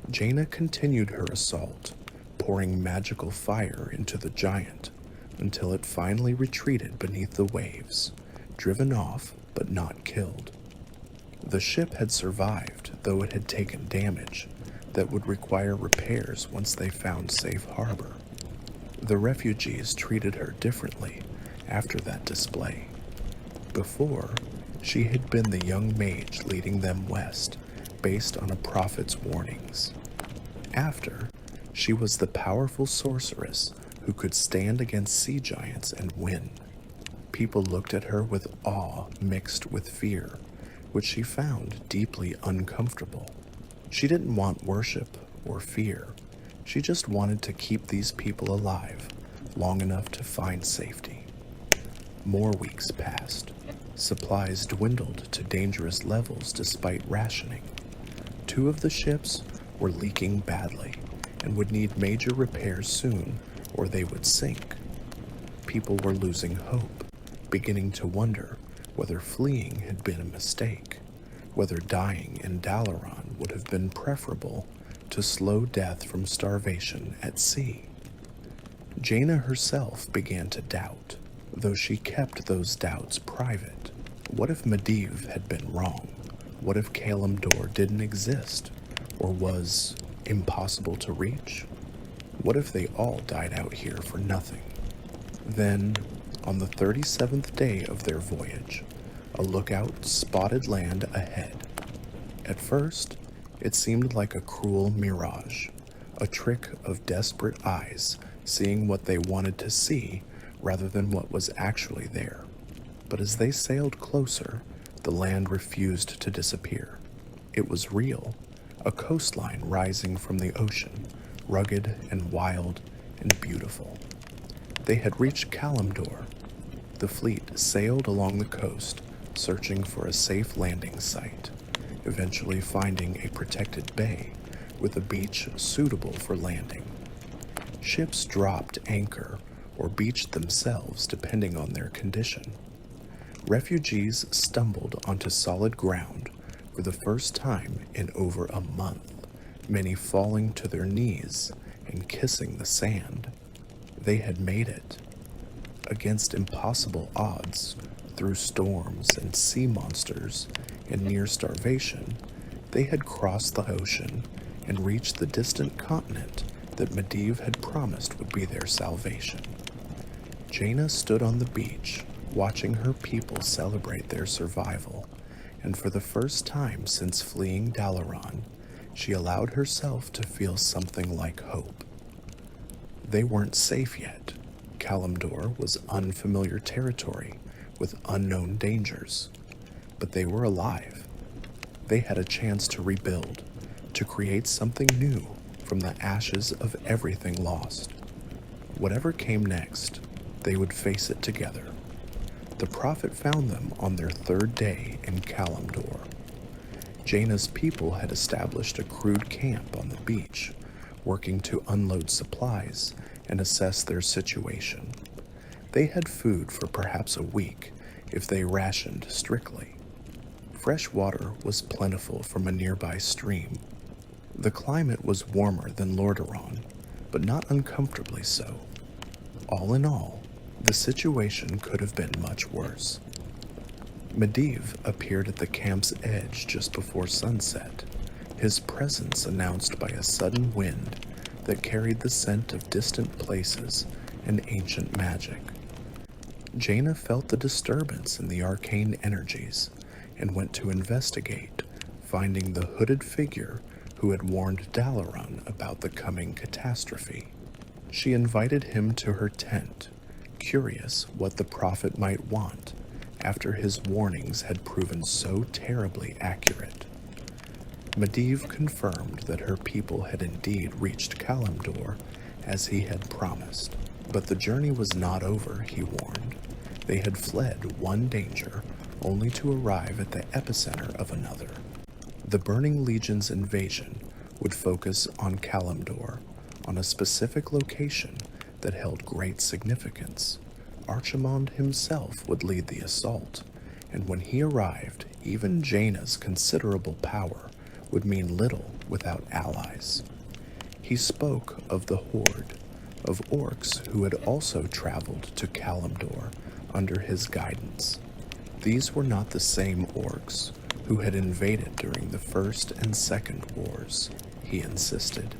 Jaina continued her assault, pouring magical fire into the giant until it finally retreated beneath the waves, driven off but not killed. The ship had survived, though it had taken damage that would require repairs once they found safe harbor. The refugees treated her differently after that display. Before, she had been the young mage leading them west, based on a prophet's warnings. After, she was the powerful sorceress who could stand against sea giants and win. People looked at her with awe mixed with fear, which she found deeply uncomfortable. She didn't want worship or fear. She just wanted to keep these people alive long enough to find safety. More weeks passed. Supplies dwindled to dangerous levels despite rationing. 2 of the ships were leaking badly and would need major repairs soon or they would sink. People were losing hope, beginning to wonder whether fleeing had been a mistake, whether dying in Dalaran would have been preferable to slow death from starvation at sea. Jaina herself began to doubt, though she kept those doubts private. What if Medivh had been wrong? What if Kalimdor didn't exist, or was impossible to reach? What if they all died out here for nothing? Then, on the 37th day of their voyage, a lookout spotted land ahead. At first, it seemed like a cruel mirage, a trick of desperate eyes seeing what they wanted to see rather than what was actually there. But as they sailed closer, the land refused to disappear. It was real, a coastline rising from the ocean, rugged and wild and beautiful. They had reached Kalimdor. The fleet sailed along the coast, searching for a safe landing site, eventually finding a protected bay with a beach suitable for landing. Ships dropped anchor or beached themselves depending on their condition. Refugees stumbled onto solid ground for the first time in over a month, many falling to their knees and kissing the sand. They had made it. Against impossible odds, through storms and sea monsters and near starvation, they had crossed the ocean and reached the distant continent that Medivh had promised would be their salvation. Jaina stood on the beach, watching her people celebrate their survival, and for the first time since fleeing Dalaran, she allowed herself to feel something like hope. They weren't safe yet. Kalimdor was unfamiliar territory with unknown dangers, but they were alive. They had a chance to rebuild, to create something new from the ashes of everything lost. Whatever came next, they would face it together. The prophet found them on their 3rd day in Kalimdor. Jaina's people had established a crude camp on the beach, working to unload supplies and assess their situation. They had food for perhaps a week if they rationed strictly. Fresh water was plentiful from a nearby stream. The climate was warmer than Lordaeron, but not uncomfortably so. All in all, the situation could have been much worse. Medivh appeared at the camp's edge just before sunset, his presence announced by a sudden wind that carried the scent of distant places and ancient magic. Jaina felt the disturbance in the arcane energies and went to investigate, finding the hooded figure who had warned Dalaran about the coming catastrophe. She invited him to her tent, curious what the prophet might want after his warnings had proven so terribly accurate. Medivh confirmed that her people had indeed reached Kalimdor as he had promised, but the journey was not over, he warned. They had fled one danger only to arrive at the epicenter of another. The Burning Legion's invasion would focus on Kalimdor, on a specific location that held great significance. Archmage himself would lead the assault, and when he arrived, even Jaina's considerable power would mean little without allies. He spoke of the Horde, of orcs who had also traveled to Kalimdor under his guidance. These were not the same orcs who had invaded during the First and Second Wars, he insisted.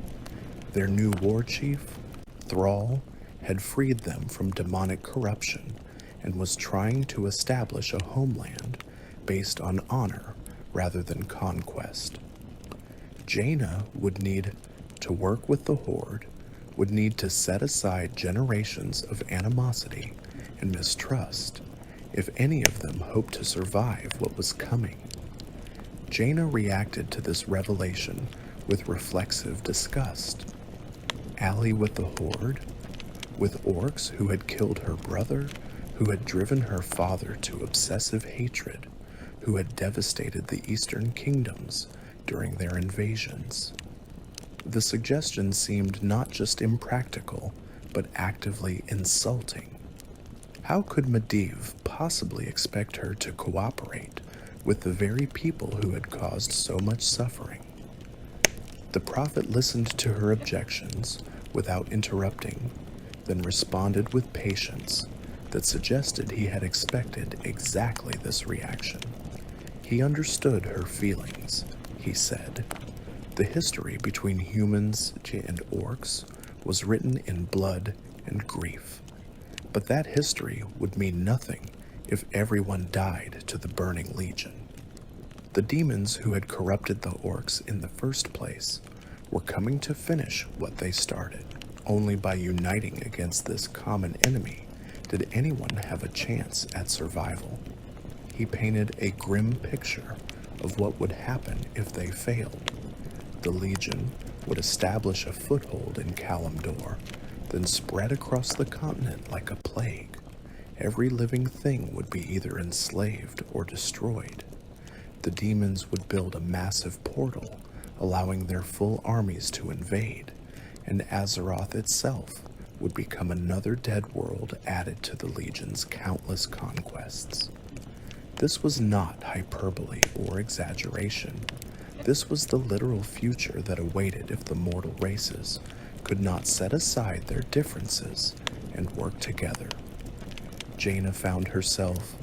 Their new war chief, Thrall, had freed them from demonic corruption and was trying to establish a homeland based on honor rather than conquest. Jaina would need to work with the Horde, would need to set aside generations of animosity and mistrust if any of them hoped to survive what was coming. Jaina reacted to this revelation with reflexive disgust. Ally with the Horde? With orcs who had killed her brother, who had driven her father to obsessive hatred, who had devastated the Eastern kingdoms during their invasions. The suggestion seemed not just impractical, but actively insulting. How could Medivh possibly expect her to cooperate with the very people who had caused so much suffering? The prophet listened to her objections without interrupting, then responded with patience that suggested he had expected exactly this reaction. He understood her feelings, he said. The history between humans and orcs was written in blood and grief. But that history would mean nothing if everyone died to the Burning Legion. The demons who had corrupted the orcs in the first place were coming to finish what they started. Only by uniting against this common enemy did anyone have a chance at survival. He painted a grim picture of what would happen if they failed. The Legion would establish a foothold in Kalimdor, then spread across the continent like a plague. Every living thing would be either enslaved or destroyed. The demons would build a massive portal, allowing their full armies to invade, and Azeroth itself would become another dead world added to the Legion's countless conquests. This was not hyperbole or exaggeration. This was the literal future that awaited if the mortal races could not set aside their differences and work together. Jaina found herself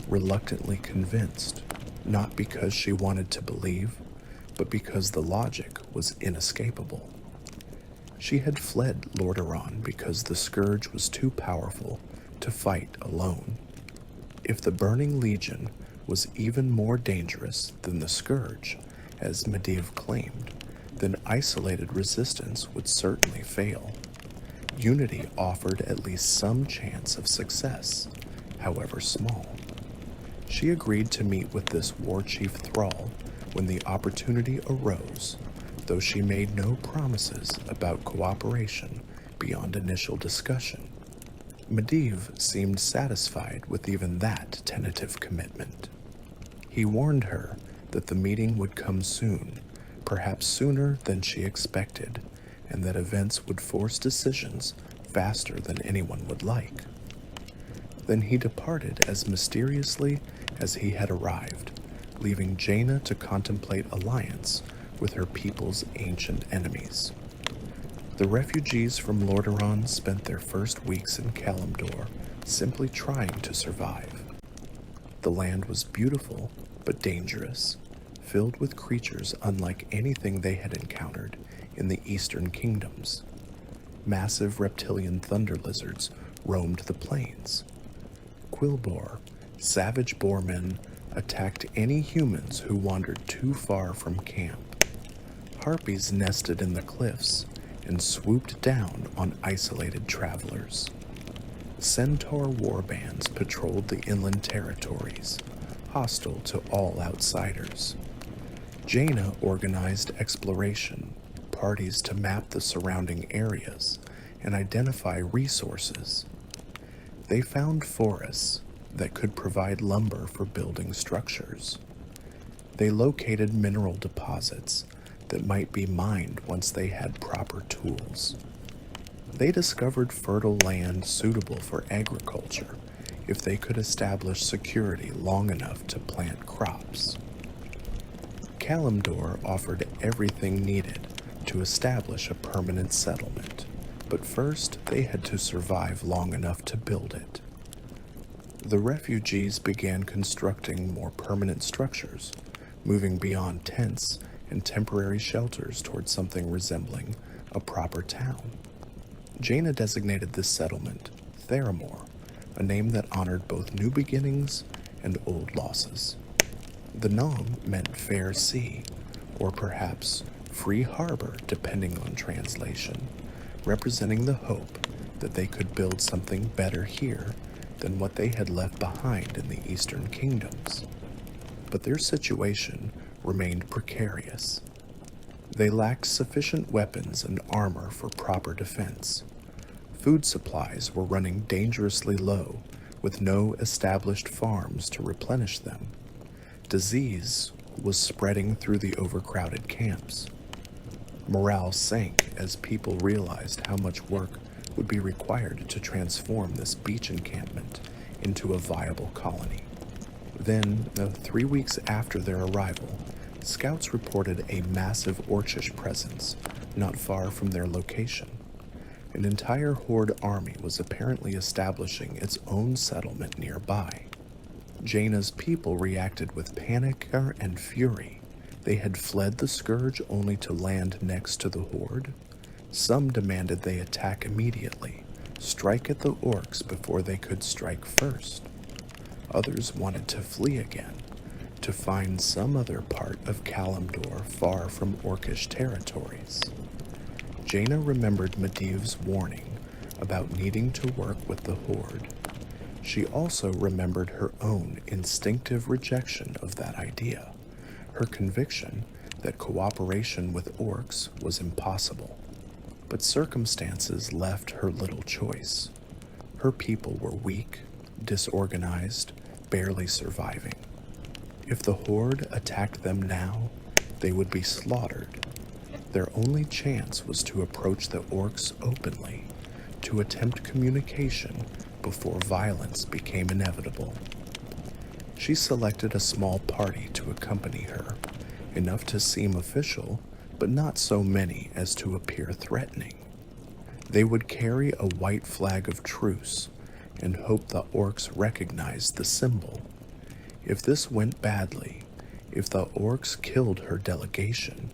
reluctantly convinced, not because she wanted to believe, but because the logic was inescapable. She had fled Lordaeron because the Scourge was too powerful to fight alone. If the Burning Legion was even more dangerous than the Scourge, as Medivh claimed, then isolated resistance would certainly fail. Unity offered at least some chance of success, however small. She agreed to meet with this war chief Thrall when the opportunity arose, though she made no promises about cooperation beyond initial discussion. Medivh seemed satisfied with even that tentative commitment. He warned her that the meeting would come soon, perhaps sooner than she expected, and that events would force decisions faster than anyone would like. Then he departed as mysteriously as he had arrived, leaving Jaina to contemplate alliance with her people's ancient enemies. The refugees from Lordaeron spent their first weeks in Kalimdor simply trying to survive. The land was beautiful but dangerous, filled with creatures unlike anything they had encountered in the eastern kingdoms. Massive reptilian thunder lizards roamed the plains. Quilboar, savage boarmen, attacked any humans who wandered too far from camp. Harpies nested in the cliffs and swooped down on isolated travelers. Centaur warbands patrolled the inland territories, hostile to all outsiders. Jaina organized exploration, parties to map the surrounding areas and identify resources. They found forests that could provide lumber for building structures. They located mineral deposits that might be mined once they had proper tools. They discovered fertile land suitable for agriculture if they could establish security long enough to plant crops. Kalimdor offered everything needed to establish a permanent settlement, but first they had to survive long enough to build it. The refugees began constructing more permanent structures, moving beyond tents and temporary shelters towards something resembling a proper town. Jaina designated this settlement Theramore, a name that honored both new beginnings and old losses. The nom meant fair sea, or perhaps free harbor depending on translation, representing the hope that they could build something better here than what they had left behind in the eastern kingdoms. But their situation remained precarious. They lacked sufficient weapons and armor for proper defense. Food supplies were running dangerously low, with no established farms to replenish them. Disease was spreading through the overcrowded camps. Morale sank as people realized how much work would be required to transform this beach encampment into a viable colony. Then, 3 weeks after their arrival, scouts reported a massive Orcish presence not far from their location. An entire Horde army was apparently establishing its own settlement nearby. Jaina's people reacted with panic and fury. They had fled the Scourge only to land next to the Horde. Some demanded they attack immediately, strike at the orcs before they could strike first. Others wanted to flee again, to find some other part of Kalimdor far from orcish territories. Jaina remembered Medivh's warning about needing to work with the Horde. She also remembered her own instinctive rejection of that idea, her conviction that cooperation with orcs was impossible. But circumstances left her little choice. Her people were weak, disorganized, barely surviving. If the Horde attacked them now, they would be slaughtered. Their only chance was to approach the orcs openly, to attempt communication before violence became inevitable. She selected a small party to accompany her, enough to seem official, but not so many as to appear threatening. They would carry a white flag of truce and hope the orcs recognized the symbol. If this went badly, if the orcs killed her delegation,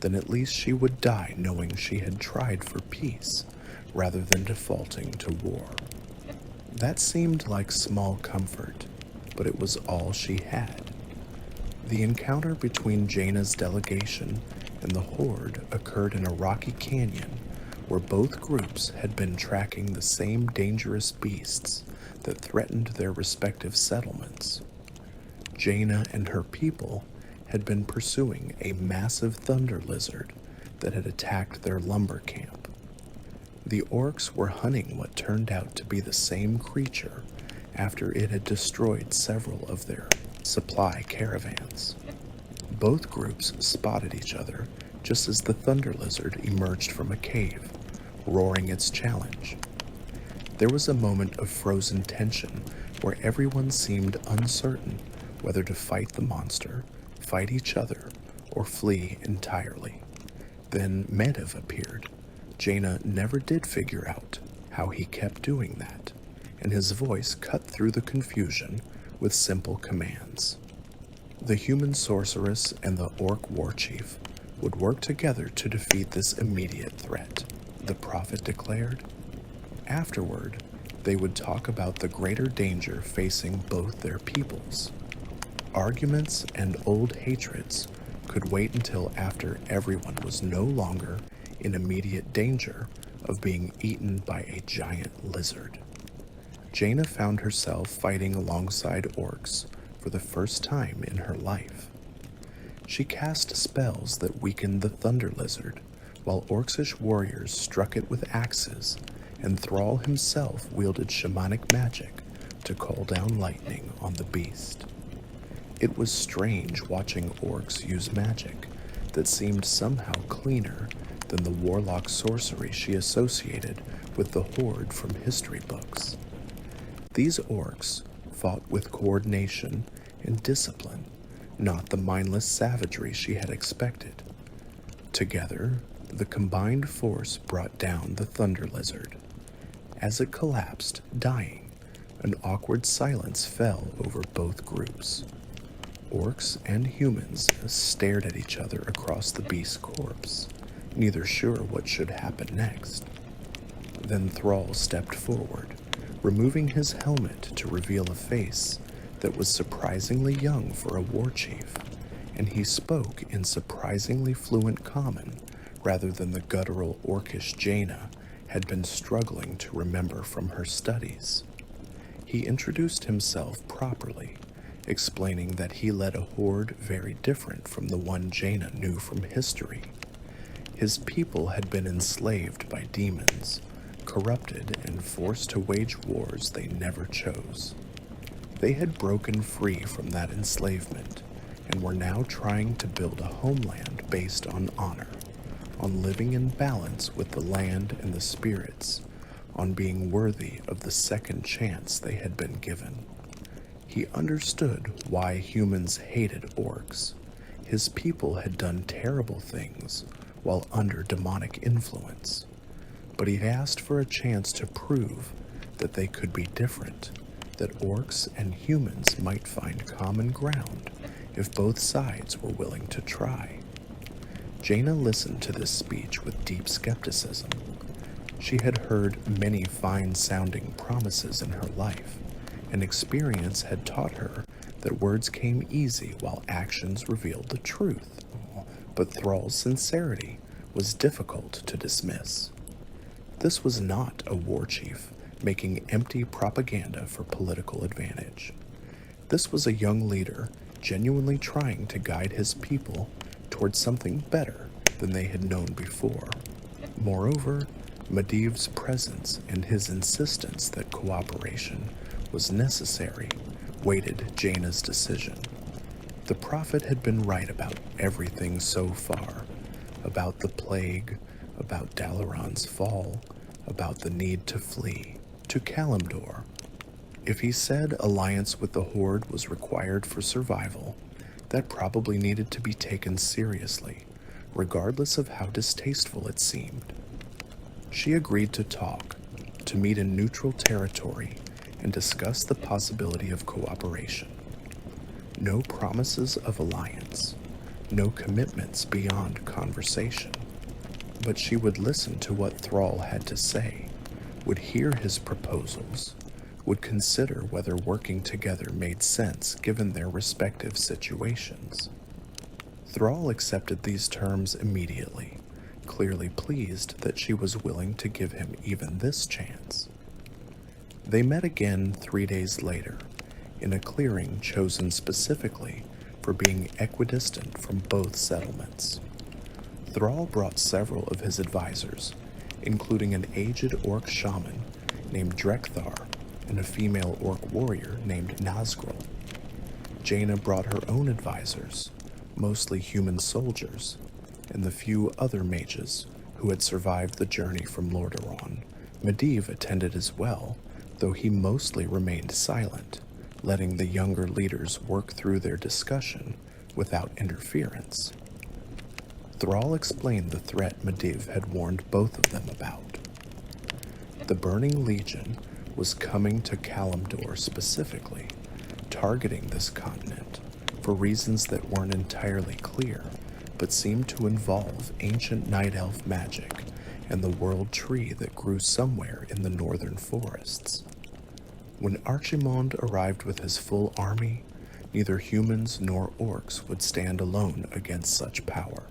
then at least she would die knowing she had tried for peace rather than defaulting to war. That seemed like small comfort, but it was all she had. The encounter between Jaina's delegation and the Horde occurred in a rocky canyon where both groups had been tracking the same dangerous beasts that threatened their respective settlements. Jaina and her people had been pursuing a massive thunder lizard that had attacked their lumber camp. The orcs were hunting what turned out to be the same creature after it had destroyed several of their supply caravans. Both groups spotted each other just as the Thunder Lizard emerged from a cave, roaring its challenge. There was a moment of frozen tension where everyone seemed uncertain whether to fight the monster, fight each other, or flee entirely. Then Menethil appeared. Jaina never did figure out how he kept doing that, and his voice cut through the confusion with simple commands. The human sorceress and the orc war chief would work together to defeat this immediate threat, the prophet declared. Afterward, they would talk about the greater danger facing both their peoples. Arguments and old hatreds could wait until after everyone was no longer in immediate danger of being eaten by a giant lizard. Jaina found herself fighting alongside orcs for the first time in her life. She cast spells that weakened the Thunder Lizard, while Orcish warriors struck it with axes, and Thrall himself wielded shamanic magic to call down lightning on the beast. It was strange watching orcs use magic that seemed somehow cleaner than the warlock sorcery she associated with the Horde from history books. These orcs fought with coordination and discipline, not the mindless savagery she had expected. Together, the combined force brought down the Thunder Lizard. As it collapsed, dying, an awkward silence fell over both groups. Orcs and humans stared at each other across the beast's corpse, neither sure what should happen next. Then Thrall stepped forward, removing his helmet to reveal a face that was surprisingly young for a war chief, and he spoke in surprisingly fluent common rather than the guttural orcish Jaina had been struggling to remember from her studies. He introduced himself properly, explaining that he led a horde very different from the one Jaina knew from history. His people had been enslaved by demons, corrupted and forced to wage wars they never chose. They had broken free from that enslavement and were now trying to build a homeland based on honor, on living in balance with the land and the spirits, on being worthy of the second chance they had been given. He understood why humans hated orcs. His people had done terrible things while under demonic influence, but he asked for a chance to prove that they could be different, that orcs and humans might find common ground if both sides were willing to try. Jaina listened to this speech with deep skepticism. She had heard many fine-sounding promises in her life, and experience had taught her that words came easy while actions revealed the truth. But Thrall's sincerity was difficult to dismiss. This was not a war chief making empty propaganda for political advantage. This was a young leader genuinely trying to guide his people towards something better than they had known before. Moreover, Medivh's presence and his insistence that cooperation was necessary weighted Jaina's decision. The prophet had been right about everything so far, about the plague, about Dalaran's fall, about the need to flee to Kalimdor. If he said alliance with the Horde was required for survival, that probably needed to be taken seriously, regardless of how distasteful it seemed. She agreed to talk, to meet in neutral territory, and discuss the possibility of cooperation. No promises of alliance, no commitments beyond conversation. But she would listen to what Thrall had to say, would hear his proposals, would consider whether working together made sense given their respective situations. Thrall accepted these terms immediately, clearly pleased that she was willing to give him even this chance. They met again 3 days later, in a clearing chosen specifically for being equidistant from both settlements. Thrall brought several of his advisors, including an aged orc shaman named Drekthar and a female orc warrior named Nazgrel. Jaina brought her own advisors, mostly human soldiers, and the few other mages who had survived the journey from Lordaeron. Medivh attended as well, though he mostly remained silent, letting the younger leaders work through their discussion without interference. Thrall explained the threat Medivh had warned both of them about. The Burning Legion was coming to Kalimdor specifically, targeting this continent for reasons that weren't entirely clear, but seemed to involve ancient night elf magic and the world tree that grew somewhere in the northern forests. When Archimond arrived with his full army, neither humans nor orcs would stand alone against such power.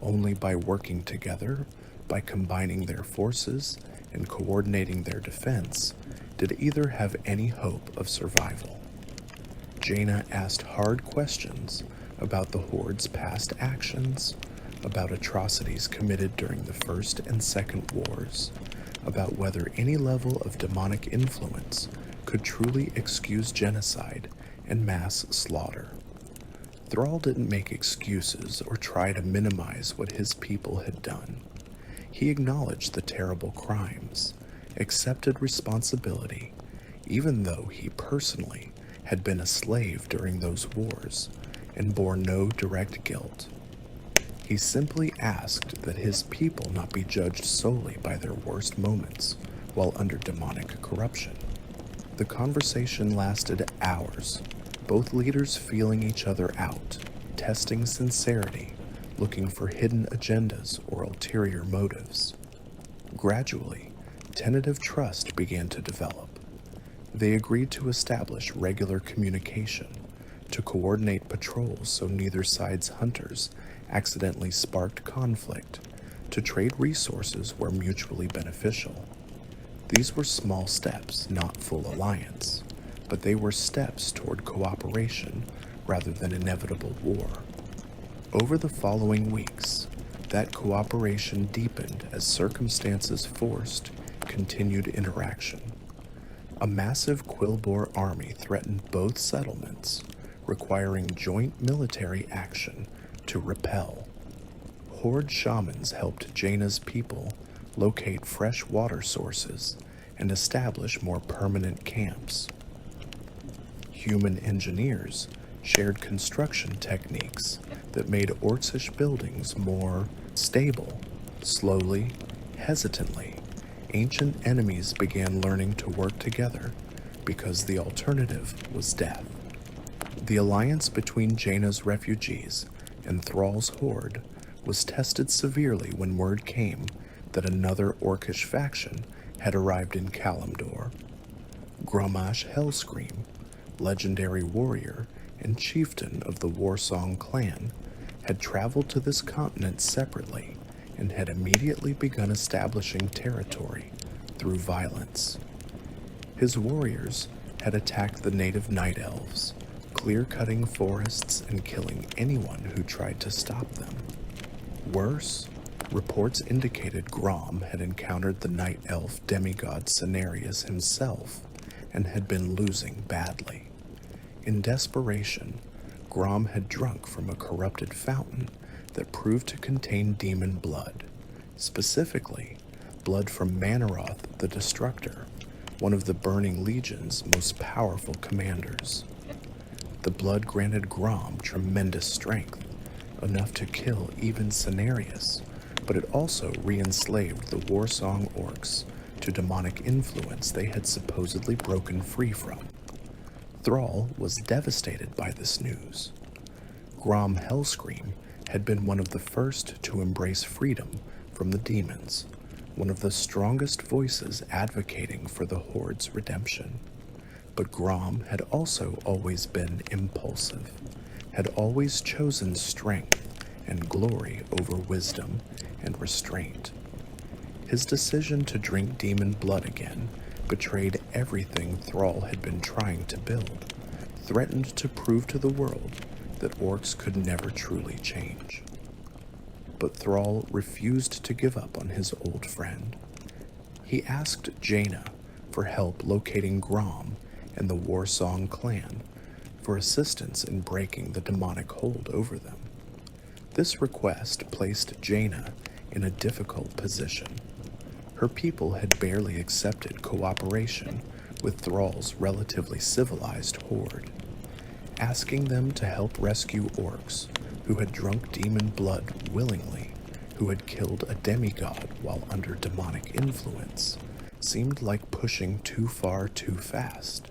Only by working together, by combining their forces and coordinating their defense, did either have any hope of survival. Jaina asked hard questions about the Horde's past actions, about atrocities committed during the First and Second Wars, about whether any level of demonic influence could truly excuse genocide and mass slaughter. Thrall didn't make excuses or try to minimize what his people had done. He acknowledged the terrible crimes, accepted responsibility, even though he personally had been a slave during those wars and bore no direct guilt. He simply asked that his people not be judged solely by their worst moments while under demonic corruption. The conversation lasted hours, both leaders feeling each other out, testing sincerity, looking for hidden agendas or ulterior motives. Gradually, tentative trust began to develop. They agreed to establish regular communication, to coordinate patrols so neither side's hunters accidentally sparked conflict, to trade resources where mutually beneficial. These were small steps, not full alliance, but they were steps toward cooperation rather than inevitable war. Over the following weeks, that cooperation deepened as circumstances forced continued interaction. A massive Quilboar army threatened both settlements, requiring joint military action to repel. Horde shamans helped Jaina's people locate fresh water sources and establish more permanent camps. Human engineers shared construction techniques that made Orcish buildings more stable. Slowly, hesitantly, ancient enemies began learning to work together because the alternative was death. The alliance between Jaina's refugees and Thrall's horde was tested severely when word came that another Orcish faction had arrived in Kalimdor. Grommash Hellscream, legendary warrior and chieftain of the Warsong clan, had traveled to this continent separately and had immediately begun establishing territory through violence. His warriors had attacked the native night elves, clear-cutting forests and killing anyone who tried to stop them. Worse, reports indicated Grom had encountered the night elf demigod Cenarius himself and had been losing badly. In desperation, Grom had drunk from a corrupted fountain that proved to contain demon blood, specifically blood from Manaroth the Destructor, one of the Burning Legion's most powerful commanders. The blood granted Grom tremendous strength, enough to kill even Cenarius, but it also re-enslaved the Warsong orcs to demonic influence they had supposedly broken free from. Thrall was devastated by this news. Grom Hellscream had been one of the first to embrace freedom from the demons, one of the strongest voices advocating for the Horde's redemption. But Grom had also always been impulsive, had always chosen strength and glory over wisdom and restraint. His decision to drink demon blood again betrayed everything Thrall had been trying to build, threatened to prove to the world that orcs could never truly change. But Thrall refused to give up on his old friend. He asked Jaina for help locating Grom and the Warsong clan, for assistance in breaking the demonic hold over them. This request placed Jaina in a difficult position. Her people had barely accepted cooperation with Thrall's relatively civilized horde. Asking them to help rescue orcs who had drunk demon blood willingly, who had killed a demigod while under demonic influence, seemed like pushing too far too fast.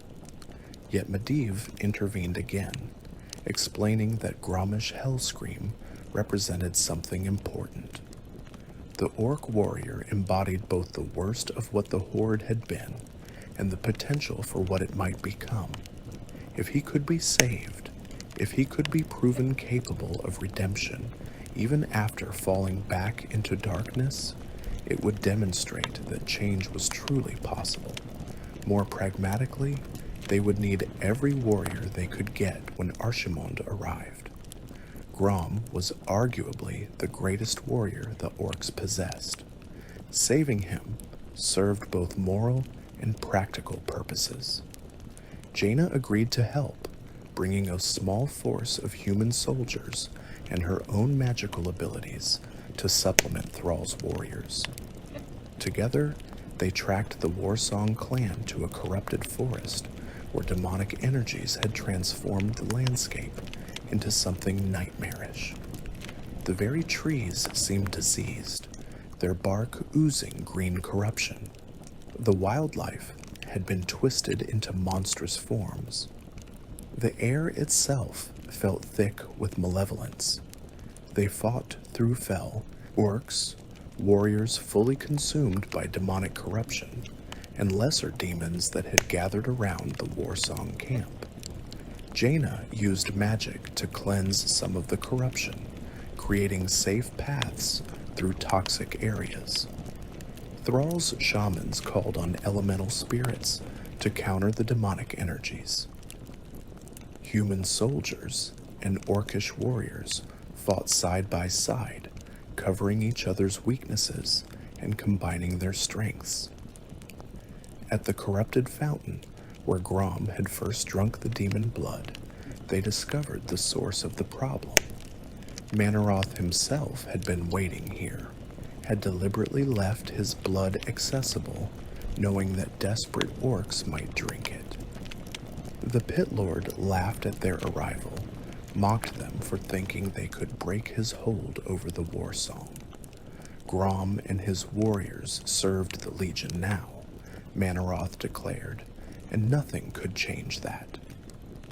Yet Medivh intervened again, explaining that Grommash Hellscream represented something important. The orc warrior embodied both the worst of what the Horde had been and the potential for what it might become. If he could be saved, if he could be proven capable of redemption, even after falling back into darkness, it would demonstrate that change was truly possible. More pragmatically, they would need every warrior they could get when Archimond arrived. Grom was arguably the greatest warrior the orcs possessed. Saving him served both moral and practical purposes. Jaina agreed to help, bringing a small force of human soldiers and her own magical abilities to supplement Thrall's warriors. Together, they tracked the Warsong clan to a corrupted forest where demonic energies had transformed the landscape into something nightmarish. The very trees seemed diseased, their bark oozing green corruption. The wildlife had been twisted into monstrous forms. The air itself felt thick with malevolence. They fought through fell, orcs, warriors fully consumed by demonic corruption, and lesser demons that had gathered around the Warsong camp. Jaina used magic to cleanse some of the corruption, creating safe paths through toxic areas. Thrall's shamans called on elemental spirits to counter the demonic energies. Human soldiers and orcish warriors fought side by side, covering each other's weaknesses and combining their strengths. At the corrupted fountain, where Grom had first drunk the demon blood, they discovered the source of the problem. Manaroth himself had been waiting here, had deliberately left his blood accessible, knowing that desperate orcs might drink it. The Pit Lord laughed at their arrival, mocked them for thinking they could break his hold over the Warsong. Grom and his warriors served the Legion now, Manaroth declared, and nothing could change that.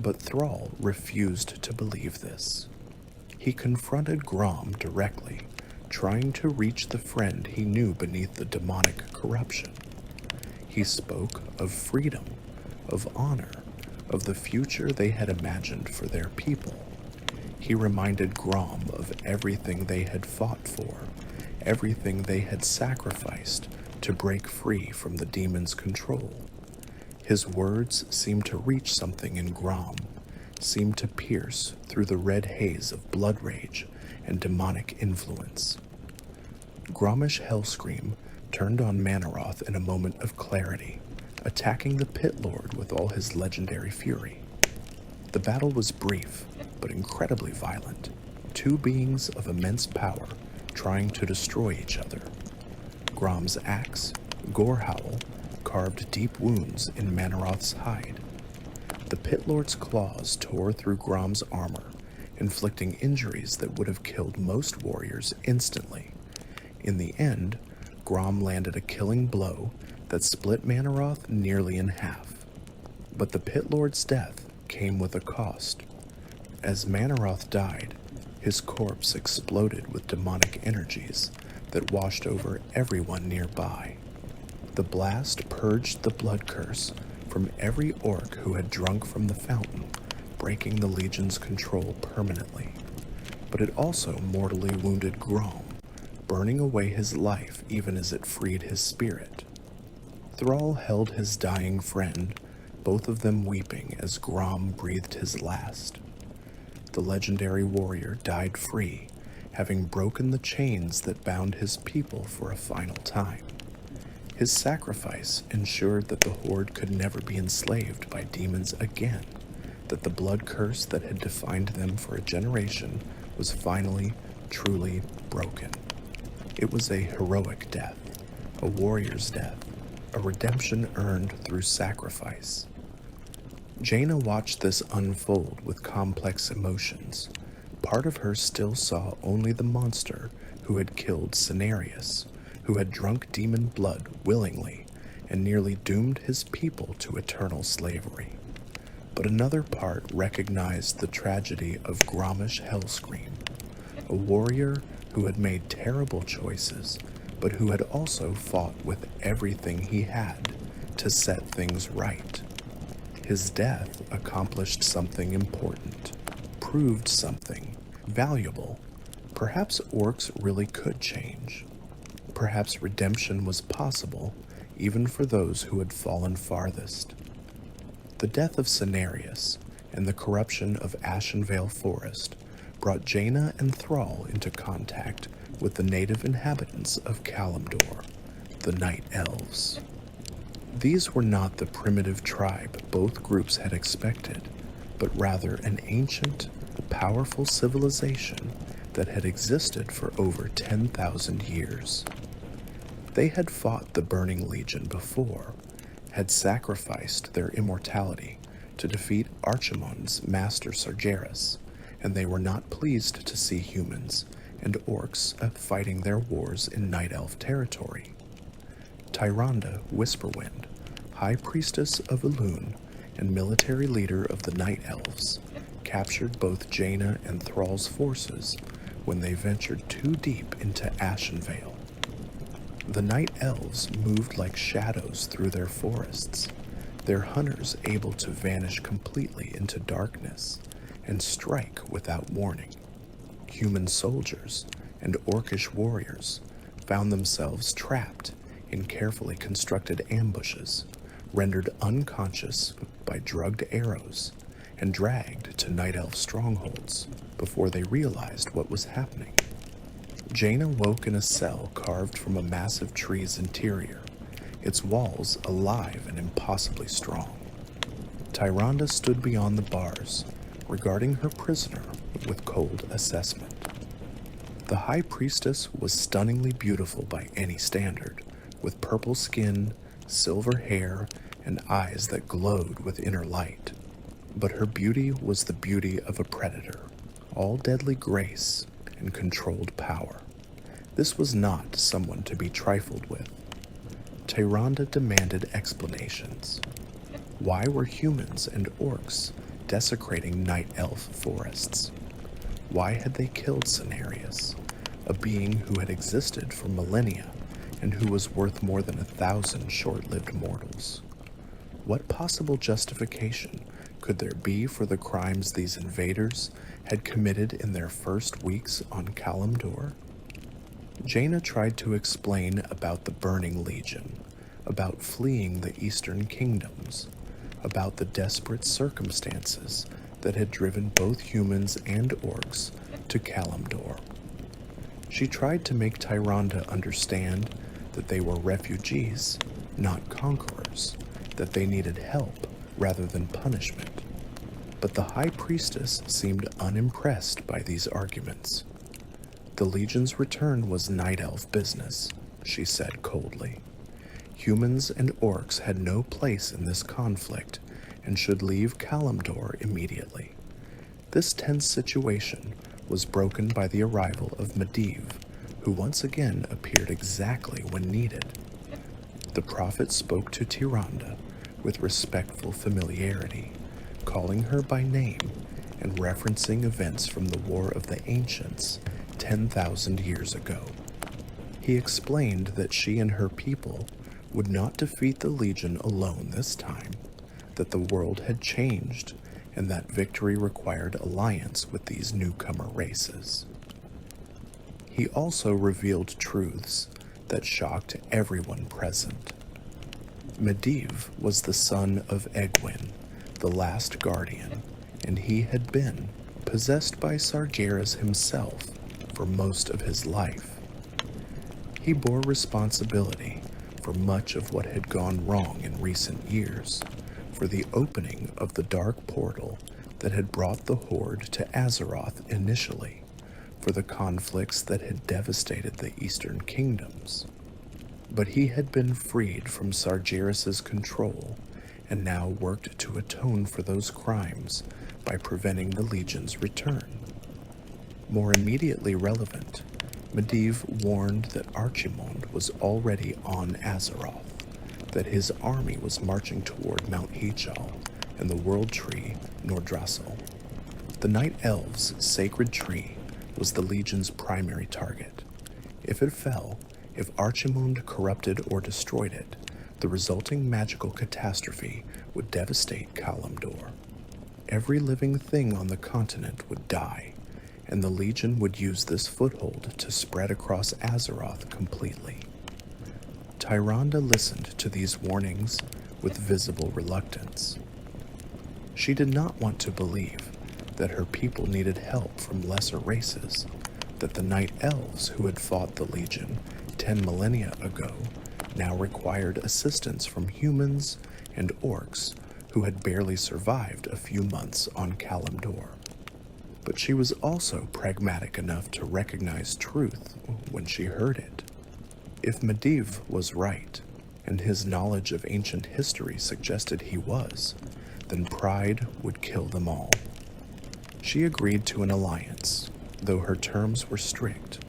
But Thrall refused to believe this. He confronted Grom directly, trying to reach the friend he knew beneath the demonic corruption. He spoke of freedom, of honor, of the future they had imagined for their people. He reminded Grom of everything they had fought for, everything they had sacrificed to break free from the demon's control. His words seemed to reach something in Grom, seemed to pierce through the red haze of blood rage and demonic influence. Grommash Hellscream turned on Manaroth in a moment of clarity, attacking the Pit Lord with all his legendary fury. The battle was brief, but incredibly violent, two beings of immense power trying to destroy each other. Grom's axe, Gorehowl, carved deep wounds in Manaroth's hide. The Pit Lord's claws tore through Grom's armor, inflicting injuries that would have killed most warriors instantly. In the end, Grom landed a killing blow that split Manaroth nearly in half. But the Pit Lord's death came with a cost. As Manaroth died, his corpse exploded with demonic energies that washed over everyone nearby. The blast purged the blood curse from every orc who had drunk from the fountain, breaking the Legion's control permanently. But it also mortally wounded Grom, burning away his life even as it freed his spirit. Thrall held his dying friend, both of them weeping as Grom breathed his last. The legendary warrior died free, having broken the chains that bound his people for a final time. His sacrifice ensured that the Horde could never be enslaved by demons again, that the blood curse that had defined them for a generation was finally, truly broken. It was a heroic death, a warrior's death, a redemption earned through sacrifice. Jaina watched this unfold with complex emotions. Part of her still saw only the monster who had killed Cenarius, who had drunk demon blood willingly and nearly doomed his people to eternal slavery. But another part recognized the tragedy of Grommash Hellscream, a warrior who had made terrible choices, but who had also fought with everything he had to set things right. His death accomplished something important, proved something valuable. Perhaps orcs really could change. Perhaps redemption was possible, even for those who had fallen farthest. The death of Cenarius and the corruption of Ashenvale Forest brought Jaina and Thrall into contact with the native inhabitants of Kalimdor, the Night Elves. These were not the primitive tribe both groups had expected, but rather an ancient, powerful civilization that had existed for over 10,000 years. They had fought the Burning Legion before, had sacrificed their immortality to defeat Archimonde's master Sargeras, and they were not pleased to see humans and orcs fighting their wars in Night Elf territory. Tyrande Whisperwind, High Priestess of Elune and military leader of the Night Elves, captured both Jaina and Thrall's forces when they ventured too deep into Ashenvale. The Night Elves moved like shadows through their forests, their hunters able to vanish completely into darkness and strike without warning. Human soldiers and orcish warriors found themselves trapped in carefully constructed ambushes, rendered unconscious by drugged arrows, and dragged to Night Elf strongholds before they realized what was happening. Jaina woke in a cell carved from a massive tree's interior, its walls alive and impossibly strong. Tyrande stood beyond the bars, regarding her prisoner with cold assessment. The High Priestess was stunningly beautiful by any standard, with purple skin, silver hair, and eyes that glowed with inner light. But her beauty was the beauty of a predator, all deadly grace and controlled power. This was not someone to be trifled with. Tyrande demanded explanations. Why were humans and orcs desecrating Night Elf forests? Why had they killed Cenarius, a being who had existed for millennia and who was worth more than 1,000 short-lived mortals? What possible justification could there be for the crimes these invaders had committed in their first weeks on Kalimdor? Jaina tried to explain about the Burning Legion, about fleeing the Eastern Kingdoms, about the desperate circumstances that had driven both humans and orcs to Kalimdor. She tried to make Tyrande understand that they were refugees, not conquerors, that they needed help rather than punishment. But the High Priestess seemed unimpressed by these arguments. The Legion's return was Night Elf business, she said coldly. Humans and orcs had no place in this conflict and should leave Kalimdor immediately. This tense situation was broken by the arrival of Medivh, who once again appeared exactly when needed. The prophet spoke to Tyrande with respectful familiarity, calling her by name and referencing events from the War of the Ancients 10,000 years ago. He explained that she and her people would not defeat the Legion alone this time, that the world had changed, and that victory required alliance with these newcomer races. He also revealed truths that shocked everyone present. Medivh was the son of Egwin, the last guardian, and he had been possessed by Sargeras himself for most of his life. He bore responsibility for much of what had gone wrong in recent years, for the opening of the dark portal that had brought the Horde to Azeroth initially for the conflicts that had devastated the Eastern Kingdoms. But he had been freed from Sargeras's control and now worked to atone for those crimes by preventing the Legion's return. More immediately relevant, Medivh warned that Archimond was already on Azeroth, that his army was marching toward Mount Hyjal and the World Tree Nordrassil. The Night Elves' sacred tree was the Legion's primary target. If it fell, if Archimond corrupted or destroyed it, the resulting magical catastrophe would devastate Kalimdor. Every living thing on the continent would die, and the Legion would use this foothold to spread across Azeroth completely. Tyrande listened to these warnings with visible reluctance. She did not want to believe that her people needed help from lesser races, that the Night Elves who had fought the Legion 10 millennia ago now required assistance from humans and orcs who had barely survived a few months on Kalimdor. But she was also pragmatic enough to recognize truth when she heard it. If Medivh was right, and his knowledge of ancient history suggested he was, then pride would kill them all. She agreed to an alliance, though her terms were strict.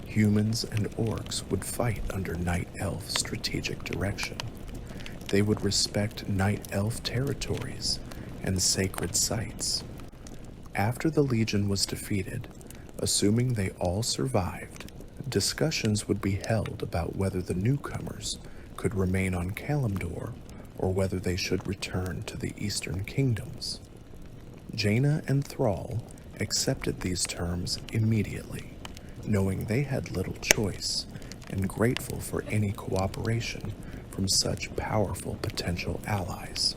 Humans and orcs would fight under Night Elf strategic direction. They would respect Night Elf territories and sacred sites. After the Legion was defeated, assuming they all survived, discussions would be held about whether the newcomers could remain on Kalimdor or whether they should return to the Eastern Kingdoms. Jaina and Thrall accepted these terms immediately, knowing they had little choice and grateful for any cooperation from such powerful potential allies.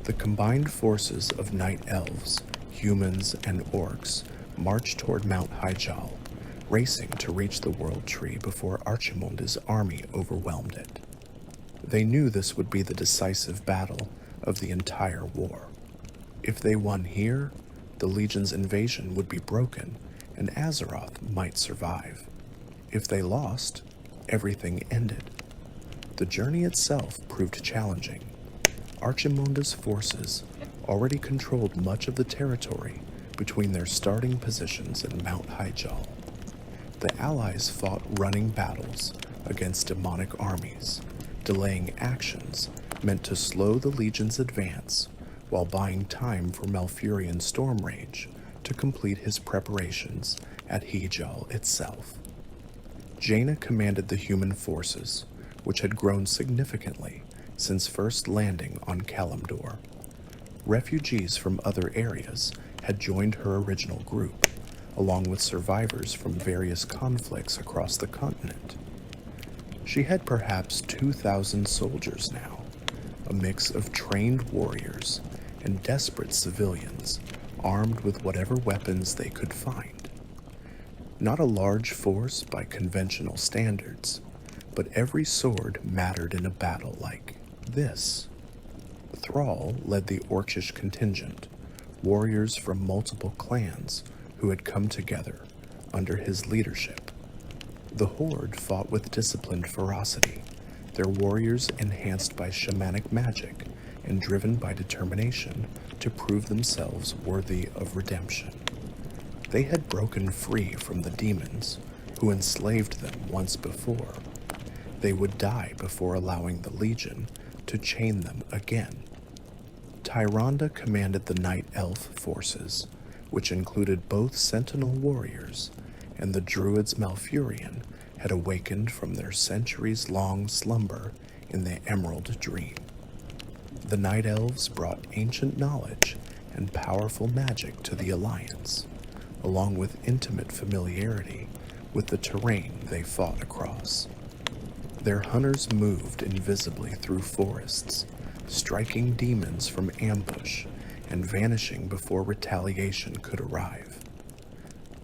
The combined forces of Night Elves, humans, and orcs marched toward Mount Hyjal, racing to reach the World Tree before Archimond's army overwhelmed it. They knew this would be the decisive battle of the entire war. If they won here, the Legion's invasion would be broken and Azeroth might survive. If they lost, everything ended. The journey itself proved challenging. Archimond's forces already controlled much of the territory between their starting positions in Mount Hyjal. The allies fought running battles against demonic armies, delaying actions meant to slow the Legion's advance while buying time for Malfurion Stormrage to complete his preparations at Hyjal itself. Jaina commanded the human forces, which had grown significantly since first landing on Kalimdor. Refugees from other areas had joined her original group, along with survivors from various conflicts across the continent. She had perhaps 2,000 soldiers now, a mix of trained warriors and desperate civilians armed with whatever weapons they could find. Not a large force by conventional standards, but every sword mattered in a battle like this. Thrall led the Orcish contingent, warriors from multiple clans who had come together under his leadership. The Horde fought with disciplined ferocity, their warriors enhanced by shamanic magic and driven by determination to prove themselves worthy of redemption. They had broken free from the demons who enslaved them once before. They would die before allowing the Legion to chain them again. Tyrande commanded the Night Elf forces, which included both Sentinel warriors, and the Druids Malfurion had awakened from their centuries-long slumber in the Emerald Dream. The Night Elves brought ancient knowledge and powerful magic to the Alliance, along with intimate familiarity with the terrain they fought across. Their hunters moved invisibly through forests, striking demons from ambush and vanishing before retaliation could arrive.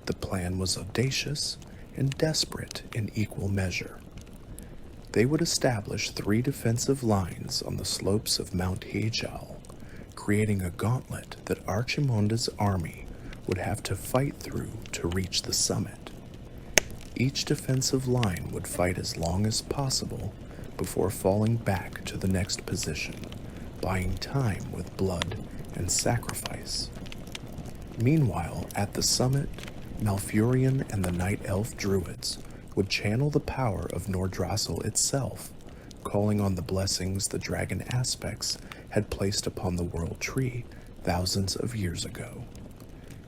The plan was audacious and desperate in equal measure. They would establish 3 defensive lines on the slopes of Mount Hyjal, creating a gauntlet that Archimonde's army would have to fight through to reach the summit. Each defensive line would fight as long as possible before falling back to the next position, buying time with blood and sacrifice. Meanwhile, at the summit, Malfurion and the Night Elf druids would channel the power of Nordrassil itself, calling on the blessings the dragon aspects had placed upon the world tree thousands of years ago.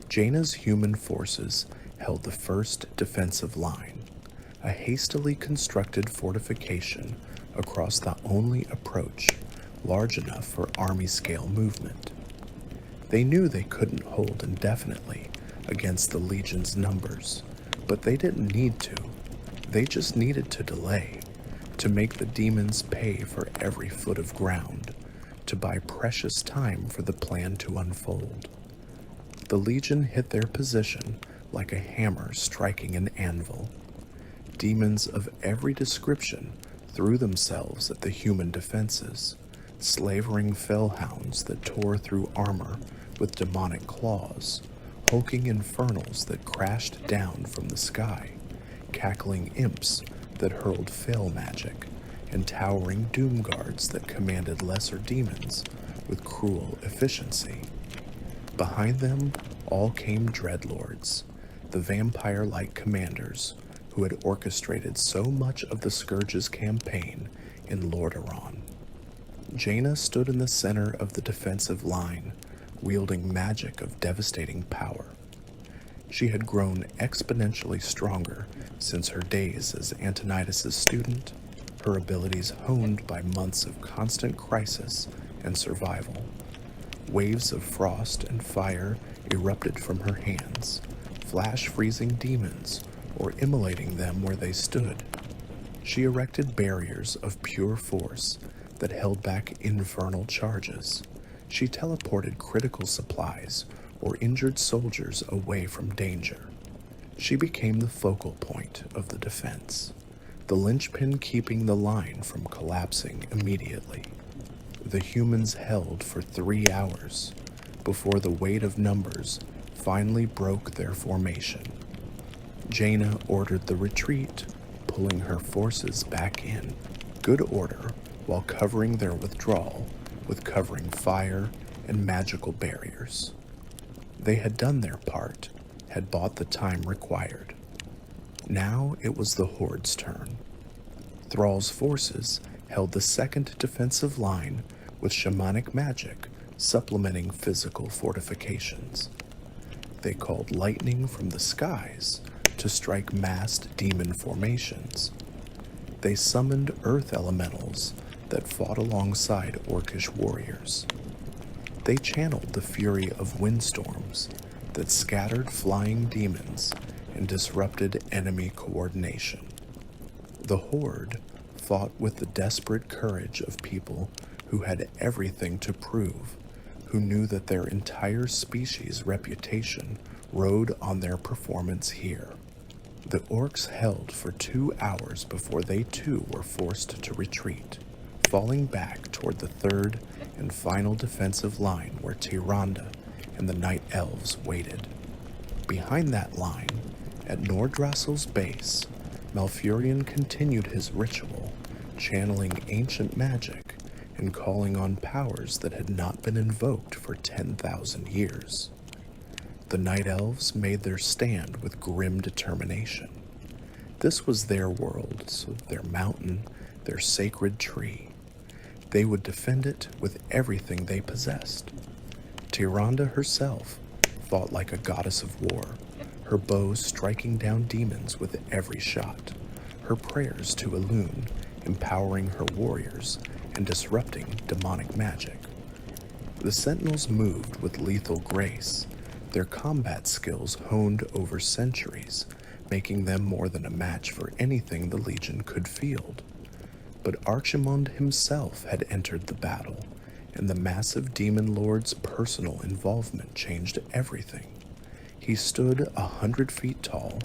Jaina's human forces held the first defensive line, a hastily constructed fortification across the only approach large enough for army-scale movement. They knew they couldn't hold indefinitely against the Legion's numbers, but they didn't need to. They just needed to delay, to make the demons pay for every foot of ground, to buy precious time for the plan to unfold. The Legion hit their position like a hammer striking an anvil. Demons of every description threw themselves at the human defenses, slavering fellhounds that tore through armor with demonic claws, hulking infernals that crashed down from the sky, cackling imps that hurled fell magic, and towering doom guards that commanded lesser demons with cruel efficiency. Behind them all came dreadlords, the vampire-like commanders who had orchestrated so much of the Scourge's campaign in Lordaeron. Jaina stood in the center of the defensive line, wielding magic of devastating power. She had grown exponentially stronger since her days as Antonidas' student, her abilities honed by months of constant crisis and survival. Waves of frost and fire erupted from her hands, flash-freezing demons or immolating them where they stood. She erected barriers of pure force that held back infernal charges. She teleported critical supplies or injured soldiers away from danger. She became the focal point of the defense, the linchpin keeping the line from collapsing immediately. The humans held for 3 hours before the weight of numbers finally broke their formation. Jaina ordered the retreat, pulling her forces back in good order while covering their withdrawal with covering fire and magical barriers. They had done their part, had bought the time required. Now it was the Horde's turn. Thrall's forces held the second defensive line with shamanic magic supplementing physical fortifications. They called lightning from the skies to strike massed demon formations. They summoned earth elementals that fought alongside orcish warriors. They channeled the fury of windstorms that scattered flying demons and disrupted enemy coordination. The Horde fought with the desperate courage of people who had everything to prove, who knew that their entire species' reputation rode on their performance here. The orcs held for 2 hours before they too were forced to retreat, falling back toward the third and final defensive line where Tyrande and the Night Elves waited. Behind that line, at Nordrassil's base, Malfurion continued his ritual, channeling ancient magic and calling on powers that had not been invoked for 10,000 years. The Night Elves made their stand with grim determination. This was their world, so their mountain, their sacred tree. They would defend it with everything they possessed. Tyrande herself fought like a goddess of war, her bow striking down demons with every shot, her prayers to Elune empowering her warriors and disrupting demonic magic. The Sentinels moved with lethal grace, their combat skills honed over centuries, making them more than a match for anything the Legion could field. But Archimonde himself had entered the battle, and the massive demon lord's personal involvement changed everything. He stood 100 feet tall,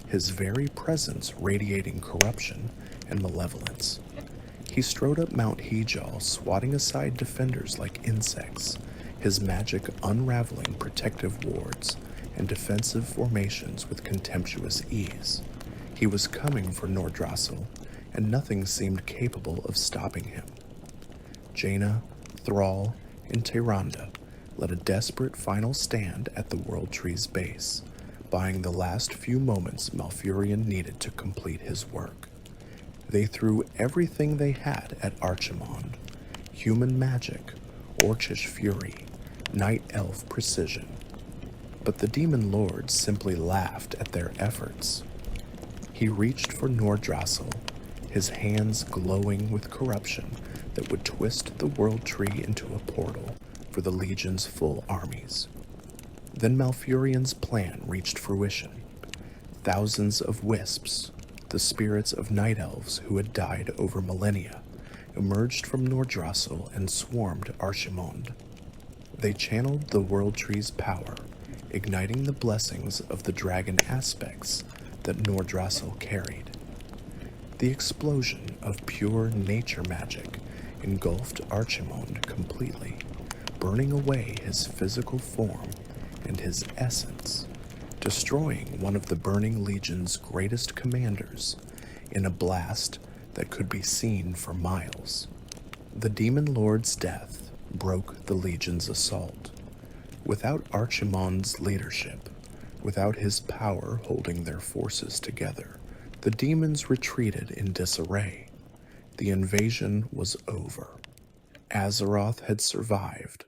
his very presence radiating corruption and malevolence. He strode up Mount Hejal, swatting aside defenders like insects, his magic unraveling protective wards and defensive formations with contemptuous ease. He was coming for Nordrassil, and nothing seemed capable of stopping him. Jaina, Thrall, and Tyrande led a desperate final stand at the World Tree's base, buying the last few moments Malfurion needed to complete his work. They threw everything they had at Archimond: human magic, Orcish fury, night elf precision. But the Demon Lord simply laughed at their efforts. He reached for Nordrassil, his hands glowing with corruption that would twist the World Tree into a portal for the Legion's full armies. Then Malfurion's plan reached fruition. Thousands of wisps, the spirits of night elves who had died over millennia, emerged from Nordrassil and swarmed Archimond. They channeled the World Tree's power, igniting the blessings of the dragon aspects that Nordrassil carried. The explosion of pure nature magic engulfed Archimond completely, burning away his physical form and his essence, destroying one of the Burning Legion's greatest commanders in a blast that could be seen for miles. The Demon Lord's death broke the Legion's assault. Without Archimond's leadership, without his power holding their forces together, the demons retreated in disarray. The invasion was over. Azeroth had survived,